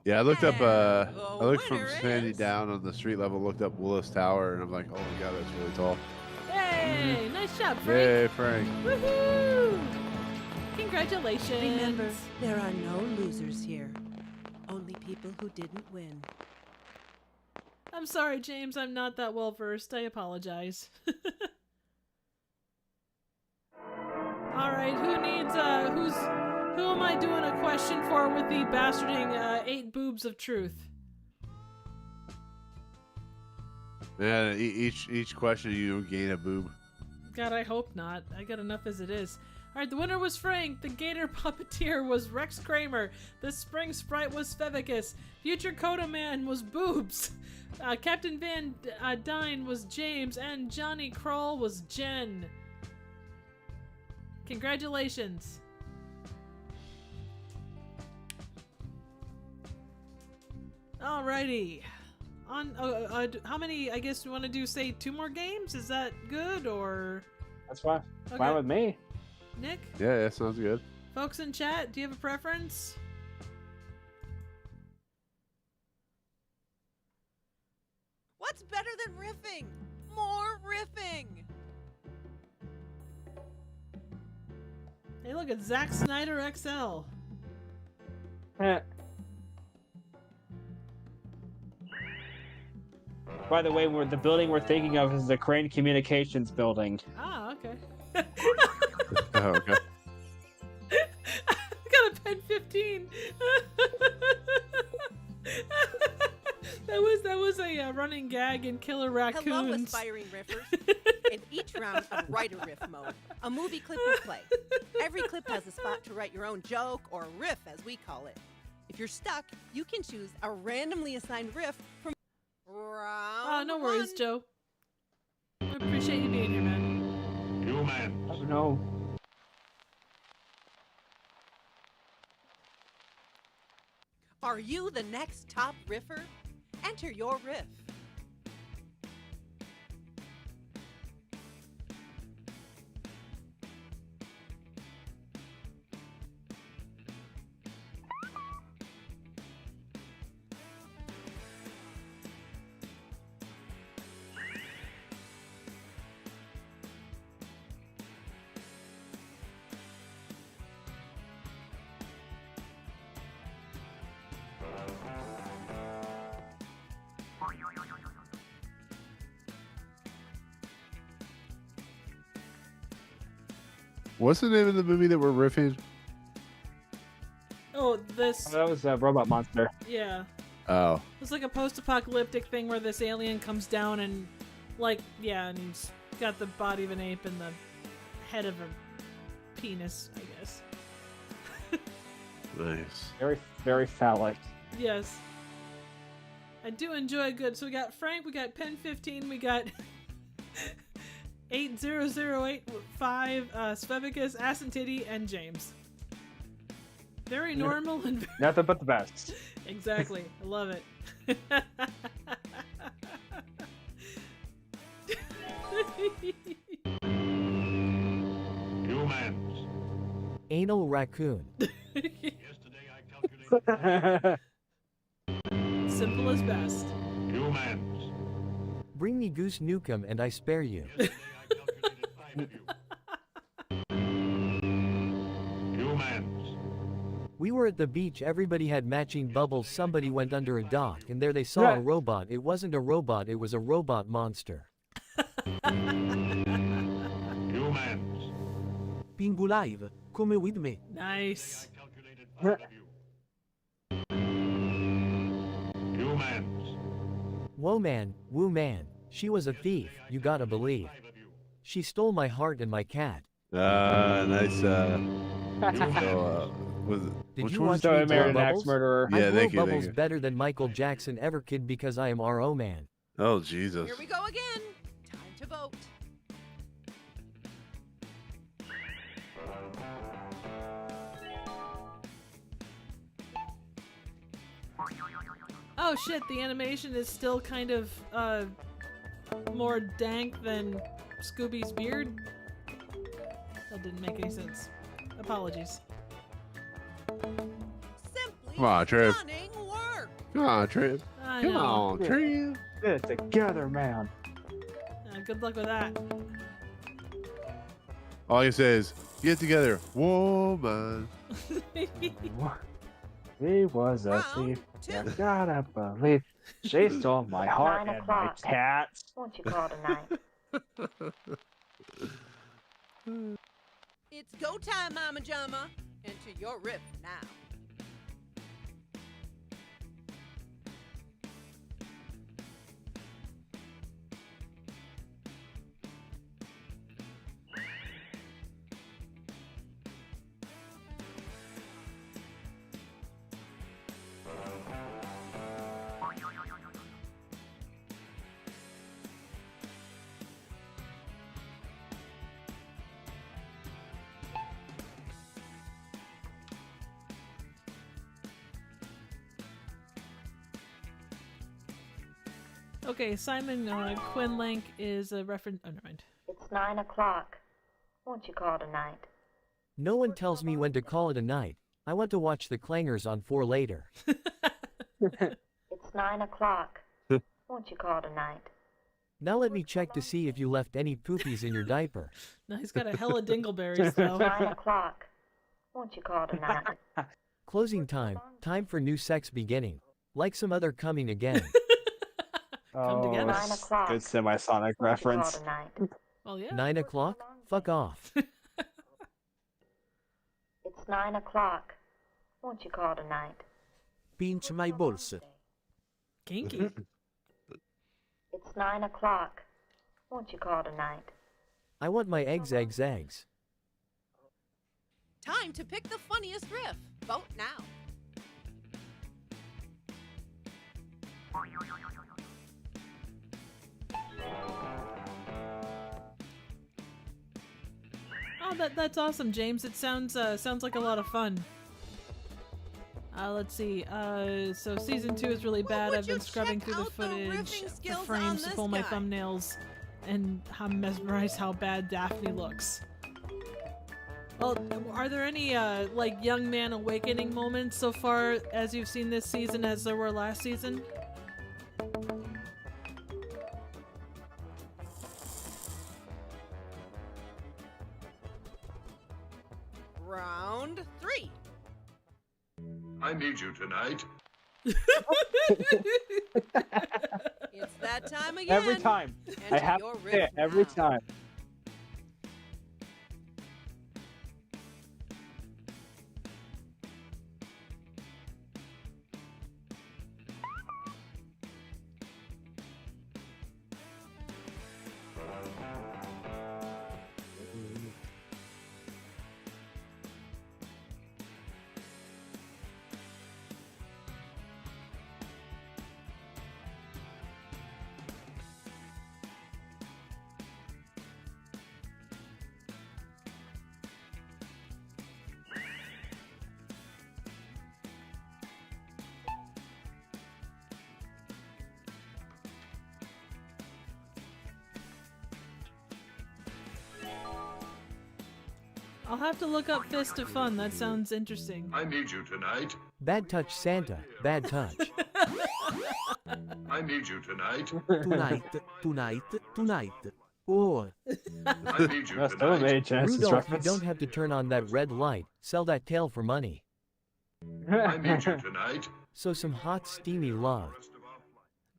Speaker 2: Yeah, I looked up. I looked from Sandy down on the street level. Looked up Willis Tower, and I'm like, oh my god, that's really tall.
Speaker 1: Hey, nice job, Frank.
Speaker 2: Yay, Frank!
Speaker 1: Woohoo! Congratulations.
Speaker 4: Remember, there are no losers here. Only people who didn't win.
Speaker 1: I'm sorry, James. I'm not that well versed. I apologize. All right, who needs who am I doing a question for with the bastarding 8 boobs of truth?
Speaker 2: Man, each question you gain a boob.
Speaker 1: God, I hope not. I got enough as it is. All right, the winner was Frank. The Gator Puppeteer was Rex Kramer. The Spring Sprite was Fevicus. Future Coda Man was Boobs. Captain Van Dyne was James. And Johnny Kroll was Jen. Congratulations. Alrighty. On how many? I guess you want to do, say, 2 more games? Is that good, or?
Speaker 3: That's fine.
Speaker 1: Okay.
Speaker 3: Fine with me.
Speaker 1: Nick?
Speaker 2: Yeah, that sounds good.
Speaker 1: Folks in chat, do you have a preference?
Speaker 4: What's better than riffing? More riffing!
Speaker 1: Hey, look, it's Zack Snyder XL.
Speaker 3: By the way, the building we're thinking of is the Crane Communications building.
Speaker 1: Ah, okay.
Speaker 2: Oh, okay.
Speaker 1: I got a pen 15. that was a running gag in Killer Raccoons.
Speaker 4: Hello, aspiring riffers. In each round of Write a Riff mode, a movie clip will play. Every clip has a spot to write your own joke, or riff as we call it. If you're stuck, you can choose a randomly assigned riff from round
Speaker 1: no worries,
Speaker 4: 1.
Speaker 1: Joe. I appreciate you being here, man.
Speaker 11: Humans.
Speaker 3: Oh no.
Speaker 4: Are you the next top riffer? Enter your riff.
Speaker 2: What's the name of the movie that we're riffing?
Speaker 1: Oh, this.
Speaker 3: That was a Robot Monster.
Speaker 1: Yeah.
Speaker 2: Oh.
Speaker 1: It's like a post-apocalyptic thing where this alien comes down and, and he's got the body of an ape and the head of a penis, I guess.
Speaker 2: Nice.
Speaker 3: Very, very phallic.
Speaker 1: Yes. I do enjoy good. So we got Frank, we got Pen 15, we got 80085, Svevicus, Ass and Titty, and James. Very normal and very...
Speaker 3: Nothing but the best.
Speaker 1: Exactly. I love it.
Speaker 11: Humans.
Speaker 6: Anal raccoon.
Speaker 1: Simple as best.
Speaker 11: Humans.
Speaker 6: Bring me Goose Nukem and I spare you.
Speaker 11: Humans.
Speaker 6: We were at the beach, everybody had matching bubbles, somebody went under a dock and there they saw a robot. It wasn't a robot, it was a robot monster.
Speaker 11: Humans.
Speaker 7: Pingu live, come with me.
Speaker 1: Nice.
Speaker 11: Humans.
Speaker 6: Whoa man, woo man, she was a thief, you gotta believe. She stole my heart and my cat.
Speaker 2: Nice.
Speaker 6: Did
Speaker 2: which
Speaker 6: you
Speaker 2: one?
Speaker 6: watch me blow bubbles?
Speaker 3: Murderer.
Speaker 6: I
Speaker 2: Yeah,
Speaker 6: blow
Speaker 2: thank you,
Speaker 6: bubbles
Speaker 2: thank you.
Speaker 6: better than Michael Jackson ever could because I am RO man.
Speaker 2: Oh, Jesus.
Speaker 4: Here we go again. Time to vote.
Speaker 1: Oh shit, the animation is still kind of more dank than Scooby's beard. That didn't make any sense. Apologies.
Speaker 4: Simply
Speaker 2: Come on, Trev.
Speaker 4: stunning work.
Speaker 2: Come on, Trim.
Speaker 1: I
Speaker 2: Come
Speaker 1: know.
Speaker 2: on, Trim.
Speaker 3: Get it together, man.
Speaker 1: Good luck with that.
Speaker 2: All he says, get together, woman.
Speaker 3: He was a thief. You gotta believe. She stole my heart
Speaker 18: 9
Speaker 3: and my
Speaker 18: o'clock.
Speaker 3: tats.
Speaker 18: Won't you call tonight?
Speaker 4: It's go time, Mama Jama. Enter your riff now.
Speaker 1: Okay, Simon Quinlank is a reference. Oh, never mind.
Speaker 18: It's 9 o'clock. Won't you call tonight?
Speaker 6: No one tells me when to call it a night. I want to watch the clangers on 4 later.
Speaker 18: It's 9 o'clock. Won't you call tonight?
Speaker 6: Now let me check to see if you left any poopies in your diaper.
Speaker 1: No, he's got a hella dingleberries though.
Speaker 18: 9 o'clock. Won't you call tonight?
Speaker 6: Closing time. Time for new sex beginning. Like some other coming again.
Speaker 1: Come together.
Speaker 18: 9 o'clock.
Speaker 3: Good semisonic reference.
Speaker 18: Call tonight.
Speaker 1: Well, yeah.
Speaker 6: 9 o'clock? Fuck off.
Speaker 18: It's 9 o'clock. Won't you call tonight?
Speaker 7: Pinch my balls.
Speaker 1: Kinky.
Speaker 18: It's 9 o'clock. Won't you call tonight?
Speaker 6: I want my eggs.
Speaker 4: Time to pick the funniest riff. Vote now.
Speaker 1: Oh, that's awesome, James. It sounds like a lot of fun. Let's see. So season 2 is really bad. I've been scrubbing through the footage, the frames to pull my thumbnails, and I'm mesmerized how bad Daphne looks. Well, are there any like young man awakening moments so far as you've seen this season as there were last season?
Speaker 4: Round 3.
Speaker 11: I need you tonight.
Speaker 4: It's that time again.
Speaker 3: Every time. I
Speaker 4: Enter
Speaker 3: have
Speaker 4: your
Speaker 3: to
Speaker 4: riff
Speaker 3: say it every
Speaker 4: now.
Speaker 3: time.
Speaker 1: I'll have to look up Fist of Fun. That sounds interesting.
Speaker 11: I need you tonight.
Speaker 6: Bad touch Santa. Bad touch.
Speaker 11: I need you tonight.
Speaker 7: Tonight. Oh.
Speaker 11: I need you
Speaker 3: That's still a
Speaker 11: tonight.
Speaker 3: made Genesis
Speaker 6: Rudolph, you
Speaker 3: reference.
Speaker 6: don't have to turn on that red light. Sell that tail for money.
Speaker 11: I need you tonight.
Speaker 6: So some hot steamy love.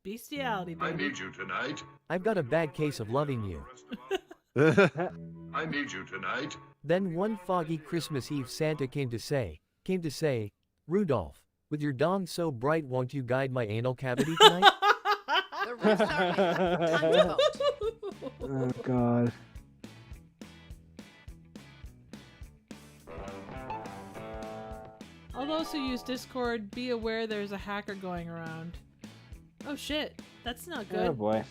Speaker 1: Bestiality,
Speaker 11: I
Speaker 1: baby.
Speaker 11: need you tonight.
Speaker 6: I've got a bad case of loving you.
Speaker 11: I need you tonight.
Speaker 6: Then one foggy Christmas Eve Santa came to say, Rudolph, with your dawn so bright won't you guide my anal cavity tonight?
Speaker 4: The riffs are in. Time to vote.
Speaker 3: Oh, God.
Speaker 1: All those who use Discord, be aware there's a hacker going around. Oh shit, that's not good.
Speaker 3: Oh, boy.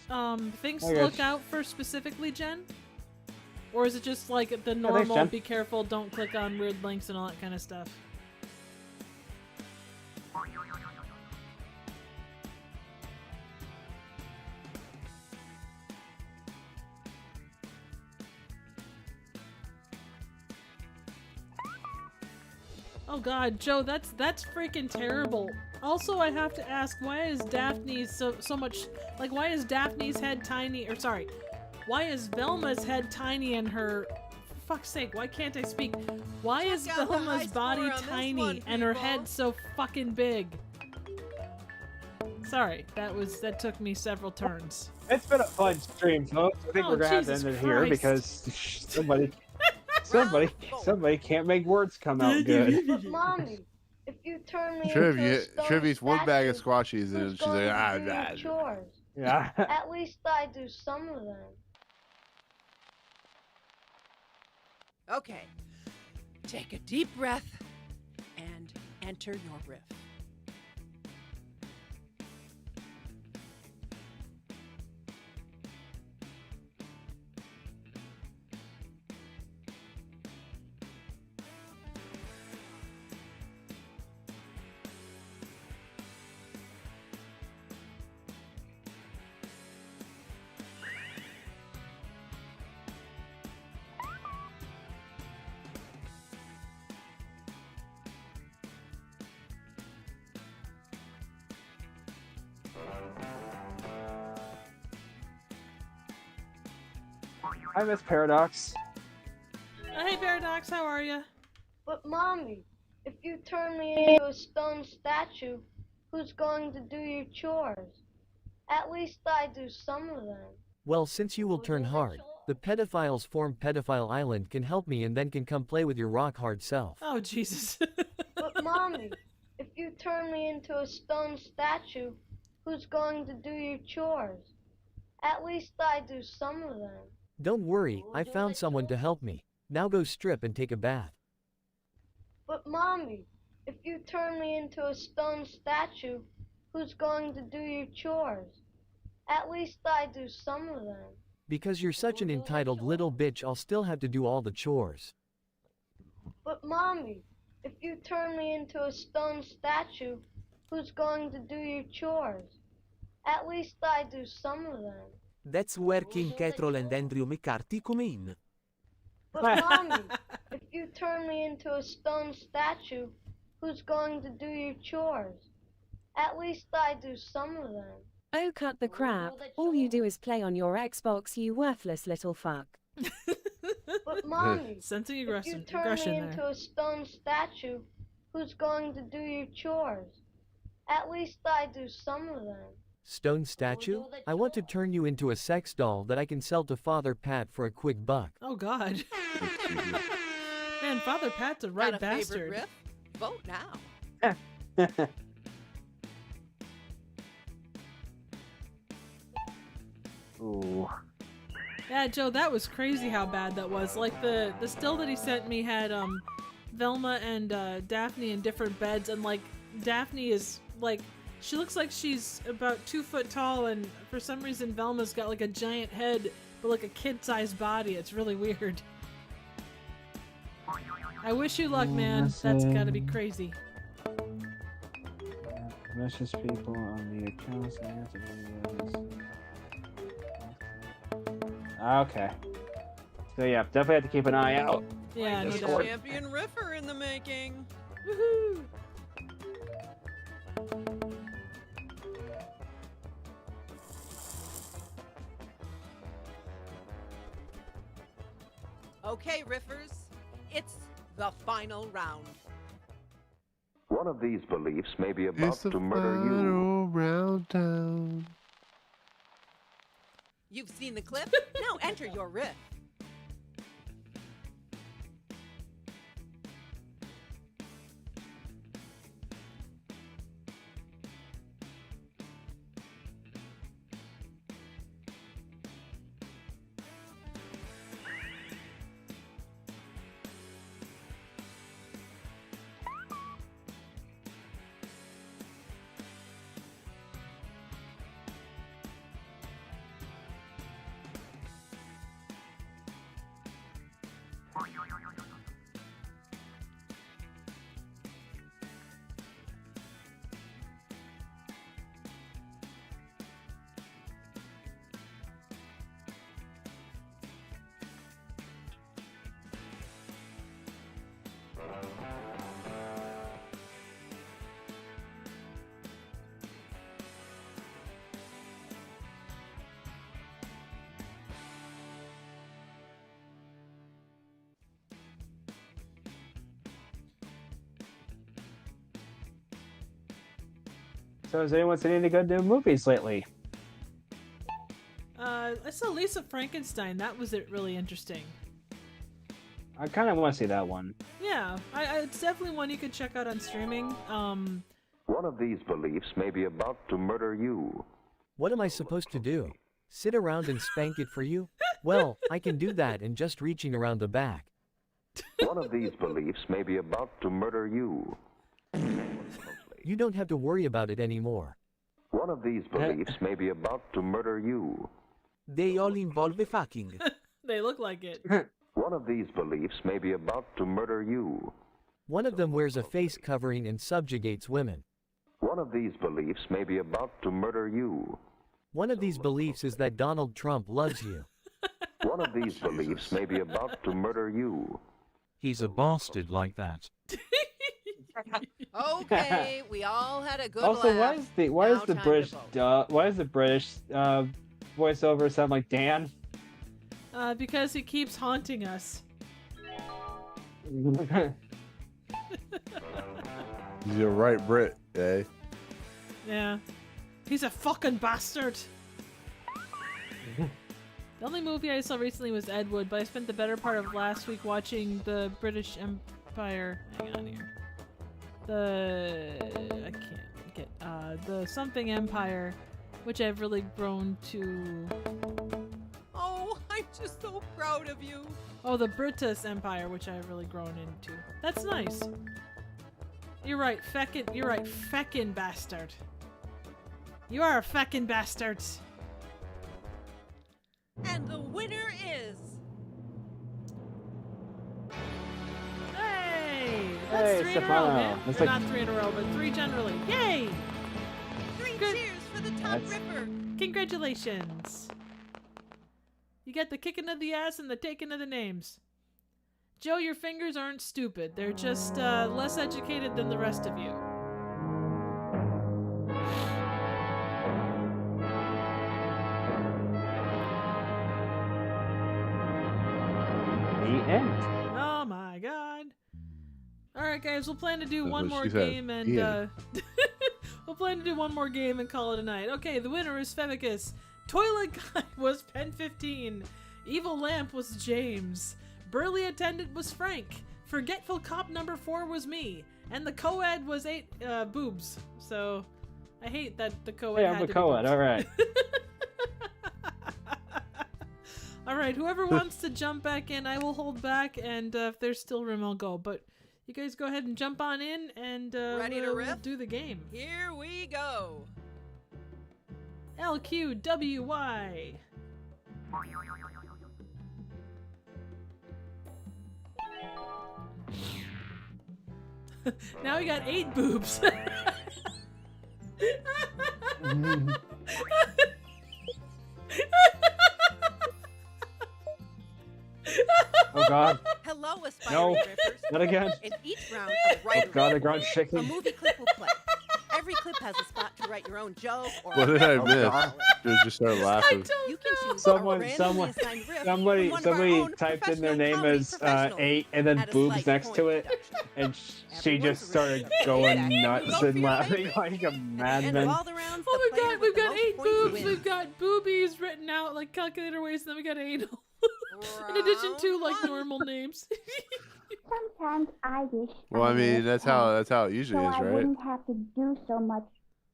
Speaker 1: Things
Speaker 3: I
Speaker 1: to look
Speaker 3: guess-
Speaker 1: out for specifically, Jen? Or is it just like the
Speaker 3: thanks,
Speaker 1: normal,
Speaker 3: Jen.
Speaker 1: be careful, don't click on weird links and all that kind of stuff? Oh God, Joe, that's freaking terrible. Also, I have to ask, why is Daphne's so much, like, why is Daphne's head tiny, or sorry, why is Velma's head tiny and her, for fuck's sake, why can't I speak? Why is
Speaker 4: out the high
Speaker 1: Velma's body
Speaker 4: score on this
Speaker 1: tiny
Speaker 4: one,
Speaker 1: and her
Speaker 4: people.
Speaker 1: head so fucking big? Sorry, that took me several turns.
Speaker 3: It's been a fun stream, folks. I think
Speaker 1: Oh,
Speaker 3: we're gonna have to
Speaker 1: Jesus
Speaker 3: end it here
Speaker 1: Christ.
Speaker 3: because somebody can't make words come out good.
Speaker 18: But mommy, if you turn me
Speaker 2: Triv,
Speaker 18: into a stone
Speaker 2: Triv eats one bag of
Speaker 18: statue,
Speaker 2: squashies and
Speaker 18: who's
Speaker 2: she's like,
Speaker 18: going to do your chores?
Speaker 3: Yeah.
Speaker 18: At least I do some of them.
Speaker 4: Okay, take a deep breath and enter your riff.
Speaker 3: Hi, Miss Paradox.
Speaker 1: Hey Paradox, how are you?
Speaker 18: But mommy, if you turn me into a stone statue, who's going to do your chores? At least I do some of them.
Speaker 6: Well, since you will turn hard, the pedophiles form Pedophile Island can help me and then can come play with your rock-hard self.
Speaker 1: Oh, Jesus.
Speaker 18: But mommy, if you turn me into a stone statue, who's going to do your chores? At least I do some of them.
Speaker 6: Don't worry, I found someone to help me. Now go strip and take a bath.
Speaker 18: But mommy, if you turn me into a stone statue, who's going to do your chores? At least I do some of them.
Speaker 6: Because you're such an entitled little bitch, I'll still have to do all the chores.
Speaker 18: But mommy, if you turn me into a stone statue, who's going to do your chores? At least I do some of them.
Speaker 7: That's where King Catrol and Andrew McCarthy come in.
Speaker 18: But mommy, if you turn me into a stone statue, who's going to do your chores? At least I do some of them.
Speaker 20: Oh, cut the crap. All you do is play on your Xbox, you worthless little fuck.
Speaker 18: But mommy,
Speaker 1: Sensing
Speaker 18: if
Speaker 1: aggression,
Speaker 18: you turn
Speaker 1: aggression
Speaker 18: me
Speaker 1: there.
Speaker 18: into a stone statue, who's going to do your chores? At least I do some of them.
Speaker 6: Stone statue? I want to turn you into a sex doll that I can sell to Father Pat for a quick buck.
Speaker 1: Oh God. Man, Father Pat's a right
Speaker 4: Got a favorite
Speaker 1: bastard.
Speaker 4: riff? Vote now.
Speaker 3: Ooh.
Speaker 1: Yeah, Joe, that was crazy how bad that was. Like the still that he sent me had Velma and Daphne in different beds, and like Daphne is like, she looks like she's about 2 foot tall, and for some reason Velma's got like a giant head but like a kid-sized body. It's really weird. I wish you luck, man. That's gotta be crazy.
Speaker 3: Message people on the accounts and answer videos. Okay. So yeah, definitely have to keep an eye out.
Speaker 1: Yeah, no
Speaker 3: Discord.
Speaker 1: doubt.
Speaker 4: Champion riffer in the making.
Speaker 1: Woohoo!
Speaker 4: Okay, riffers, it's the final round.
Speaker 17: One of these beliefs may be about
Speaker 2: It's the
Speaker 17: to murder you.
Speaker 2: final round town.
Speaker 4: You've seen the clip, now enter your riff.
Speaker 3: So has anyone seen any good new movies lately?
Speaker 1: I saw Lisa Frankenstein. That was really interesting.
Speaker 3: I kind of want to see that one.
Speaker 1: Yeah, it's definitely one you could check out on streaming.
Speaker 17: One of these beliefs may be about to murder you.
Speaker 6: What am I supposed to do? Sit around and spank it for you? Well, I can do that in just reaching around the back.
Speaker 17: One of these beliefs may be about to murder you.
Speaker 6: You don't have to worry about it anymore.
Speaker 17: One of these beliefs may be about to murder you.
Speaker 7: They all involve a fucking.
Speaker 1: They look like it.
Speaker 17: One of these beliefs may be about to murder you.
Speaker 6: One of them wears a face covering and subjugates women.
Speaker 17: One of these beliefs may be about to murder you.
Speaker 6: One of these beliefs is that Donald Trump loves you.
Speaker 17: One of these beliefs may be about to murder you.
Speaker 16: He's a bastard like that.
Speaker 4: Okay, we all had a good
Speaker 3: Also,
Speaker 4: laugh.
Speaker 3: why
Speaker 4: Now
Speaker 3: is the
Speaker 4: time
Speaker 3: British
Speaker 4: to vote.
Speaker 3: voiceover sound like Dan?
Speaker 1: Because he keeps haunting us.
Speaker 2: He's a right Brit, eh?
Speaker 1: Yeah. He's a fucking bastard. The only movie I saw recently was Ed Wood, but I spent the better part of last week watching the British Empire. Hang on here. I can't get the something Empire, which I've really grown to.
Speaker 4: Oh, I'm just so proud of you.
Speaker 1: Oh, the British Empire, which I've really grown into. That's nice. You're right, feckin'. You're right, feckin' bastard. You are a feckin' bastard.
Speaker 4: And the winner is...
Speaker 1: Hey!
Speaker 3: Hey,
Speaker 1: That's 3 in a row,
Speaker 3: Stefano.
Speaker 1: man.
Speaker 3: That's
Speaker 1: Or
Speaker 3: like-
Speaker 1: not 3 in a row, but 3 generally. Yay!
Speaker 4: 3
Speaker 1: Good.
Speaker 4: cheers for the top ripper.
Speaker 1: Congratulations. You get the kicking of the ass and the taking of the names. Joe, your fingers aren't stupid. They're just less educated than the rest of you.
Speaker 3: The end.
Speaker 1: Oh my god. Alright guys, we'll plan to do
Speaker 2: That's
Speaker 1: one
Speaker 2: what
Speaker 1: more
Speaker 2: she said.
Speaker 1: game and
Speaker 2: Yeah.
Speaker 1: we'll plan to do one more game and call it a night. Okay, the winner is Femicus. Toilet Guy was Pen 15. Evil Lamp was James. Burly Attendant was Frank. Forgetful Cop number 4 was me. And the co-ed was 8 boobs. So I hate that the co-ed
Speaker 3: Hey,
Speaker 1: had
Speaker 3: I'm a
Speaker 1: to be
Speaker 3: co-ed,
Speaker 1: boobs.
Speaker 3: alright.
Speaker 1: Alright, whoever wants to jump back in, I will hold back, and if there's still room, I'll go. But you guys go ahead and jump on in, and
Speaker 4: Ready to
Speaker 1: we'll
Speaker 4: riff?
Speaker 1: do the game.
Speaker 4: Here we go.
Speaker 1: LQWY. Now we got 8 boobs.
Speaker 3: Oh god.
Speaker 4: Hello, aspiring
Speaker 3: No,
Speaker 4: riffers.
Speaker 3: not again.
Speaker 4: In each round of Write a
Speaker 3: Oh god, the
Speaker 4: Riff,
Speaker 3: ground's
Speaker 4: a
Speaker 3: shaking.
Speaker 4: movie clip will play. Every clip has a spot to write your own joke or
Speaker 2: What did
Speaker 4: a
Speaker 2: I
Speaker 4: riff.
Speaker 2: miss? Dude just started laughing.
Speaker 4: You can choose
Speaker 3: Someone,
Speaker 4: a randomly
Speaker 3: someone,
Speaker 4: assigned riff
Speaker 3: somebody,
Speaker 4: from one of our
Speaker 3: somebody
Speaker 4: own
Speaker 3: typed in their
Speaker 4: professional
Speaker 3: name
Speaker 4: comedy
Speaker 3: as
Speaker 4: professionals
Speaker 3: 8 and then
Speaker 4: at a
Speaker 3: boobs
Speaker 4: slight
Speaker 3: next
Speaker 4: point
Speaker 3: to it,
Speaker 4: deduction.
Speaker 3: and she
Speaker 4: Everyone's
Speaker 3: just started
Speaker 4: riff.
Speaker 3: going
Speaker 4: Exactly.
Speaker 3: nuts
Speaker 4: Go for
Speaker 3: and
Speaker 4: your
Speaker 3: laughing
Speaker 4: favorite.
Speaker 3: like a
Speaker 4: And
Speaker 3: madman.
Speaker 4: of all the rounds,
Speaker 1: Oh
Speaker 4: the
Speaker 1: my
Speaker 4: player
Speaker 1: god,
Speaker 4: with
Speaker 1: we've
Speaker 4: the
Speaker 1: got
Speaker 4: most
Speaker 1: 8
Speaker 4: points
Speaker 1: boobs.
Speaker 4: wins.
Speaker 1: We've got boobies written out like calculator ways, and then we got anal. In addition to like normal names.
Speaker 5: Sometimes I wish.
Speaker 2: Well, I mean, that's how it usually
Speaker 5: so
Speaker 2: is,
Speaker 5: I
Speaker 2: right?
Speaker 5: wouldn't have to do so much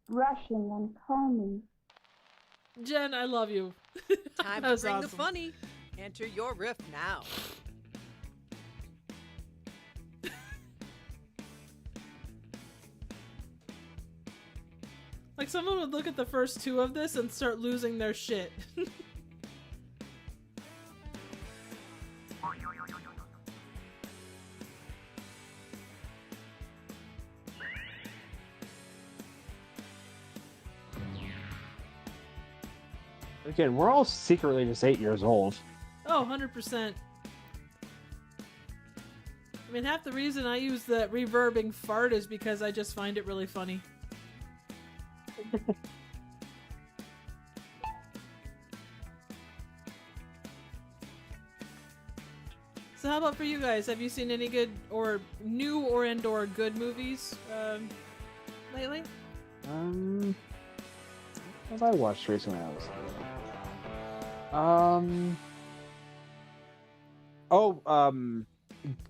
Speaker 5: brushing and combing.
Speaker 1: Jen, I love you.
Speaker 4: Time
Speaker 1: That
Speaker 4: to
Speaker 1: was
Speaker 4: bring the
Speaker 1: awesome.
Speaker 4: funny. Enter your riff now.
Speaker 1: Like someone would look at the first 2 of this and start losing their shit.
Speaker 3: Again, we're all secretly just 8 years old.
Speaker 1: Oh, 100%. I mean, half the reason I use the reverbing fart is because I just find it really funny. So how about for you guys? Have you seen any good or new or good movies lately?
Speaker 3: What have I watched recently?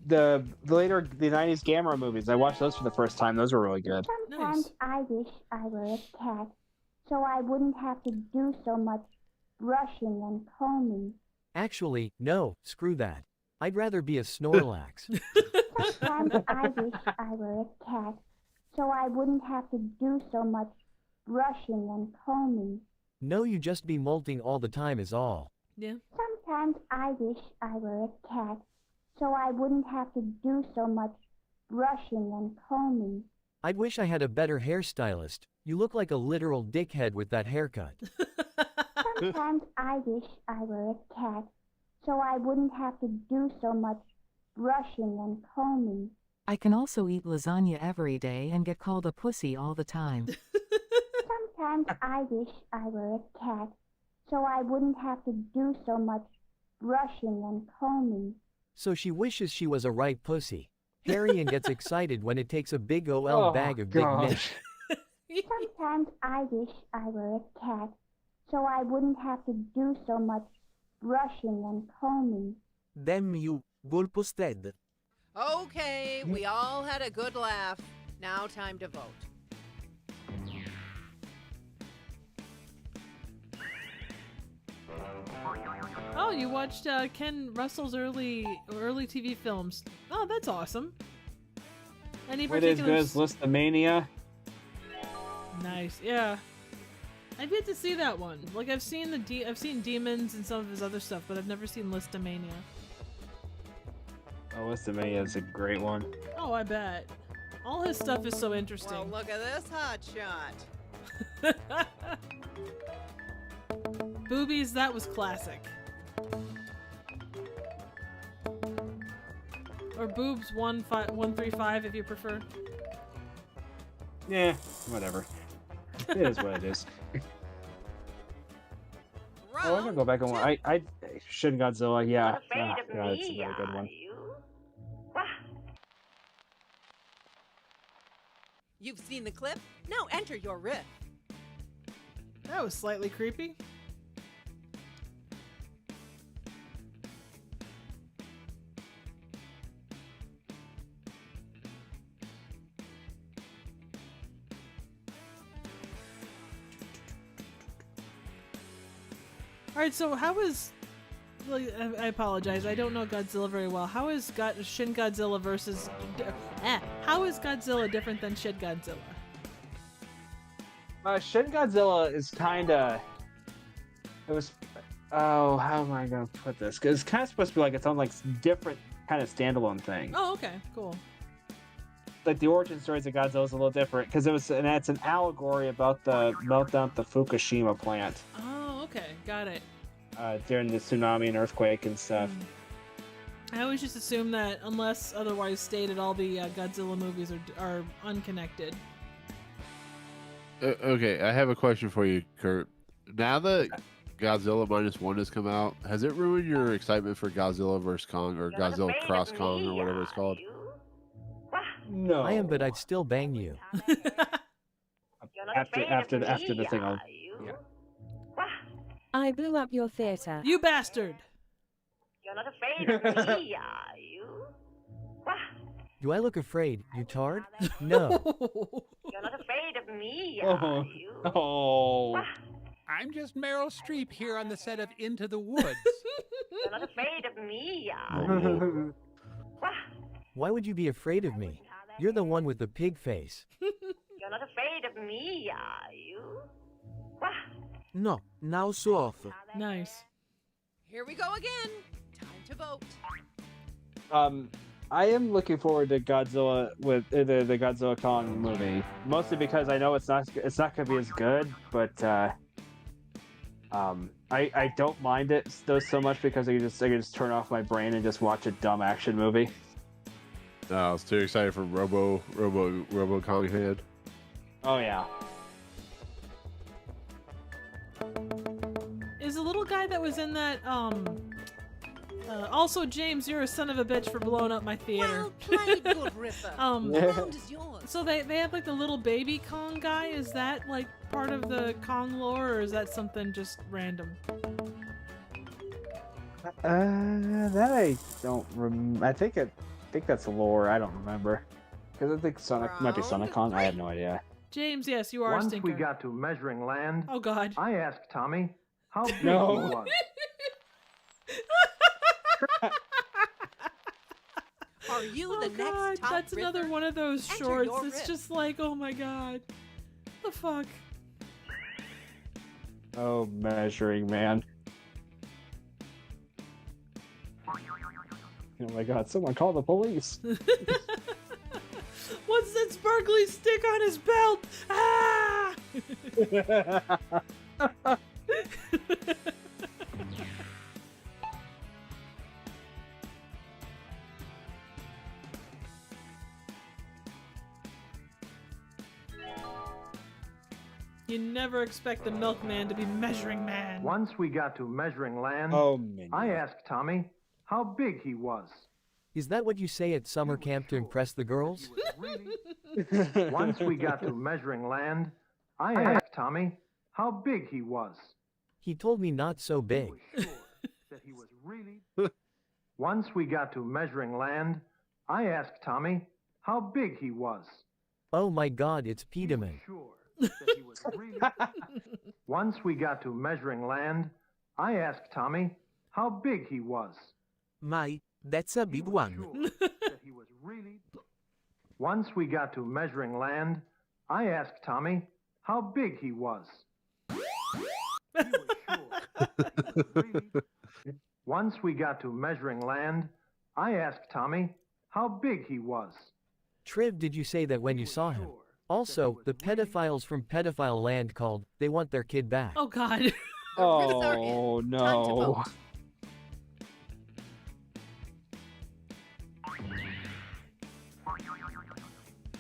Speaker 3: The 90s Gamera movies. I watched those for the first time. Those were really good.
Speaker 5: Sometimes I wish I were a cat, so I wouldn't have to do so much brushing and combing.
Speaker 6: Actually, no, screw that. I'd rather be a Snorlax.
Speaker 5: Sometimes I wish I were a cat, so I wouldn't have to do so much brushing and combing.
Speaker 6: No, you just be molting all the time is all.
Speaker 1: Yeah.
Speaker 5: Sometimes I wish I were a cat, so I wouldn't have to do so much brushing and combing.
Speaker 6: I'd wish I had a better hairstylist. You look like a literal dickhead with that haircut.
Speaker 5: Sometimes I wish I were a cat, so I wouldn't have to do so much brushing and combing.
Speaker 9: I can also eat lasagna every day and get called a pussy all the time.
Speaker 5: Sometimes I wish I were a cat, so I wouldn't have to do so much brushing and combing.
Speaker 6: So she wishes she was a right pussy. Harry and gets excited when it takes a big OL bag of big nick.
Speaker 5: Sometimes I wish I were a cat, so I wouldn't have to do so much brushing and combing.
Speaker 7: Damn you, Bulposted.
Speaker 4: Okay, we all had a good laugh. Now time to vote.
Speaker 1: Oh, you watched Ken Russell's early TV films. Oh, that's awesome. Any
Speaker 3: It is good as Listomania.
Speaker 1: Nice, yeah. I've yet to see that one. Like I've seen I've seen Demons and some of his other stuff, but I've never seen Listomania.
Speaker 3: Oh, Listomania is a great one.
Speaker 1: Oh, I bet. All his stuff is so interesting.
Speaker 4: Well, look at this hot shot.
Speaker 1: Boobies, that was classic. Or Boobs 135 if you prefer.
Speaker 3: Yeah, whatever. It is what it is. Oh, I'm gonna go back and watch. I Shin Godzilla, yeah. God, it's a very good one.
Speaker 4: You've seen the clip? Now enter your riff.
Speaker 1: That was slightly creepy. Alright, so how is... Like, I apologize, I don't know Godzilla very well. How is Shin Godzilla versus... how is Godzilla different than Shin Godzilla?
Speaker 3: Shin Godzilla is kinda... It was... Oh, how am I gonna put this? Because it's kind of supposed to be like its own like different kind of standalone thing.
Speaker 1: Oh, okay, cool.
Speaker 3: Like the origin stories of Godzilla is a little different because it's an allegory about the meltdown at the Fukushima plant.
Speaker 1: Oh, okay, got it.
Speaker 3: During the tsunami and earthquake and stuff.
Speaker 1: I always just assume that unless otherwise stated, all the Godzilla movies are unconnected.
Speaker 2: Okay, I have a question for you, Kurt. Now that Godzilla -1 has come out, has it ruined your excitement for Godzilla vs. Kong or Godzilla Cross Kong or whatever it's called?
Speaker 3: No.
Speaker 6: I am, but I'd still bang you.
Speaker 3: after the thing. Yeah.
Speaker 20: I blew up your theater.
Speaker 1: You bastard!
Speaker 12: You're not afraid of me, are you?
Speaker 6: Do I look afraid, you tard? No.
Speaker 12: You're not afraid of me,
Speaker 3: Oh.
Speaker 12: are you?
Speaker 3: Oh.
Speaker 21: I'm just Meryl Streep here on the set of Into the Woods.
Speaker 12: You're not afraid of me, are you?
Speaker 6: Why would you be afraid of me? You're the one with the pig face.
Speaker 12: You're not afraid of me, are you?
Speaker 7: No, now so off.
Speaker 1: Nice.
Speaker 4: Here we go again. Time to vote.
Speaker 3: I am looking forward to Godzilla with the Godzilla Kong movie, mostly because I know it's not gonna be as good, but I don't mind it so much because I can just turn off my brain and just watch a dumb action movie.
Speaker 2: No, I was too excited for Robo Kong Head.
Speaker 3: Oh yeah.
Speaker 1: Is the little guy that was in that Also, James, you're a son of a bitch for blowing up my theater.
Speaker 4: Well played, good Ripper. The round is yours.
Speaker 1: So they have like the little baby Kong guy. Is that like part of the Kong lore, or is that something just random?
Speaker 3: That I don't I think that's lore. I don't remember. Because I think Sonic might be Sonic Kong. I have no idea.
Speaker 1: James, yes, you are a
Speaker 13: Once
Speaker 1: stinker.
Speaker 13: we got to measuring land,
Speaker 1: oh God,
Speaker 13: I asked Tommy how big
Speaker 3: No.
Speaker 13: he was.
Speaker 4: Are you
Speaker 1: oh
Speaker 4: the
Speaker 1: God,
Speaker 4: next top
Speaker 1: that's another
Speaker 4: Ripper?
Speaker 1: one of those
Speaker 4: Enter
Speaker 1: shorts.
Speaker 4: your
Speaker 1: It's
Speaker 4: riff.
Speaker 1: just like, oh my God, the fuck.
Speaker 3: Oh, measuring man. Oh my God! Someone call the police.
Speaker 1: What's that sparkly stick on his belt? Ah! You never expect the milkman to be measuring man.
Speaker 13: Once we got to measuring land,
Speaker 3: Oh, man.
Speaker 13: I asked Tommy how big he was.
Speaker 6: Is that what you say at summer camp to impress the girls?
Speaker 13: Once we got to measuring land, I asked Tommy how big he was.
Speaker 6: He told me not so big.
Speaker 13: That he was really. Once we got to measuring land, I asked Tommy how big he was.
Speaker 6: Oh my God, it's Peterman.
Speaker 13: That he was really. Once we got to measuring land, I asked Tommy how big he was.
Speaker 7: My, that's a big one.
Speaker 13: That he was really. Once we got to measuring land, I asked Tommy how big he was. Once we got to measuring land, I asked Tommy how big he was.
Speaker 6: Triv, did you say that when you saw him? Also, the pedophiles from Pedophile Land called. They want their kid back.
Speaker 1: Oh God.
Speaker 3: Oh no.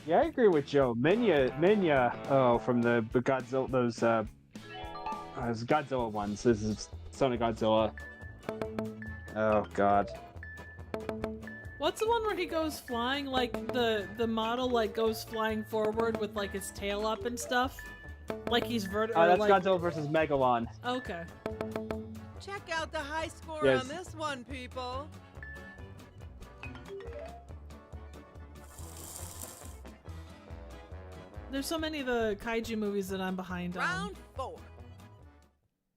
Speaker 3: Yeah, I agree with Joe. Minya, from the Godzilla, those Godzilla ones. This is Sonic Godzilla. Oh God.
Speaker 1: What's the one where he goes flying, like the model like goes flying forward with like his tail up and stuff? Like he's
Speaker 3: That's
Speaker 1: like...
Speaker 3: Godzilla versus Megalon.
Speaker 1: Okay.
Speaker 4: Check out the high score
Speaker 3: Yes.
Speaker 4: on this one, people.
Speaker 1: There's so many of the kaiju movies that I'm behind on.
Speaker 4: Round 4.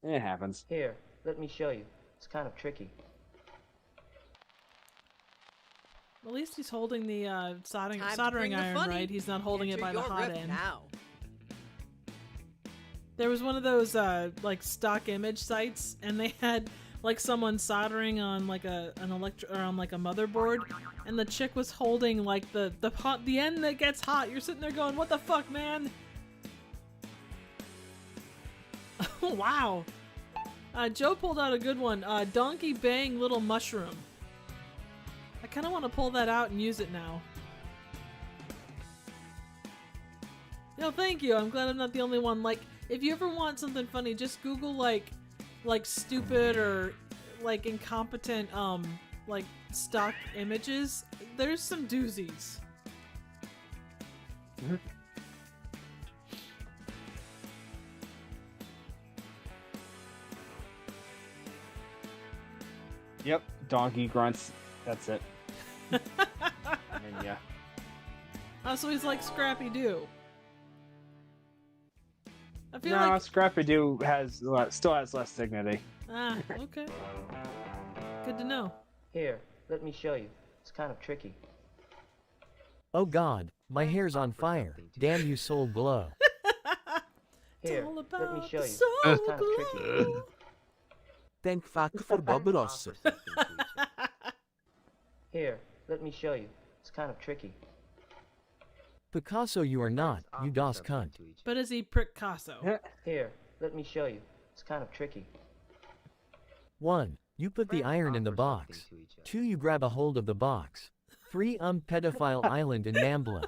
Speaker 3: It happens.
Speaker 22: Here, let me show you. It's kind of tricky.
Speaker 1: At least he's holding the soldering
Speaker 4: Time to bring the
Speaker 1: iron,
Speaker 4: funny.
Speaker 1: right? He's not holding it
Speaker 4: Enter
Speaker 1: by the
Speaker 4: your
Speaker 1: hot
Speaker 4: riff
Speaker 1: end.
Speaker 4: now.
Speaker 1: There was one of those like stock image sites, and they had like someone soldering on like a motherboard, and the chick was holding like the end that gets hot. You're sitting there going, "What the fuck, man?" Wow. Joe pulled out a good one. Donkey Bang Little Mushroom. I kind of want to pull that out and use it now. No, thank you. I'm glad I'm not the only one. Like, if you ever want something funny, just Google like stupid or like incompetent like stock images. There's some doozies.
Speaker 3: Yep, donkey grunts. That's it. And yeah.
Speaker 1: Oh, so he's like Scrappy Doo. I feel
Speaker 3: No,
Speaker 1: like...
Speaker 3: Scrappy Doo still has less dignity.
Speaker 1: Ah, okay. Good to know.
Speaker 22: Here, let me show you. It's kind of tricky.
Speaker 6: Oh God, my hair's on fire. Damn you, Soul Glow.
Speaker 22: Here,
Speaker 1: all
Speaker 22: let
Speaker 1: about
Speaker 22: me show
Speaker 1: the
Speaker 22: you.
Speaker 1: soul
Speaker 22: It's kind of tricky.
Speaker 7: Thank fuck for Bob Ross.
Speaker 22: Here, let me show you. It's kind of tricky.
Speaker 6: Picasso, you are not, you das cunt.
Speaker 1: But is he Picasso?
Speaker 22: Here, let me show you. It's kind of tricky.
Speaker 6: 1. You put the iron in the box. 2. You grab a hold of the box. 3. Pedophile Island in Nambla.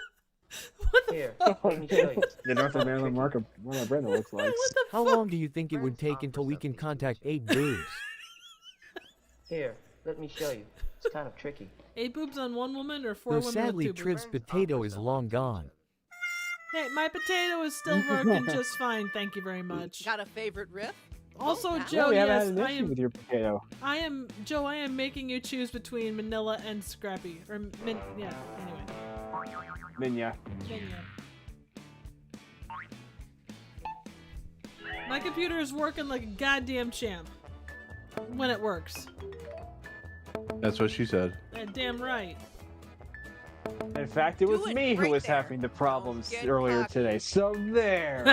Speaker 22: Here, let me show you.
Speaker 3: The North of Maryland mark of what my brother looks like.
Speaker 6: How long do you think it would take until we can contact 8 boobs?
Speaker 22: Here, let me show you. It's kind of tricky.
Speaker 1: 8 boobs on one woman or 4
Speaker 6: Though
Speaker 1: women
Speaker 6: sadly
Speaker 1: with 2
Speaker 6: Triv's
Speaker 1: boobs?
Speaker 6: potato is long gone.
Speaker 1: Hey, my potato is still working just fine. Thank you very much.
Speaker 4: Got a favorite riff?
Speaker 1: Also,
Speaker 4: Vote now.
Speaker 1: Joe,
Speaker 3: we haven't
Speaker 1: yes,
Speaker 3: had an issue with your potato.
Speaker 1: I am making you choose between Manila and Scrappy. Or, yeah, anyway.
Speaker 3: Minya.
Speaker 1: My computer is working like a goddamn champ. When it works.
Speaker 2: That's what she said.
Speaker 1: Damn right.
Speaker 3: In fact, it was me who was having the problems earlier today. So there.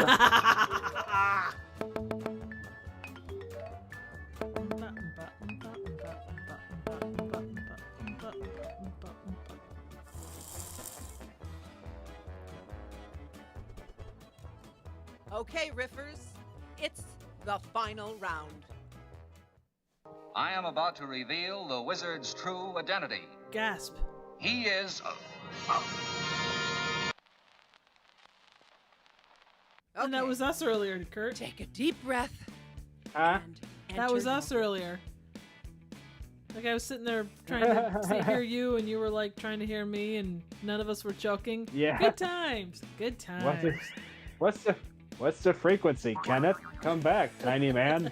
Speaker 4: Okay, riffers, it's the final round.
Speaker 14: I am about to reveal the wizard's true identity.
Speaker 1: Gasp.
Speaker 14: He is...
Speaker 1: And that was us earlier, Kurt.
Speaker 4: Take a deep breath.
Speaker 3: Huh?
Speaker 1: That was us earlier. Like I was sitting there trying to hear you, and you were like trying to hear me, and none of us were choking.
Speaker 3: Yeah.
Speaker 1: Good times. Good times.
Speaker 3: What's the frequency, Kenneth? Come back, tiny man.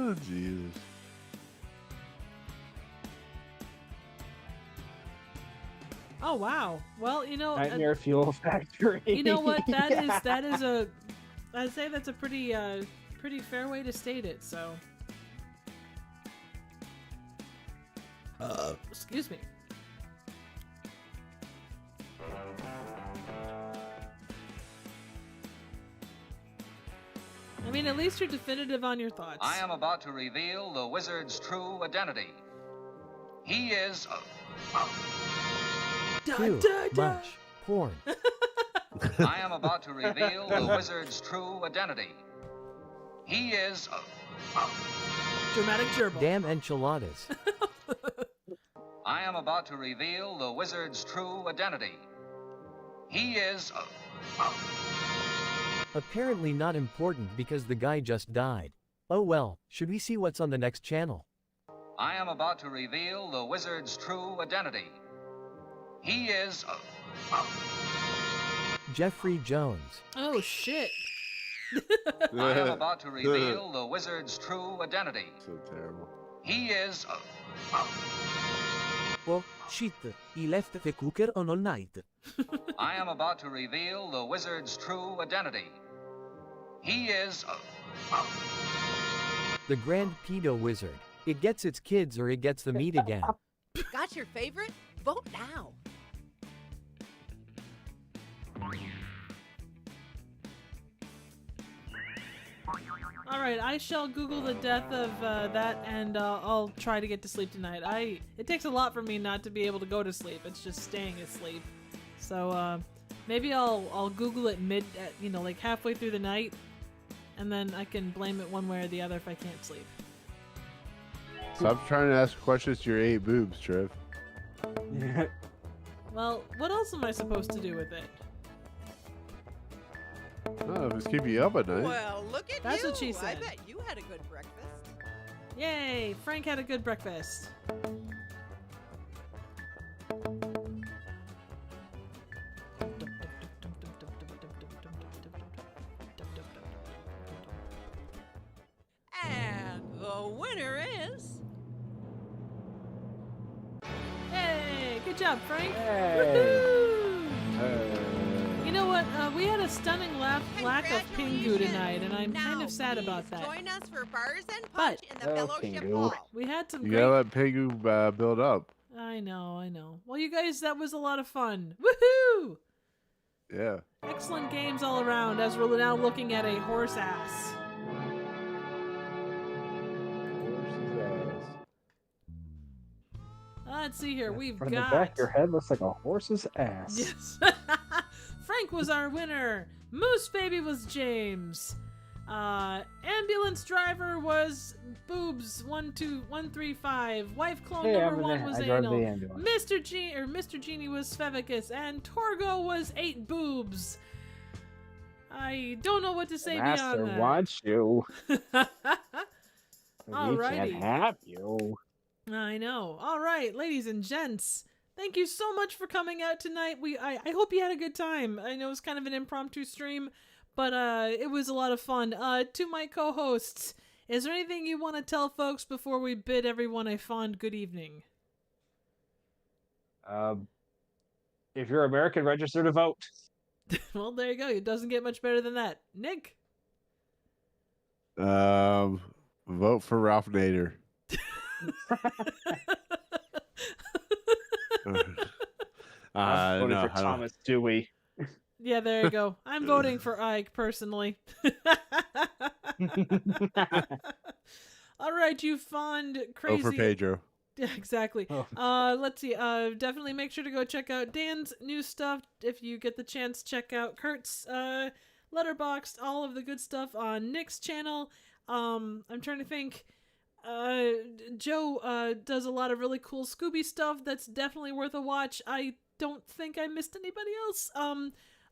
Speaker 2: Oh, Jesus.
Speaker 1: Oh wow. Well, you know,
Speaker 3: Nightmare Fuel Factory.
Speaker 1: you know what?
Speaker 3: Yeah.
Speaker 1: That is a. I'd say that's a pretty fair way to state it. So. Excuse me. I mean, at least you're definitive on your thoughts.
Speaker 14: I am about to reveal the wizard's true identity. He is...
Speaker 6: Too much porn.
Speaker 14: I am about to reveal the wizard's true identity. He is...
Speaker 1: Dramatic gerbil.
Speaker 6: Damn enchiladas.
Speaker 14: I am about to reveal the wizard's true identity. He is...
Speaker 6: Apparently not important because the guy just died. Oh well, should we see what's on the next channel?
Speaker 14: I am about to reveal the wizard's true identity. He is...
Speaker 6: Jeffrey Jones.
Speaker 1: Oh shit.
Speaker 14: I am about to reveal the wizard's true identity.
Speaker 2: So terrible.
Speaker 14: He is...
Speaker 7: Oh, shit. He left the cooker on all night.
Speaker 14: I am about to reveal the wizard's true identity. He is...
Speaker 6: The Grand Pedo Wizard. It gets its kids or it gets the meat again.
Speaker 4: Got your favorite? Vote now.
Speaker 1: All right, I shall Google the death of that, and I'll try to get to sleep tonight. It takes a lot for me not to be able to go to sleep. It's just staying asleep. So maybe I'll Google it like halfway through the night, and then I can blame it one way or the other if I can't sleep.
Speaker 2: Stop trying to ask questions to your 8 boobs, Trev.
Speaker 1: Well, what else am I supposed to do with it?
Speaker 2: Oh, just keep you up at night.
Speaker 4: Well, look at
Speaker 1: That's
Speaker 4: you.
Speaker 1: what she said.
Speaker 4: I bet you had a good breakfast.
Speaker 1: Yay! Frank had a good breakfast.
Speaker 4: And the winner is...
Speaker 1: Hey! Good job, Frank!
Speaker 3: Hey.
Speaker 1: Woohoo! You know what? We had a stunning lack of Pingu tonight, and I'm kind of sad about that.
Speaker 4: Join us for bars and punch in the Fellowship
Speaker 2: Pingu.
Speaker 4: Hall.
Speaker 1: We had some
Speaker 2: You
Speaker 1: great...
Speaker 2: gotta let Pingu build up.
Speaker 1: I know. Well, you guys, that was a lot of fun. Woohoo!
Speaker 2: Yeah.
Speaker 1: Excellent games all around, as we're now looking at a horse ass. Let's see here. We've
Speaker 3: From
Speaker 1: got...
Speaker 3: the back, your head looks like a horse's ass.
Speaker 1: Yes. Frank was our winner. Moose Baby was James. Ambulance driver was Boobs 135. Wife clone
Speaker 3: Hey,
Speaker 1: number 1 was
Speaker 3: I drive
Speaker 1: Anal.
Speaker 3: the ambulance.
Speaker 1: Mr. Genie was Spevicus, and Torgo was 8 Boobs. I don't know what to say
Speaker 3: Master
Speaker 1: beyond that.
Speaker 3: wants you.
Speaker 1: Alrighty.
Speaker 3: We can't have you.
Speaker 1: I know. All right, ladies and gents, thank you so much for coming out tonight. I hope you had a good time. I know it's kind of an impromptu stream, but it was a lot of fun. To my co-hosts, is there anything you want to tell folks before we bid everyone a fond good evening?
Speaker 3: If you're American, register to vote.
Speaker 1: Well, there you go. It doesn't get much better than that. Nick?
Speaker 2: Vote for Ralph Nader.
Speaker 3: I'm voting
Speaker 2: no,
Speaker 3: for Thomas Dewey.
Speaker 1: Yeah, there you go. I'm voting for Ike, personally. All right, you fond, crazy...
Speaker 2: Vote for Pedro.
Speaker 1: Yeah, exactly. Let's see. Definitely make sure to go check out Dan's new stuff. If you get the chance, check out Kurt's Letterboxd, all of the good stuff on Nick's channel. I'm trying to think. Joe does a lot of really cool Scooby stuff that's definitely worth a watch. I don't think I missed anybody else.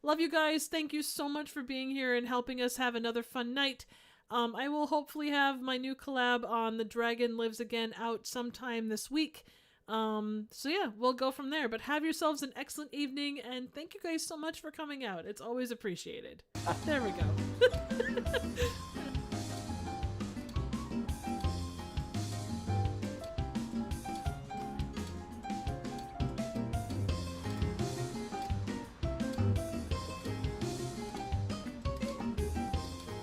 Speaker 1: Love you guys. Thank you so much for being here and helping us have another fun night. I will hopefully have my new collab on The Dragon Lives Again out sometime this week. So yeah, we'll go from there. But have yourselves an excellent evening, and thank you guys so much for coming out. It's always appreciated. There we go.